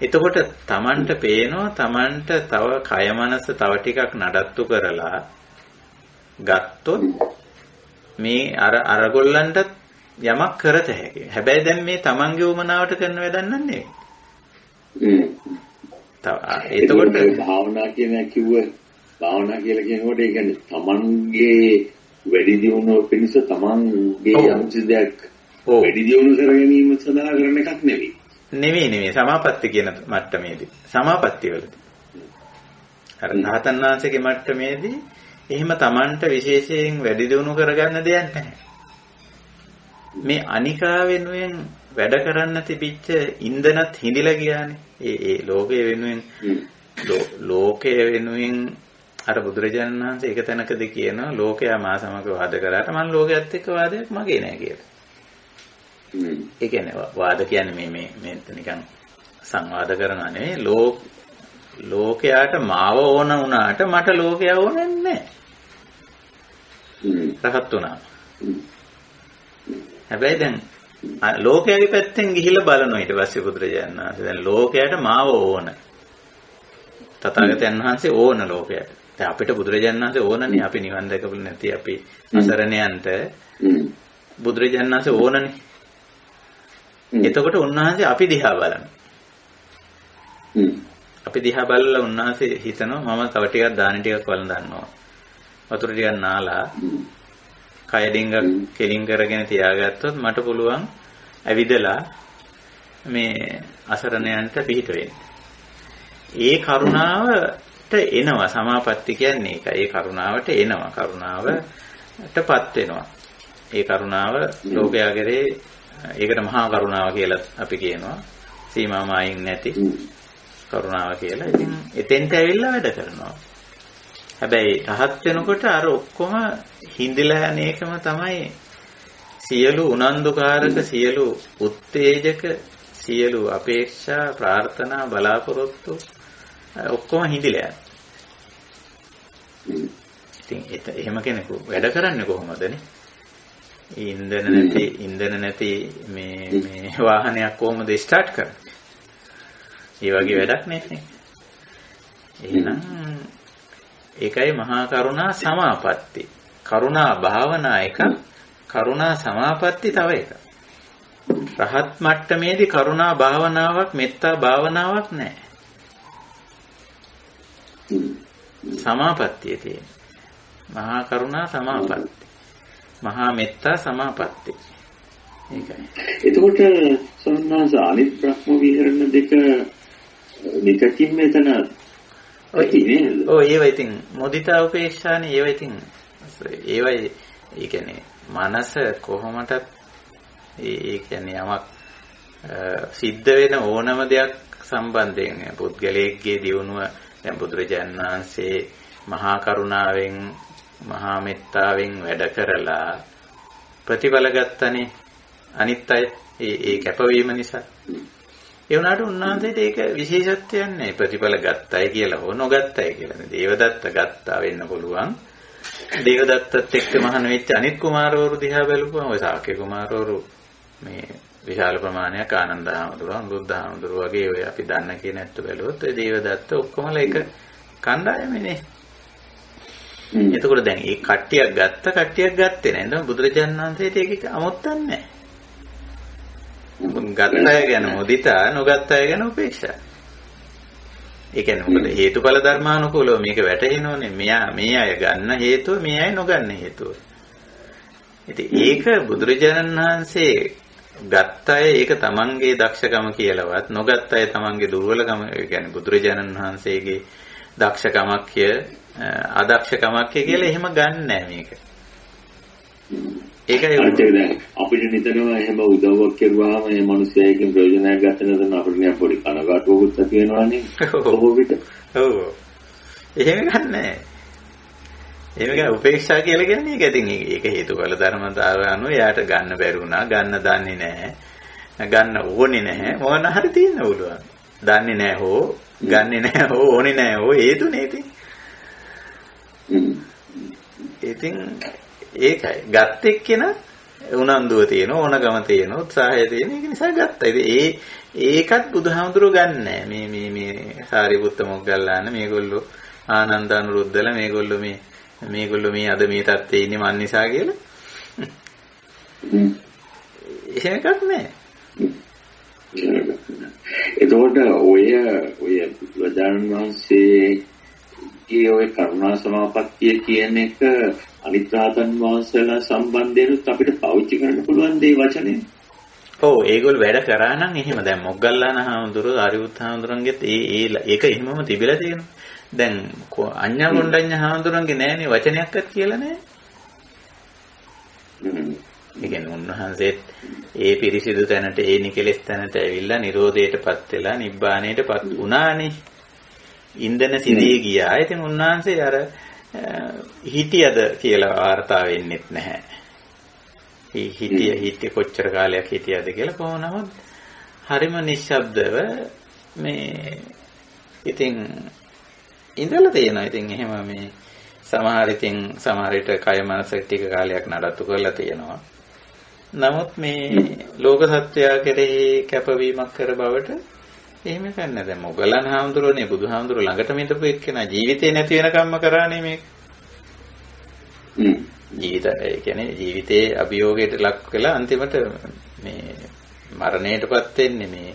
එතකොට Tamanට පේනවා Tamanට තව කය මනස තව ටිකක් නඩත්තු කරලා ගත්තොත් මේ අරගොල්ලන්ට යමක් කරත හැකියි. හැබැයි දැන් මේ Tamanගේ උමනාවට කරන වැඩක් නෙවෙයි. එතකොට භාවනා කියලා කියනකොට ඒ කියන්නේ Tamanගේ වැඩි දියුණුව පිණිස Tamanගේ යම්කිසි දෙයක් වැඩි දියුණු කර ගැනීම සඳහා කරන එකක් නෙවෙයි සමාපatti කියන මට්ටමේදී සමාපatti වලදී අර රහතන් වහන්සේගේ මට්ටමේදී එහෙම Tamanට විශේෂයෙන් වැඩි දියුණු කරගන්න දෙයක් නැහැ. මේ අනිකා වෙනුවෙන් වැඩ කරන්න තිබිච්ච ඉන්ධනත් හිඳිලා ගියානේ. ඒ ලෝකයේ වෙනුවෙන් ලෝකයේ වෙනුවෙන් අර බුදුරජාණන් වහන්සේ එක තැනකදී කියනවා ලෝකයා මා සමග වාද කරාට මම ලෝකයේත් එක්ක වාදයක් මගේ නෑ කියලා. ඒ කියන්නේ වාද කියන්නේ මේ නිකන් සංවාද කරනවා නෙවෙයි ලෝකයාට මාව ඕන වුණාට මට ලෝකයා ඕනේ නැහැ. රහත් වුණා. හැබැයි දැන් ලෝකයාගේ පැත්තෙන් ගිහිල්ලා බලනවා ඊට පස්සේ බුදුරජාණන් වහන්සේ දැන් ලෝකයට මාව ඕන. තථාගතයන් වහන්සේ ඕන ලෝකයට. දැන් අපිට බුදුරජාණන් වහන්සේ ඕනනේ අපි නිවන් දැකපු නැති අපි අසරණයන්ට බුදුරජාණන් වහන්සේ ඕනනේ. එතකොට උන්වහන්සේ අපි දිහා බලනවා. අපි දිහා බලලා උන්වහන්සේ හිතනවා මම තව ටිකක් දාන ටිකක් වළඳනවා. වතුර ටිකක් නාලා කය ඩිංග කෙලින් කරගෙන තියාගත්තොත් මට පුළුවන් ඇවිදලා මේ අසරණයන්ට පිහිට වෙන්න. ඒ කරුණාවට එනවා සමාපatti කියන්නේ ඒකයි. ඒ කරුණාවට එනවා. කරුණාවටපත් වෙනවා. ඒ කරුණාව ලෝකයාගේ ඒකට මහා කරුණාව කියලා අපි කියනවා. සීමා මායින් නැති කරුණාව කියලා. ඉතින් එතෙන්ට ඇවිල්ලා වැඩ කරනවා. හැබැයි රහත් වෙනකොට අර ඔක්කොම හිඳිලා යන එකම තමයි සියලු උනන්දුකාරක සියලු උත්තේජක සියලු අපේක්ෂා ප්‍රාර්ථනා බලාපොරොත්තු ඔක්කොම හිඳිලා යනවා. ඉතින් එහෙම කෙනෙකු වැඩ කරන්නේ කොහොමදනේ? ඉන්ධන නැති මේ වාහනයක් කොහොමද ස්ටාර්ට් කරන්නේ? ඒ වගේ වැඩක් නෙන්නේ. එහෙනම් ඒකයි මහා කරුණා සමාපatti. කරුණා භාවනා එක, කරුණා සමාපatti තව එක. රහත් මට්ටමේදී කරුණා භාවනාවක්, මෙත්තා භාවනාවක් නැහැ. සමාපත්තිය තියෙන. මහා කරුණා සමාපatti. මහා මෙත්තා සමාපatti. ඒකයි. එතකොට සම්මාස අනිත් බ්‍රහ්ම විහරණ දෙක නිකකින් මෙතන ඒව ඉතින් මොදිතා උපේක්ෂානේ ඒව ඉතින් ඒවයි ඒ කියන්නේ මනස කොහොමද ඒ කියන්නේ යමක් සිද්ධ වෙන ඕනම දෙයක් සම්බන්ධයෙන් පුද්ගලයෙක්ගේ දියුණුව දැන් බුදුරජාණන් වහන්සේ මහා කරුණාවෙන් මහා මෙත්තාවෙන් වැඩ කරලා ප්‍රතිඵල ගත්තනේ අනිත් අය ඒ කැපවීම නිසා ඒ වුණාට උන්වහන්සේට ඒක විශේෂත්වයක් නැහැ. ප්‍රතිඵල ගත්තයි කියලා හෝ නොගත්තයි කියලා. දේවදත්ත ගත්තා වෙන්න පුළුවන්. දේවදත්තත් එක්ක මහාන වෙච්ච අනිත් කුමාරවරු දිහා බැලුවම ඔය ශාක්‍ය කුමාරවරු මේ විශාල ප්‍රමාණයක් ආනන්ද හාමුදුරුවෝ, බුද්ධ හාමුදුරුවෝ වගේ ඔය අපි දන්න කියන ඇත්ත බැලුවොත් ඔය දේවදත්ත ඔක්කොමලා එක කණ්ඩායමනේ. එතකොට දැන් මේ කට්ටියක් ගත්තේ නැහැ. නේද? බුදුරජාණන් වහන්සේට ඒක අමුත්තක් නැහැ. ගත්ත අය ගැන මොදිතා නොගත් අය ගැන උපේක්ෂා. ඒ කියන්නේ මොකද හේතුඵල ධර්මානුකූලව මේක වැටහෙනෝනේ. මේ අය ගන්න හේතුව මේ අය නොගන්න හේතුව. ඉතින් ඒක බුදුරජාණන් වහන්සේ ගත්ත අය ඒක තමන්ගේ දක්ෂකම කියලාවත් නොගත් අය තමන්ගේ දුර්වලකම ඒ කියන්නේ බුදුරජාණන් වහන්සේගේ දක්ෂකමක්ය අදක්ෂකමක්ය කියලා එහෙම ගන්න නැහැ මේක. ඒකයි අපිට නිතරම එහෙම උදව්වක් කරුවාම මේ මිනිස්සෙකින් ප්‍රයෝජනයක් ගන්න නැත්නම් අපිට නිකන් පොඩි කනගාටුවකුත් ඇති වෙනවානේ. ඔව්. එහෙම ගන්නෑ. එහෙම ගන්න උපේක්ෂා කියලා කියන්නේ ඒක. ඉතින් ඒක හේතුඵල ධර්මතාවය අනුව එයාට ගන්න බැරි වුණා. ගන්න දන්නේ නැහැ. ගන්න ඕනේ නැහැ. මොන හරි තියෙන්න පුළුවන්. දන්නේ නැහැ හෝ ගන්නෙ නැහැ හෝ ඕනේ නැහැ හෝ ඒ තුනේ ඉතින්. ඉතින් ඒකයි ගත්ත එක්කෙනා උනන්දුව තියෙන ඕනගම තියෙන උත්සාහය තියෙන ඒක නිසා ගත්තා. ඉතින් ඒකත් බුදුහාමුදුරුවෝ ගන්නෑ. මේ සාරිපුත්ත මොග්ගල්ලාන මේගොල්ලෝ ආනන්ද අනුරුද්ධලා මේගොල්ලෝ මේ අද මේ තත්ත්වයේ ඉන්නේ මන් නිසා කියලා. එහෙම එකක් නෑ. එතකොට ඔය බුදුරජාණන් වහන්සේගේ ඔය කරුණා සමාපත්තිය කියන එක අනිත් රහතන් වහන්සේලා සම්බන්ධයෙන් අපිට පාවිච්චි කරන්න පුළුවන් දේ වචනේ. ඔව් ඒගොල්ලෝ වැඩ කරා නම් එහෙම දැන් මොග්ගල්ලාන හාමුදුරුවෝ ආරියුත් හාමුදුරන්ගෙත් ඒක එහෙමම තිබිලා තියෙනවා. දැන් අඤ්ඤා කොණ්ඩඤ්ඤ හාමුදුරන්ගේ නෑනේ වචනයක්වත් කියලා නෑ. ඒ කියන්නේ උන්වහන්සේත් ඒ පිරිසිදු තැනට ඒ නිකලස් තැනට ඇවිල්ලා නිරෝධයටපත් වෙලා නිබ්බාණයටපත් වුණානේ. ඉන්දන සිදී ගියා. ඉතින් උන්වහන්සේ අර හිටියද කියලා වාර්තා වෙන්නෙත් නැහැ. හිටිය කොච්චර කාලයක් හිටියද කියලා කොහොමනම හරිම නිශ්ශබ්දව මේ ඉතින් ඉඳලා තියෙනවා. ඉතින් එහෙම මේ සමහර විට කය මනස ටික කාලයක් නඩත්තු කරලා තියෙනවා. නමුත් මේ ලෝක සත්‍යය කෙරෙහි කැපවීමක් කර බවට එහෙම කරන්නේ. දැන් මොග්ගලන් හාමුදුරුවනේ බුදුහාමුදුරුවෝ ළඟටම ඉඳපු එක්කෙනා ජීවිතේ නැති වෙනකම්ම කරානේ මේක. ඒ කියන්නේ ජීවිතේ අභියෝගයට ලක් වෙලා අන්තිමට මේ මරණයටපත් වෙන්නේ මේ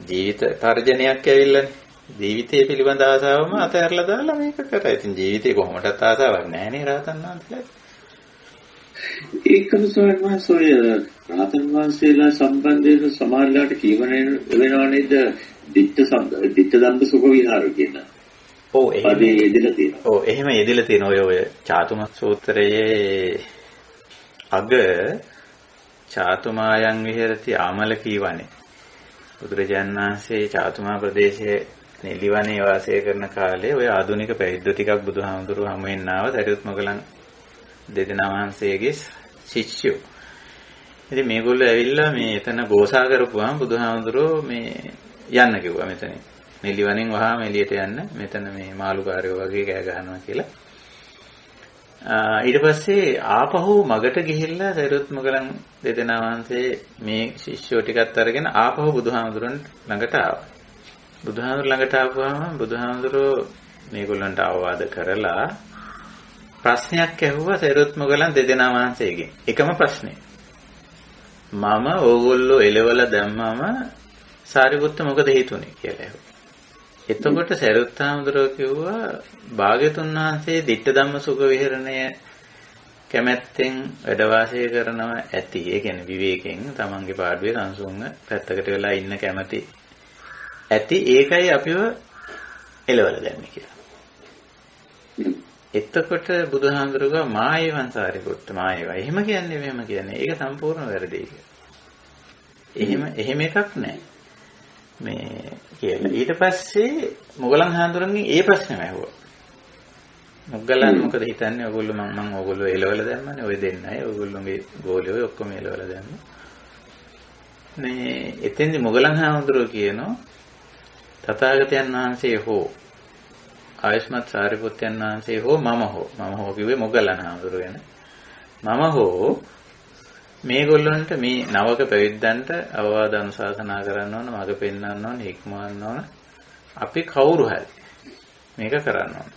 ජීවිත තර්ජනයක් ඇවිල්ලානේ. ජීවිතය පිළිබඳ ආසාවම අතහැරලා දාලා මේක කරා. ඉතින් ජීවිතේ කොහොමදත් ආසාවක් නැහැනේ රහතන් වහන්සේලා. ඒකම සෝයන්වහන්සේ රහතන් වහන්සේලා සම්බන්ධයෙන් සමාජලාට කියවන වෙනවා නේද? ditta dhamma sukha vihara කියන. ඔව් එහෙම යෙදලා තියෙනවා. ඔව් එහෙම යෙදලා තියෙනවා. ඔය චාතුම සූත්‍රයේ අග චාතුමායන් විහෙරති ආමල කීවනේ. බුදුරජාණන් වහන්සේ චාතුමා ප්‍රදේශයේ නිලිවනේ වාසය කරන කාලේ ඔය ආධුනික පැවිද්ද ටිකක් බුදුහාමුදුරුවෝ හමු වෙන්න ආව දරියුත් මොගලන් දෙදෙනා වහන්සේගේ ශිෂ්‍යයෝ. ඉතින් මේගොල්ලෝ ඇවිල්ලා මේ එතන ගෝසා කරපුවාම බුදුහාමුදුරුවෝ මේ යන්න කිව්වා මෙතනින්. නිලිවනෙන් වහාම එළියට යන්න. මෙතන මේ මාළුකාරයෝ වගේ කෑ ගහනවා කියලා. ඊට පස්සේ ආපහු මගට ගිහිල්ලා දරියුත් මොගලන් දෙදෙනා වහන්සේ මේ ශිෂ්‍යෝ ටිකත් අරගෙන ආපහු බුදුහාමුදුරන් ළඟට ආවා. බුදුහාමුදුර ළඟට ආවම බුදුහාමුදුරෝ මේගොල්ලන්ට අවවාද කරලා ප්‍රශ්නයක් ඇහුවා දරියුත් මොගලන් දෙදෙනා වහන්සේගෙන්. එකම ප්‍රශ්නේ. මම ඕගොල්ලෝ එලවලා දැම්මම සාරිපුත්ත මොකද හේතුනේ කියලා ඇහුවා. එතකොට සරියුත් හාමුදුරුවෝ කිව්වා භාග්‍යතුන් වහන්සේ ditta dhamma sukha විහරණය කැමැත්තෙන් වැඩ වාසය කරනවා ඇති. ඒ කියන්නේ විවේකයෙන් තමන්ගේ පාඩුවේ සංසුන්ව පැත්තකට වෙලා ඉන්න කැමැති ඇති. ඒකයි අපිව එලවල දැම්මේ කියලා. එතකොට බුදුහාමුදුරුවෝ මායවන් සාරිපුත්ත මායව. එහෙම කියන්නේ මෙහෙම කියන්නේ. ඒක සම්පූර්ණ වැරදි කියලා. එහෙම එකක් නැහැ. මේ කියලා. ඊට පස්සේ මොගලන් හාමුදුරන්ගෙන් ඒ ප්‍රශ්නම ඇහුවා. මොග්ගලන් මොකද හිතන්නේ? ඔයගොල්ලෝ මම ඔයගොල්ලෝ එලවලා දැම්මනේ. ඔය දෙන්නයි ඔයගොල්ලෝගේ ගෝලියෝ ඔක්කොම එලවලා දැම්මා. මේ එතෙන්දි මොගලන් හාමුදුරුවෝ කියනවා තථාගතයන් වහන්සේ හෝ ආයස්මත් සාරිපුත්තයන් වහන්සේ හෝ මම හෝ කිව්වේ මොගලන් හාමුදුරුවෝ වෙන. මම හෝ මේගොල්ලන්ට මේ නවක පැවිද්දන්ට අවවාද අනුශාසනා කරන්න ඕන, මඟ පෙන්වන්න ඕන, හික්මවන්න ඕන. අපි කවුරු හරි මේක කරන්න ඕන.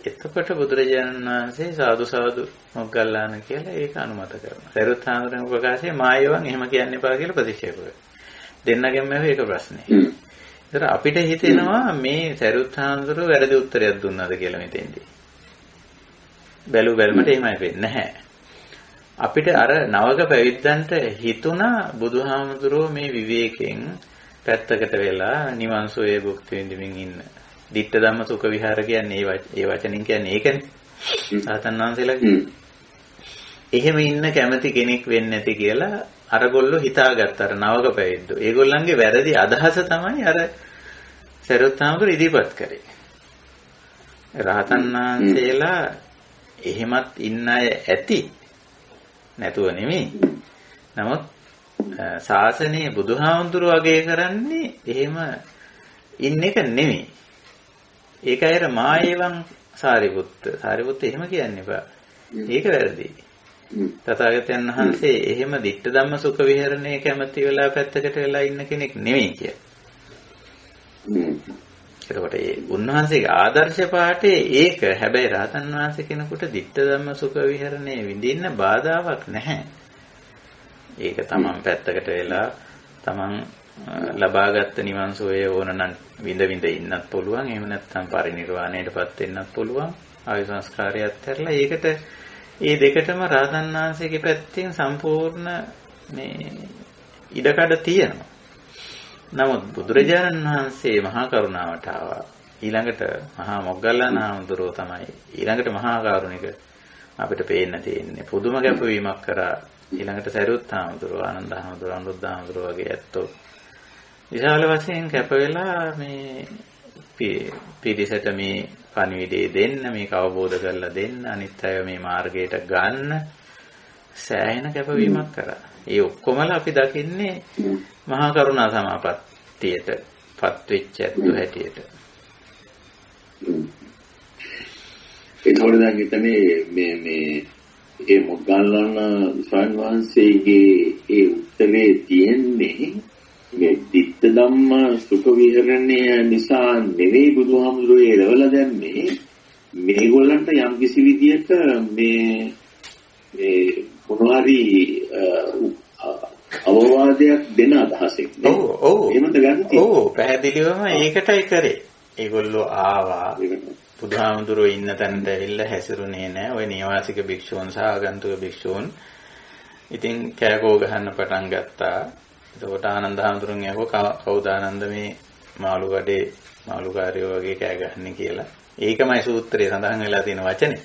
එතකොට බුදුරජාණන් වහන්සේ සාදු සාදු මොග්ගල්ලාන කියලා ඒක අනුමත කරනවා. සරියුත් හාමුදුරුවෝ ප්‍රකාශයේ මායවන් එහෙම කියන්න එපා කියලා ප්‍රතික්ෂේප කරනවා. දෙන්නගෙන්ම ඒක ප්‍රශ්නේ. ඒතර අපිට හිතෙනවා මේ සරියුත් හාමුදුරුවෝ වැරදි උත්තරයක් දුන්නාද කියලා මෙතෙන්දී. බැලුමට එහෙමයි වෙන්නේ නැහැ. අපිට අර නවක පැවිද්දන්ට හිතුණා බුදුහාමුදුරුවෝ මේ විවේකයෙන් පැත්තකට වෙලා නිවන් සෝයේ භුක්ති විඳින්මින් ඉන්න. ditta dhamma sukha vihara කියන්නේ ඒ වචනින් කියන්නේ ඒකනේ. සාතන් වහන්සේලා එහෙම ඉන්න කැමති කෙනෙක් වෙන්නේ නැති කියලා අරගොල්ලෝ හිතාගත්ත අර නවක පැවිද්දෝ. ඒගොල්ලන්ගේ වැරදි අදහස තමයි අර සරියුත් හාමුදුරුවෝ ඉදිරිපත් කරේ. රහතන් වහන්සේලා එහෙමත් ඉන්න අය ඇති. නැතුව නෙමෙයි. නමුත් ශාසනයේ බුදුහාමුදුරුවෝ අගය කරන්නේ එහෙම ඉන්න එක නෙමෙයි. ඒකයි අර මායවං සාරිපුත්ත එහෙම කියන්නේ බෑ. ඒක වැරදි. තථාගතයන් වහන්සේ එහෙම ditta ධම්ම සුඛ විහරණය කැමති වෙලා පැත්තකට වෙලා ඉන්න කෙනෙක් නෙමෙයි කියන්නේ. එතකොට ඒ උන්වහන්සේගේ ආදර්ශ පාඨයේ ඒක. හැබැයි රහතන් වහන්සේ කෙනෙකුට ditta ධම්ම සුඛ විහරණය විඳින්න බාධාවක් නැහැ. ඒක තමන් පැත්තකට වෙලා තමන් ලබාගත් නිවන් සෝය ඕනනම් විඳ ඉන්නත් පුළුවන්. එහෙම නැත්නම් පරිනිර්වාණයටපත් වෙන්නත් පුළුවන්. ආයු සංස්කාරයත් හැරලා ඒකට ඒ දෙකටම රහතන් වහන්සේගේ පැත්තෙන් සම්පූර්ණ මේ ඉඩකඩ තියෙනවා. නමුත් බුදුරජාණන් වහන්සේ මහා කරුණාවට ආවා. ඊළඟට මහා මොග්ගල්ලාන හාමුදුරුවෝ තමයි ඊළඟට මහා කරුණික අපිට පේන්න තියෙන්නේ. පුදුම ගැපවීමක් කරා. ඊළඟට සරියුත් හාමුදුරුවෝ, ආනන්ද හාමුදුරුවෝ, අනුරුද්ධ හාමුදුරුවෝ වගේ ඇත්තෝ විශාල වශයෙන් කැප වෙලා මේ පිරිසට මේ පණිවිඩය දෙන්න, මේක අවබෝධ කරලා දෙන්න, අනිත් අය මේ මාර්ගයට ගන්න සෑහෙන කැපවීමක් කරා. ඒ ඔක්කොමලා අපි දකින්නේ මහා කරුණා සමාපත්තියට පත් වෙච්ච ඇත්තෝ හැටියට. ඒතකොට දැන් හිතන්නේ මේ මොග්ගල්ලාන ස්වාමීන් වහන්සේගේ ඒ උත්තරේ තියෙන්නේ මේ ditta ධම්ම සුඛ විහරණය නිසා නෙවෙයි බුදුහාමුදුරුවෝ එළවලා දැම්මේ මේගොල්ලන්ට යම් කිසි විදියක මේ මොනවාරි අවවාදයක් දෙන අදහසක් නේ. ඔව් එහෙමද ගන්න තියෙන්නේ. ඔව් පැහැදිලිවම ඒකටයි කරේ. ඒගොල්ලෝ ආවා බුදුහාමුදුරුවෝ ඉන්න තැනට ඇවිල්ලා හැසිරුනේ නැහැ. ওই නිවාසික භික්ෂූන් සහ ආගන්තුක භික්ෂූන් ඉතින් කෑකෝ ගහන්න පටන් ගත්තා. එතකොට ආනන්ද හාමුදුරුවෝ ඇහුවා කවුද ආනන්ද මේ මාළුගඩේ මාළුකාරයෝ වගේ කෑ ගහන්නේ කියලා. ඒකමයි සූත්‍රයේ සඳහන් වෙලා තියෙන වචනේ.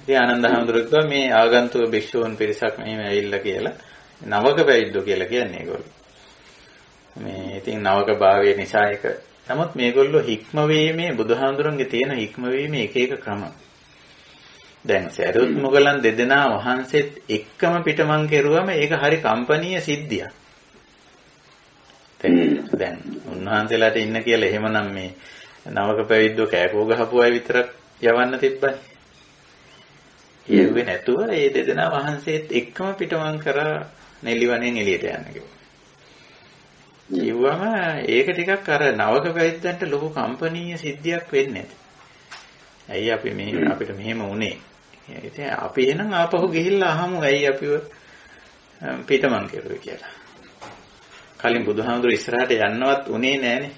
ඉතින් ආනන්ද හාමුදුරුවෝ කිව්වා මේ ආගන්තුක භික්ෂූන් පිරිසක් මෙහෙම ඇවිල්ලා කියලා. නවක පැවිද්දෝ කියලා කියන්නේ ඒගොල්ලෝ. මේ ඉතින් නවක භාවයේ නිසා ඒක. නමුත් මේගොල්ලෝ හික්මවීමේ බුදුහාමුදුරන්ගේ තියෙන හික්මවීමේ එක එක ක්‍රම. දැන් සරියුත් මොගලන් දෙදෙනා වහන්සේත් එක්කම පිටමන් කෙරුවම ඒක හරි කම්පනීය සිද්ධියක්. දැන් උන්වහන්සේලාට ඉන්න කියලා එහෙමනම් මේ නවක පැවිද්දෝ කෑකෝ ගහපු අය විතරක් යවන්න තිබ්බනේ. ඒවෙ නැතුව ඒ දෙදෙනා වහන්සේත් එක්කම පිටමන් කරා නෙලිවණෙන් එළියට යන්න කිව්වා. කිව්වම ඒක ටිකක් අර නවක පැවිද්දන්ට ලොකු කම්පනීය සිද්ධියක් වෙන්නේ නැති. ඇයි අපි අපිට මෙහෙම වුනේ? ඉතින් අපි එහෙනම් ආපහු ගිහිල්ලා අහමු ඇයි අපිව පිටමන් කෙරුවේ කියලා. කලින් බුදුහාමුදුරු ඉස්සරහට යන්නවත් උනේ නැහනේ.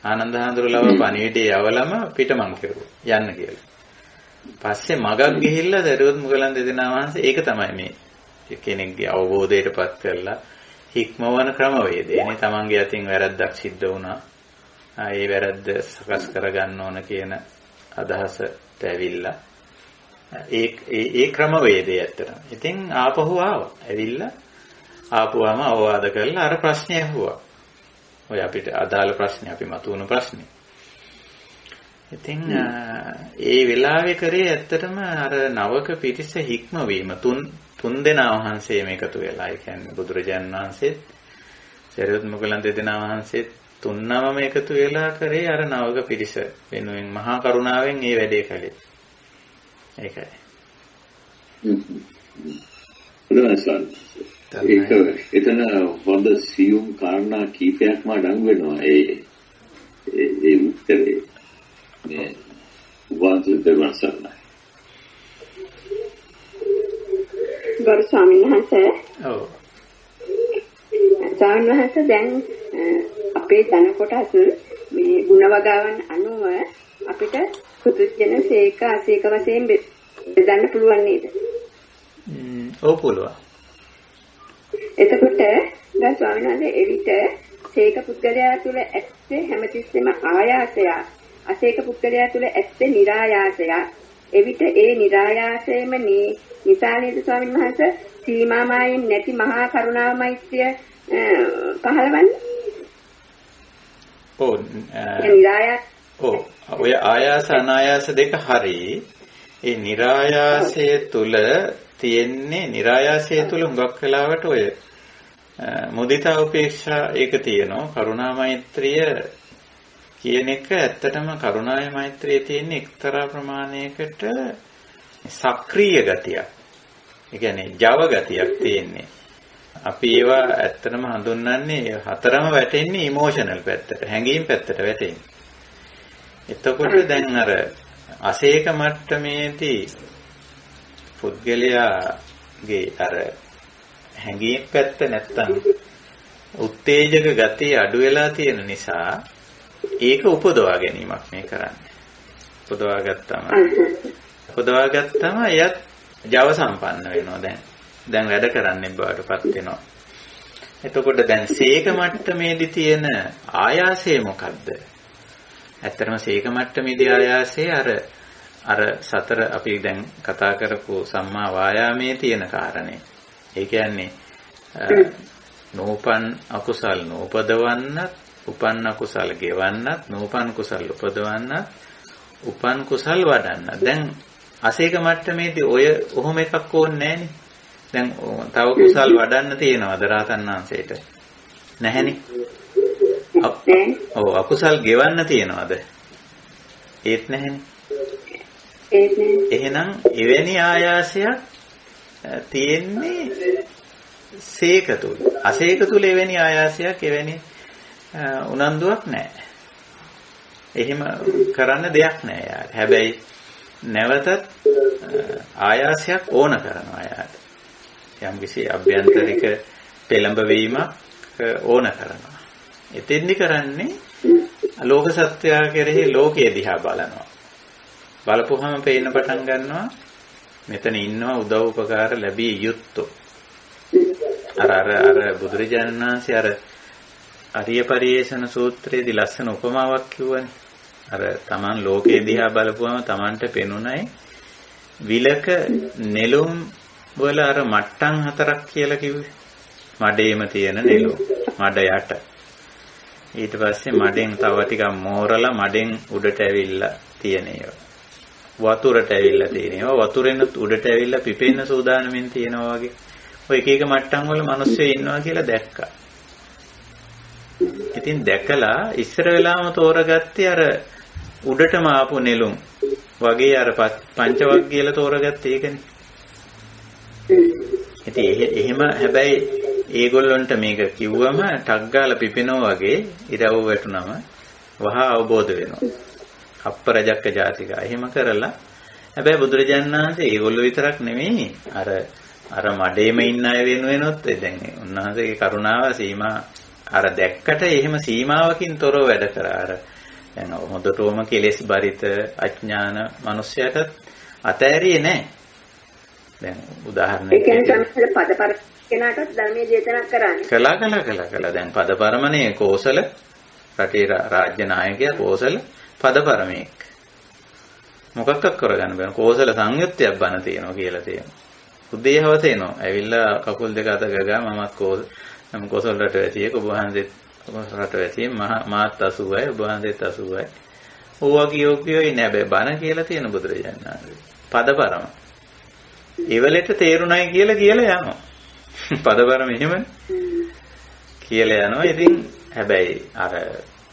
ආනන්ද හාමුදුරුවෝ ලව පණිවිඩේ යවලම පිටමන් කෙරුවා යන්න කියලා. පස්සේ මගක් ගිහිල්ලා දරුවොත් මුගලන් දෙදෙනා වහන්සේ ඒක තමයි මේ කෙනෙක්ගේ අවබෝධයටපත් කරලා හික්මවන ක්‍රමවේදයනේ. තමන්ගේ අතින් වැරද්දක් සිද්ධ වුණා. ඒ වැරද්ද සකස් කරගන්න ඕන කියන අදහසට ඇවිල්ලා ඒ ක්‍රමවේදය ඇත්තටම. ඉතින් ආපහු ආවා. ඇවිල්ලා ආපුවාම අවවාද කරලා අර ප්‍රශ්නේ ඇහුවා. ඔය අපිට අදාළ ප්‍රශ්නේ අපි මතුවන ප්‍රශ්නේ. ඉතින් ඒ වෙලාවේ කරේ ඇත්තටම අර නවක පිටිස හික්මවීම තුන් දෙනා වහන්සේ මේකතු වෙලා. ඒ කියන්නේ බුදුරජාන් වහන්සේත් සරියුත් මොගලන් දෙදෙනා වහන්සේත් තුන්නම එකතු වෙලා කරේ අර නවක පිටිස වෙනුවෙන් මහා කරුණාවෙන් මේ වැඩේ කළේ. ඒකයි. ඒක එතන හොඳ සියුම් කාරණා කීපයක්ම අඩංගු වෙනවා ඒ උත්තරේ. මේ වාදයෙන් ගරු ස්වාමීන් වහන්සේ. ඔව්. ස්වාමීන් වහන්සේ දැන් අපේ ධන කොටස් මේ ಗುಣ වගාවන් අනුව අපිට පුදුජන සීක අසීක වශයෙන් බෙදන්න පුළුවන් නේද? ඔව් පුළුවන්. එතකොට දැන් ස්වාමීන් වහන්සේ එවිට සීක පුද්ගලයා තුළ ඇත්තේ හැමතිස්සෙම ආයාසය, අසීක පුද්ගලයා තුළ ඇත්තේ નિરાයාසය. එවිට ඒ નિરાයාසයෙම නිසා නේද ස්වාමීන් වහන්සේ සීමාමායෙන් නැති මහා කරුණා මෛත්‍රිය පහළවන්නේ? ඔව්. ඔව්. ඔය ආයාස අනායාස දෙක හරි. ඒ નિરાයාසය තුල තියෙන්නේ નિરાයාසය තුල හුඟක් වෙලාවට ඔය මුදිතා උපේක්ෂා ඒක තියෙනවා. කරුණා මෛත්‍රිය කියන එක ඇත්තටම කරුණාවේ මෛත්‍රියේ තියෙන එක්තරා ප්‍රමාණයකට සක්‍රීය ගතියක්. ඒ කියන්නේ ජව ගතියක් තියෙන්නේ. අපි ඒවා ඇත්තටම හඳුන්වන්නේ හතරම වැටෙන්නේ ඉමෝෂනල් පැත්තට, හැඟීම් පැත්තට වැටෙන්නේ. එතකොට දැන් අර අසේක මට්ටමේදී පුද්ගලයාගේ අර හැඟීම් පැත්ත නැත්තම් උත්තේජක ගතිය අඩු වෙලා තියෙන නිසා ඒක උපදවා ගැනීමක් මේ කරන්නේ. උපදවා ගත්තම එයත් ජව සම්පන්න වෙනවා දැන් වැඩ කරන්නේ බවටපත් වෙනවා. එතකොට දැන් සීක මට්ටමේදී තියෙන ආයාසය මොකද්ද? ඇත්තටම සීක මට්ටමේදී ආයාසය අර සතර අපි දැන් කතා කරපු සම්මා වායාමයේ තියෙන කාරණේ. ඒ කියන්නේ නූපන් අකුසල් නූපදවන්නත්, උපන් අකුසල් ගෙවන්නත්, නූපන් කුසල් උපදවන්නත්, උපන් කුසල් වඩන්නත්. දැන් අසීක මට්ටමේදී ඔය ඔහොම එකක් ඕනේ නැහනේ. දැන් තව කුසල් වඩන්න තියෙනවද රහතන් වහන්සේට? නැහැනේ. ඔව් අකුසල් ගෙවන්න තියෙනවද? ඒත් නැහැනේ. එහෙනම් එවැනි ආයාසයක් තියෙන්නේ සීක තුල. අසීක තුල එවැනි ආයාසයක් එවැනි උනන්දුවක් නැහැ. එහෙම කරන්න දෙයක් නැහැ යාර. හැබැයි නැවතත් ආයාසයක් ඕන කරනවා යාර. යම්කිසි අභ්‍යන්තරික පෙළඹවීමක් ඕන කරනවා. එතෙන්දි කරන්නේ ලෝක සත්‍යය කෙරෙහි ලෝකයේ දිහා බලනවා. බලපුවහම පේන්න පටන් ගන්නවා මෙතන ඉන්නවා උදව් උපකාර ලැබිය යුත්තෝ. අර බුදුරජාණන් වහන්සේ අර අරිය පරියේෂණ සූත්‍රයේදී ලස්සන උපමාවක් කිව්වනේ. අර Taman ලෝකයේ දිහා බලපුවම Tamanට පෙනුනයි විලක නෙළුම් වල අර මට්ටම් හතරක් කියලා කිව්වේ. මඩේම තියෙන නෙළුම්. මඩ යට. ඊට පස්සේ මඩෙන් තව ටිකක් මෝරලා මඩෙන් උඩට ඇවිල්ලා තියෙන ඒවා. වතුරට ඇවිල්ලා තියෙන ඒවා. වතුරෙන් උඩට ඇවිල්ලා පිපෙන්න සූදානමින් තියෙනවා වගේ. ඔය එක එක මට්ටම් වල මිනිස්සු ඉන්නවා කියලා දැක්කා. ඉතින් දැකලා ඉස්සර වෙලාවම තෝරගත්තේ අර උඩටම ආපු නෙළුම් වගේ අර පංචවක් කියලා තෝරගත්තේ ඒකනේ. ඉතින් එහෙම හැබැයි ඒගොල්ලන්ට මේක කිව්වම ටක් ගාලා පිපෙනවා වගේ ඉරව වැටුනම වහා අවබෝධ වෙනවා. අප්පරජක්ක ජාතිකා. එහෙම කරලා හැබැයි බුදුරජාණන් වහන්සේ ඒගොල්ලෝ විතරක් නෙමෙයි අර මඩේම ඉන්න අය වෙනුවෙනොත් දැන් උන්වහන්සේගේ කරුණාව සීමා අර දැක්කට එහෙම සීමාවකින් තොරව වැඩ කරා. අර දැන් හොඳටම කෙලෙස් බරිත අඥාන මිනිස්සයාට අතෑරියේ නැහැ. දැන් උදාහරණයක් ඒ කියන්නේ තමයි පදපර කෙනාටත් ධර්මයේ දේශනා කරන්නේ. කළා. දැන් පදපරමනේ කෝසල රටේ රාජ්‍ය නායකයා කෝසල පදපරමේක්. මොකක්ද කරගන්න බෑ. කෝසල සංයුත්තයක් බණ තියෙනවා කියලා තියෙනවා. උදේ හවස එනවා. ඇවිල්ලා කකුල් දෙක අත ගගා මමත් කෝසල රට වැසියෙක් ඔබ වහන්සේත් රට වැසියෙක් මාත් 80යි ඔබ වහන්සේත් 80යි. ඕවා කියෝකියෝයි නෑ බෑ බණ කියලා තියෙන බුදුරජාණන් වහන්සේ. පදපරම. ඒවලට තේරුණයි කියලා යනවා. පදපරම එහෙමනේ. කියලා යනවා. ඉතින් හැබැයි අර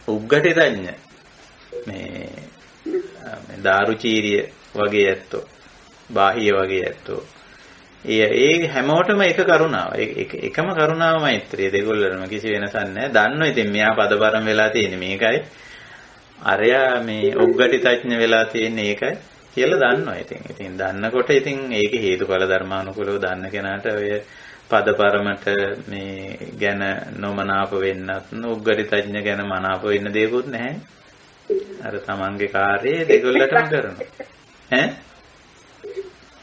උග්ගටිතඥ මේ දාරුචීරිය වගේ ඇත්තෝ, බාහිය වගේ ඇත්තෝ. ඒ හැමෝටම එක කරුණාව. එකම කරුණාව මෛත්‍රිය දෙගොල්ලරම කිසි වෙනසක් නැහැ. දන්නෝ ඉතින් මෙයා පදපරම වෙලා තියෙන්නේ මේකයි. අරයා මේ උග්ගටිතඥ වෙලා තියෙන්නේ ඒකයි කියලා දන්නවා. ඉතින් දන්නකොට ඉතින් ඒකේ හේතුඵල ධර්මානුකූලව දන්න කෙනාට ඔය පදපරමට මේ ගැන නොමනාප වෙන්නත් උග්ගටිතඥ ගැන මනාප වෙන්න දෙයක්වත් නැහැ. අර තමන්ගේ කාර්යය දෙගොල්ලටම කරනවා. ඈ?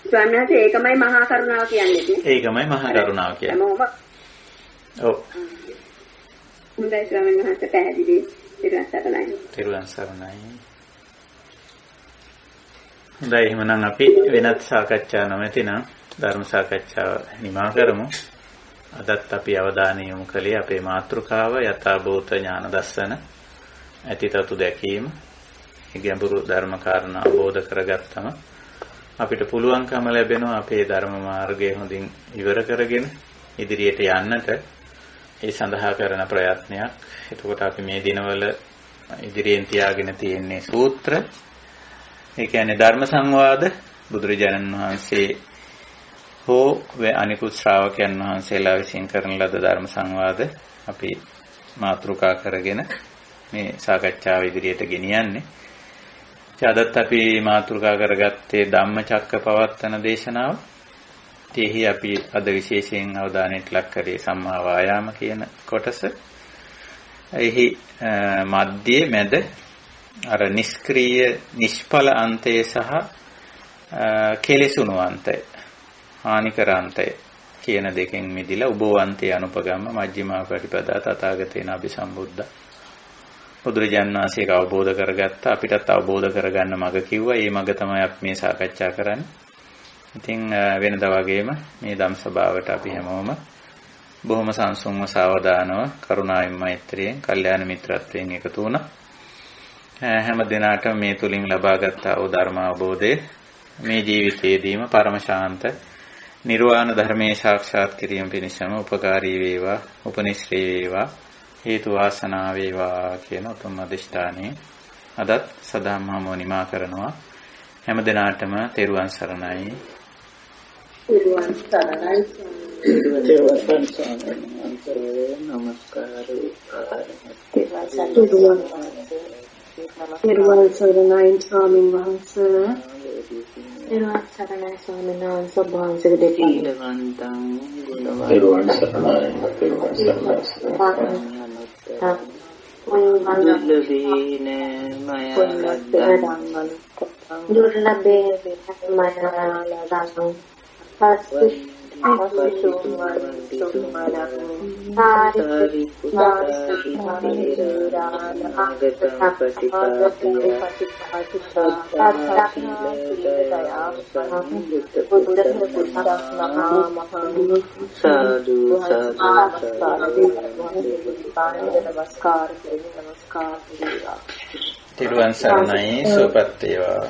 ස්වාමීනාත් ඒකමයි මහා කරුණාව කියන්නේ. ඒකමයි මහා කරුණාව කියන්නේ. ඔව්. හොඳයි ස්වාමීන් වහන්සේ පැහැදිලි. තෙරුවන් සරණයි. හොඳයි එහෙනම් අපි වෙනත් සාකච්ඡා නොමැතිනම් ධර්ම සාකච්ඡාව නිමා කරමු. අදත් අපි අවධානය යොමු කළේ අපේ මාතෘකාව යථාභූත ඥාන දර්ශන ඇතිතතු දැකීම. මේ ගැඹුරු ධර්ම කාරණා අවබෝධ කරගත්තම අපිට පුළුවන්කම ලැබෙනවා අපේ ධර්ම මාර්ගය හොඳින් ඉවර කරගෙන ඉදිරියට යන්නට. ඒ සඳහා කරන ප්‍රයත්නයක්. එතකොට අපි මේ දිනවල ඉදිරියෙන් තියාගෙන තියෙන්නේ සූත්‍ර. ඒ කියන්නේ ධර්ම සංවාද බුදුරජාණන් වහන්සේ හෝ අනිකුත් ශ්‍රාවකයන් වහන්සේලා විසින් කරන ලද ධර්ම සංවාද අපි මාතෘකා කරගෙන මේ සාකච්ඡාව ඉදිරියට ගෙනියන්නේ. අදත් අපි මාතෘකා කරගත්තේ ධම්මචක්කපවත්තන දේශනාව. එහි අපි අද විශේෂයෙන් අවධානයට ලක් කරේ සම්මා වායාම කියන කොටස. එහි මධ්‍යයේ මැද අර නිෂ්ක්‍රීය නිෂ්ඵල අන්තය සහ කෙලෙසුණු අන්තය හානිකර අන්තය කියන දෙකෙන් මිදිලා උභවන්තේ අනුපගම්ම මජ්ක්‍ධිමා ප්‍රතිපදා තථාගතේන අபிසම්බුද්ධ බුදුරජාණන් වහන්සේක අවබෝධ කරගත්ත අපිටත් අවබෝධ කරගන්න මඟ කිව්වා. මේ මඟ තමයි අපි මේ සාකච්ඡා කරන්නේ. ඉතින් වෙනදා වගේම මේ ධම් සභාවට අපි හැමෝම බොහොම සංසුන්ව සාවධානව කරුණාවෙන් මෛත්‍රියෙන් කල්යාණ මිත්‍රත්වයෙන් එකතු වුණා. හැම දිනාටම මේ තුලින් ලබාගත් ආ ධර්ම අවබෝධය මේ ජීවිතයේදීම පරම ශාන්ත නිර්වාණ ධර්මයේ සාක්ෂාත් කිරීම පිණිසම උපකාරී වේවා, උපනිශ්‍රේ වේවා, හේතු වාසනා වේවා කියන උතුම් අධිෂ්ඨානයේ අදත් සදාම් මහමෝ නිමා කරනවා. හැම දිනාටම තෙරුවන් සරණයි. තෙරුවන් සරණයි. තෙරුවන් සරණයි ස්වාමීන් වහන්සේ. තෙරුවන් සරණයි ස්වාමීන් වහන්සේ. වහන්සේගේ දෙපිටවන්තං ගුණවත්. තෙරුවන් සරණයි. තෙරුවන් සරණයි. දුර්ලභේ මනෝලදං පස්සේ තිරුවන් සරණයි සුවපත් වේවා.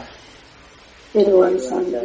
තෙරුවන් සරණයි.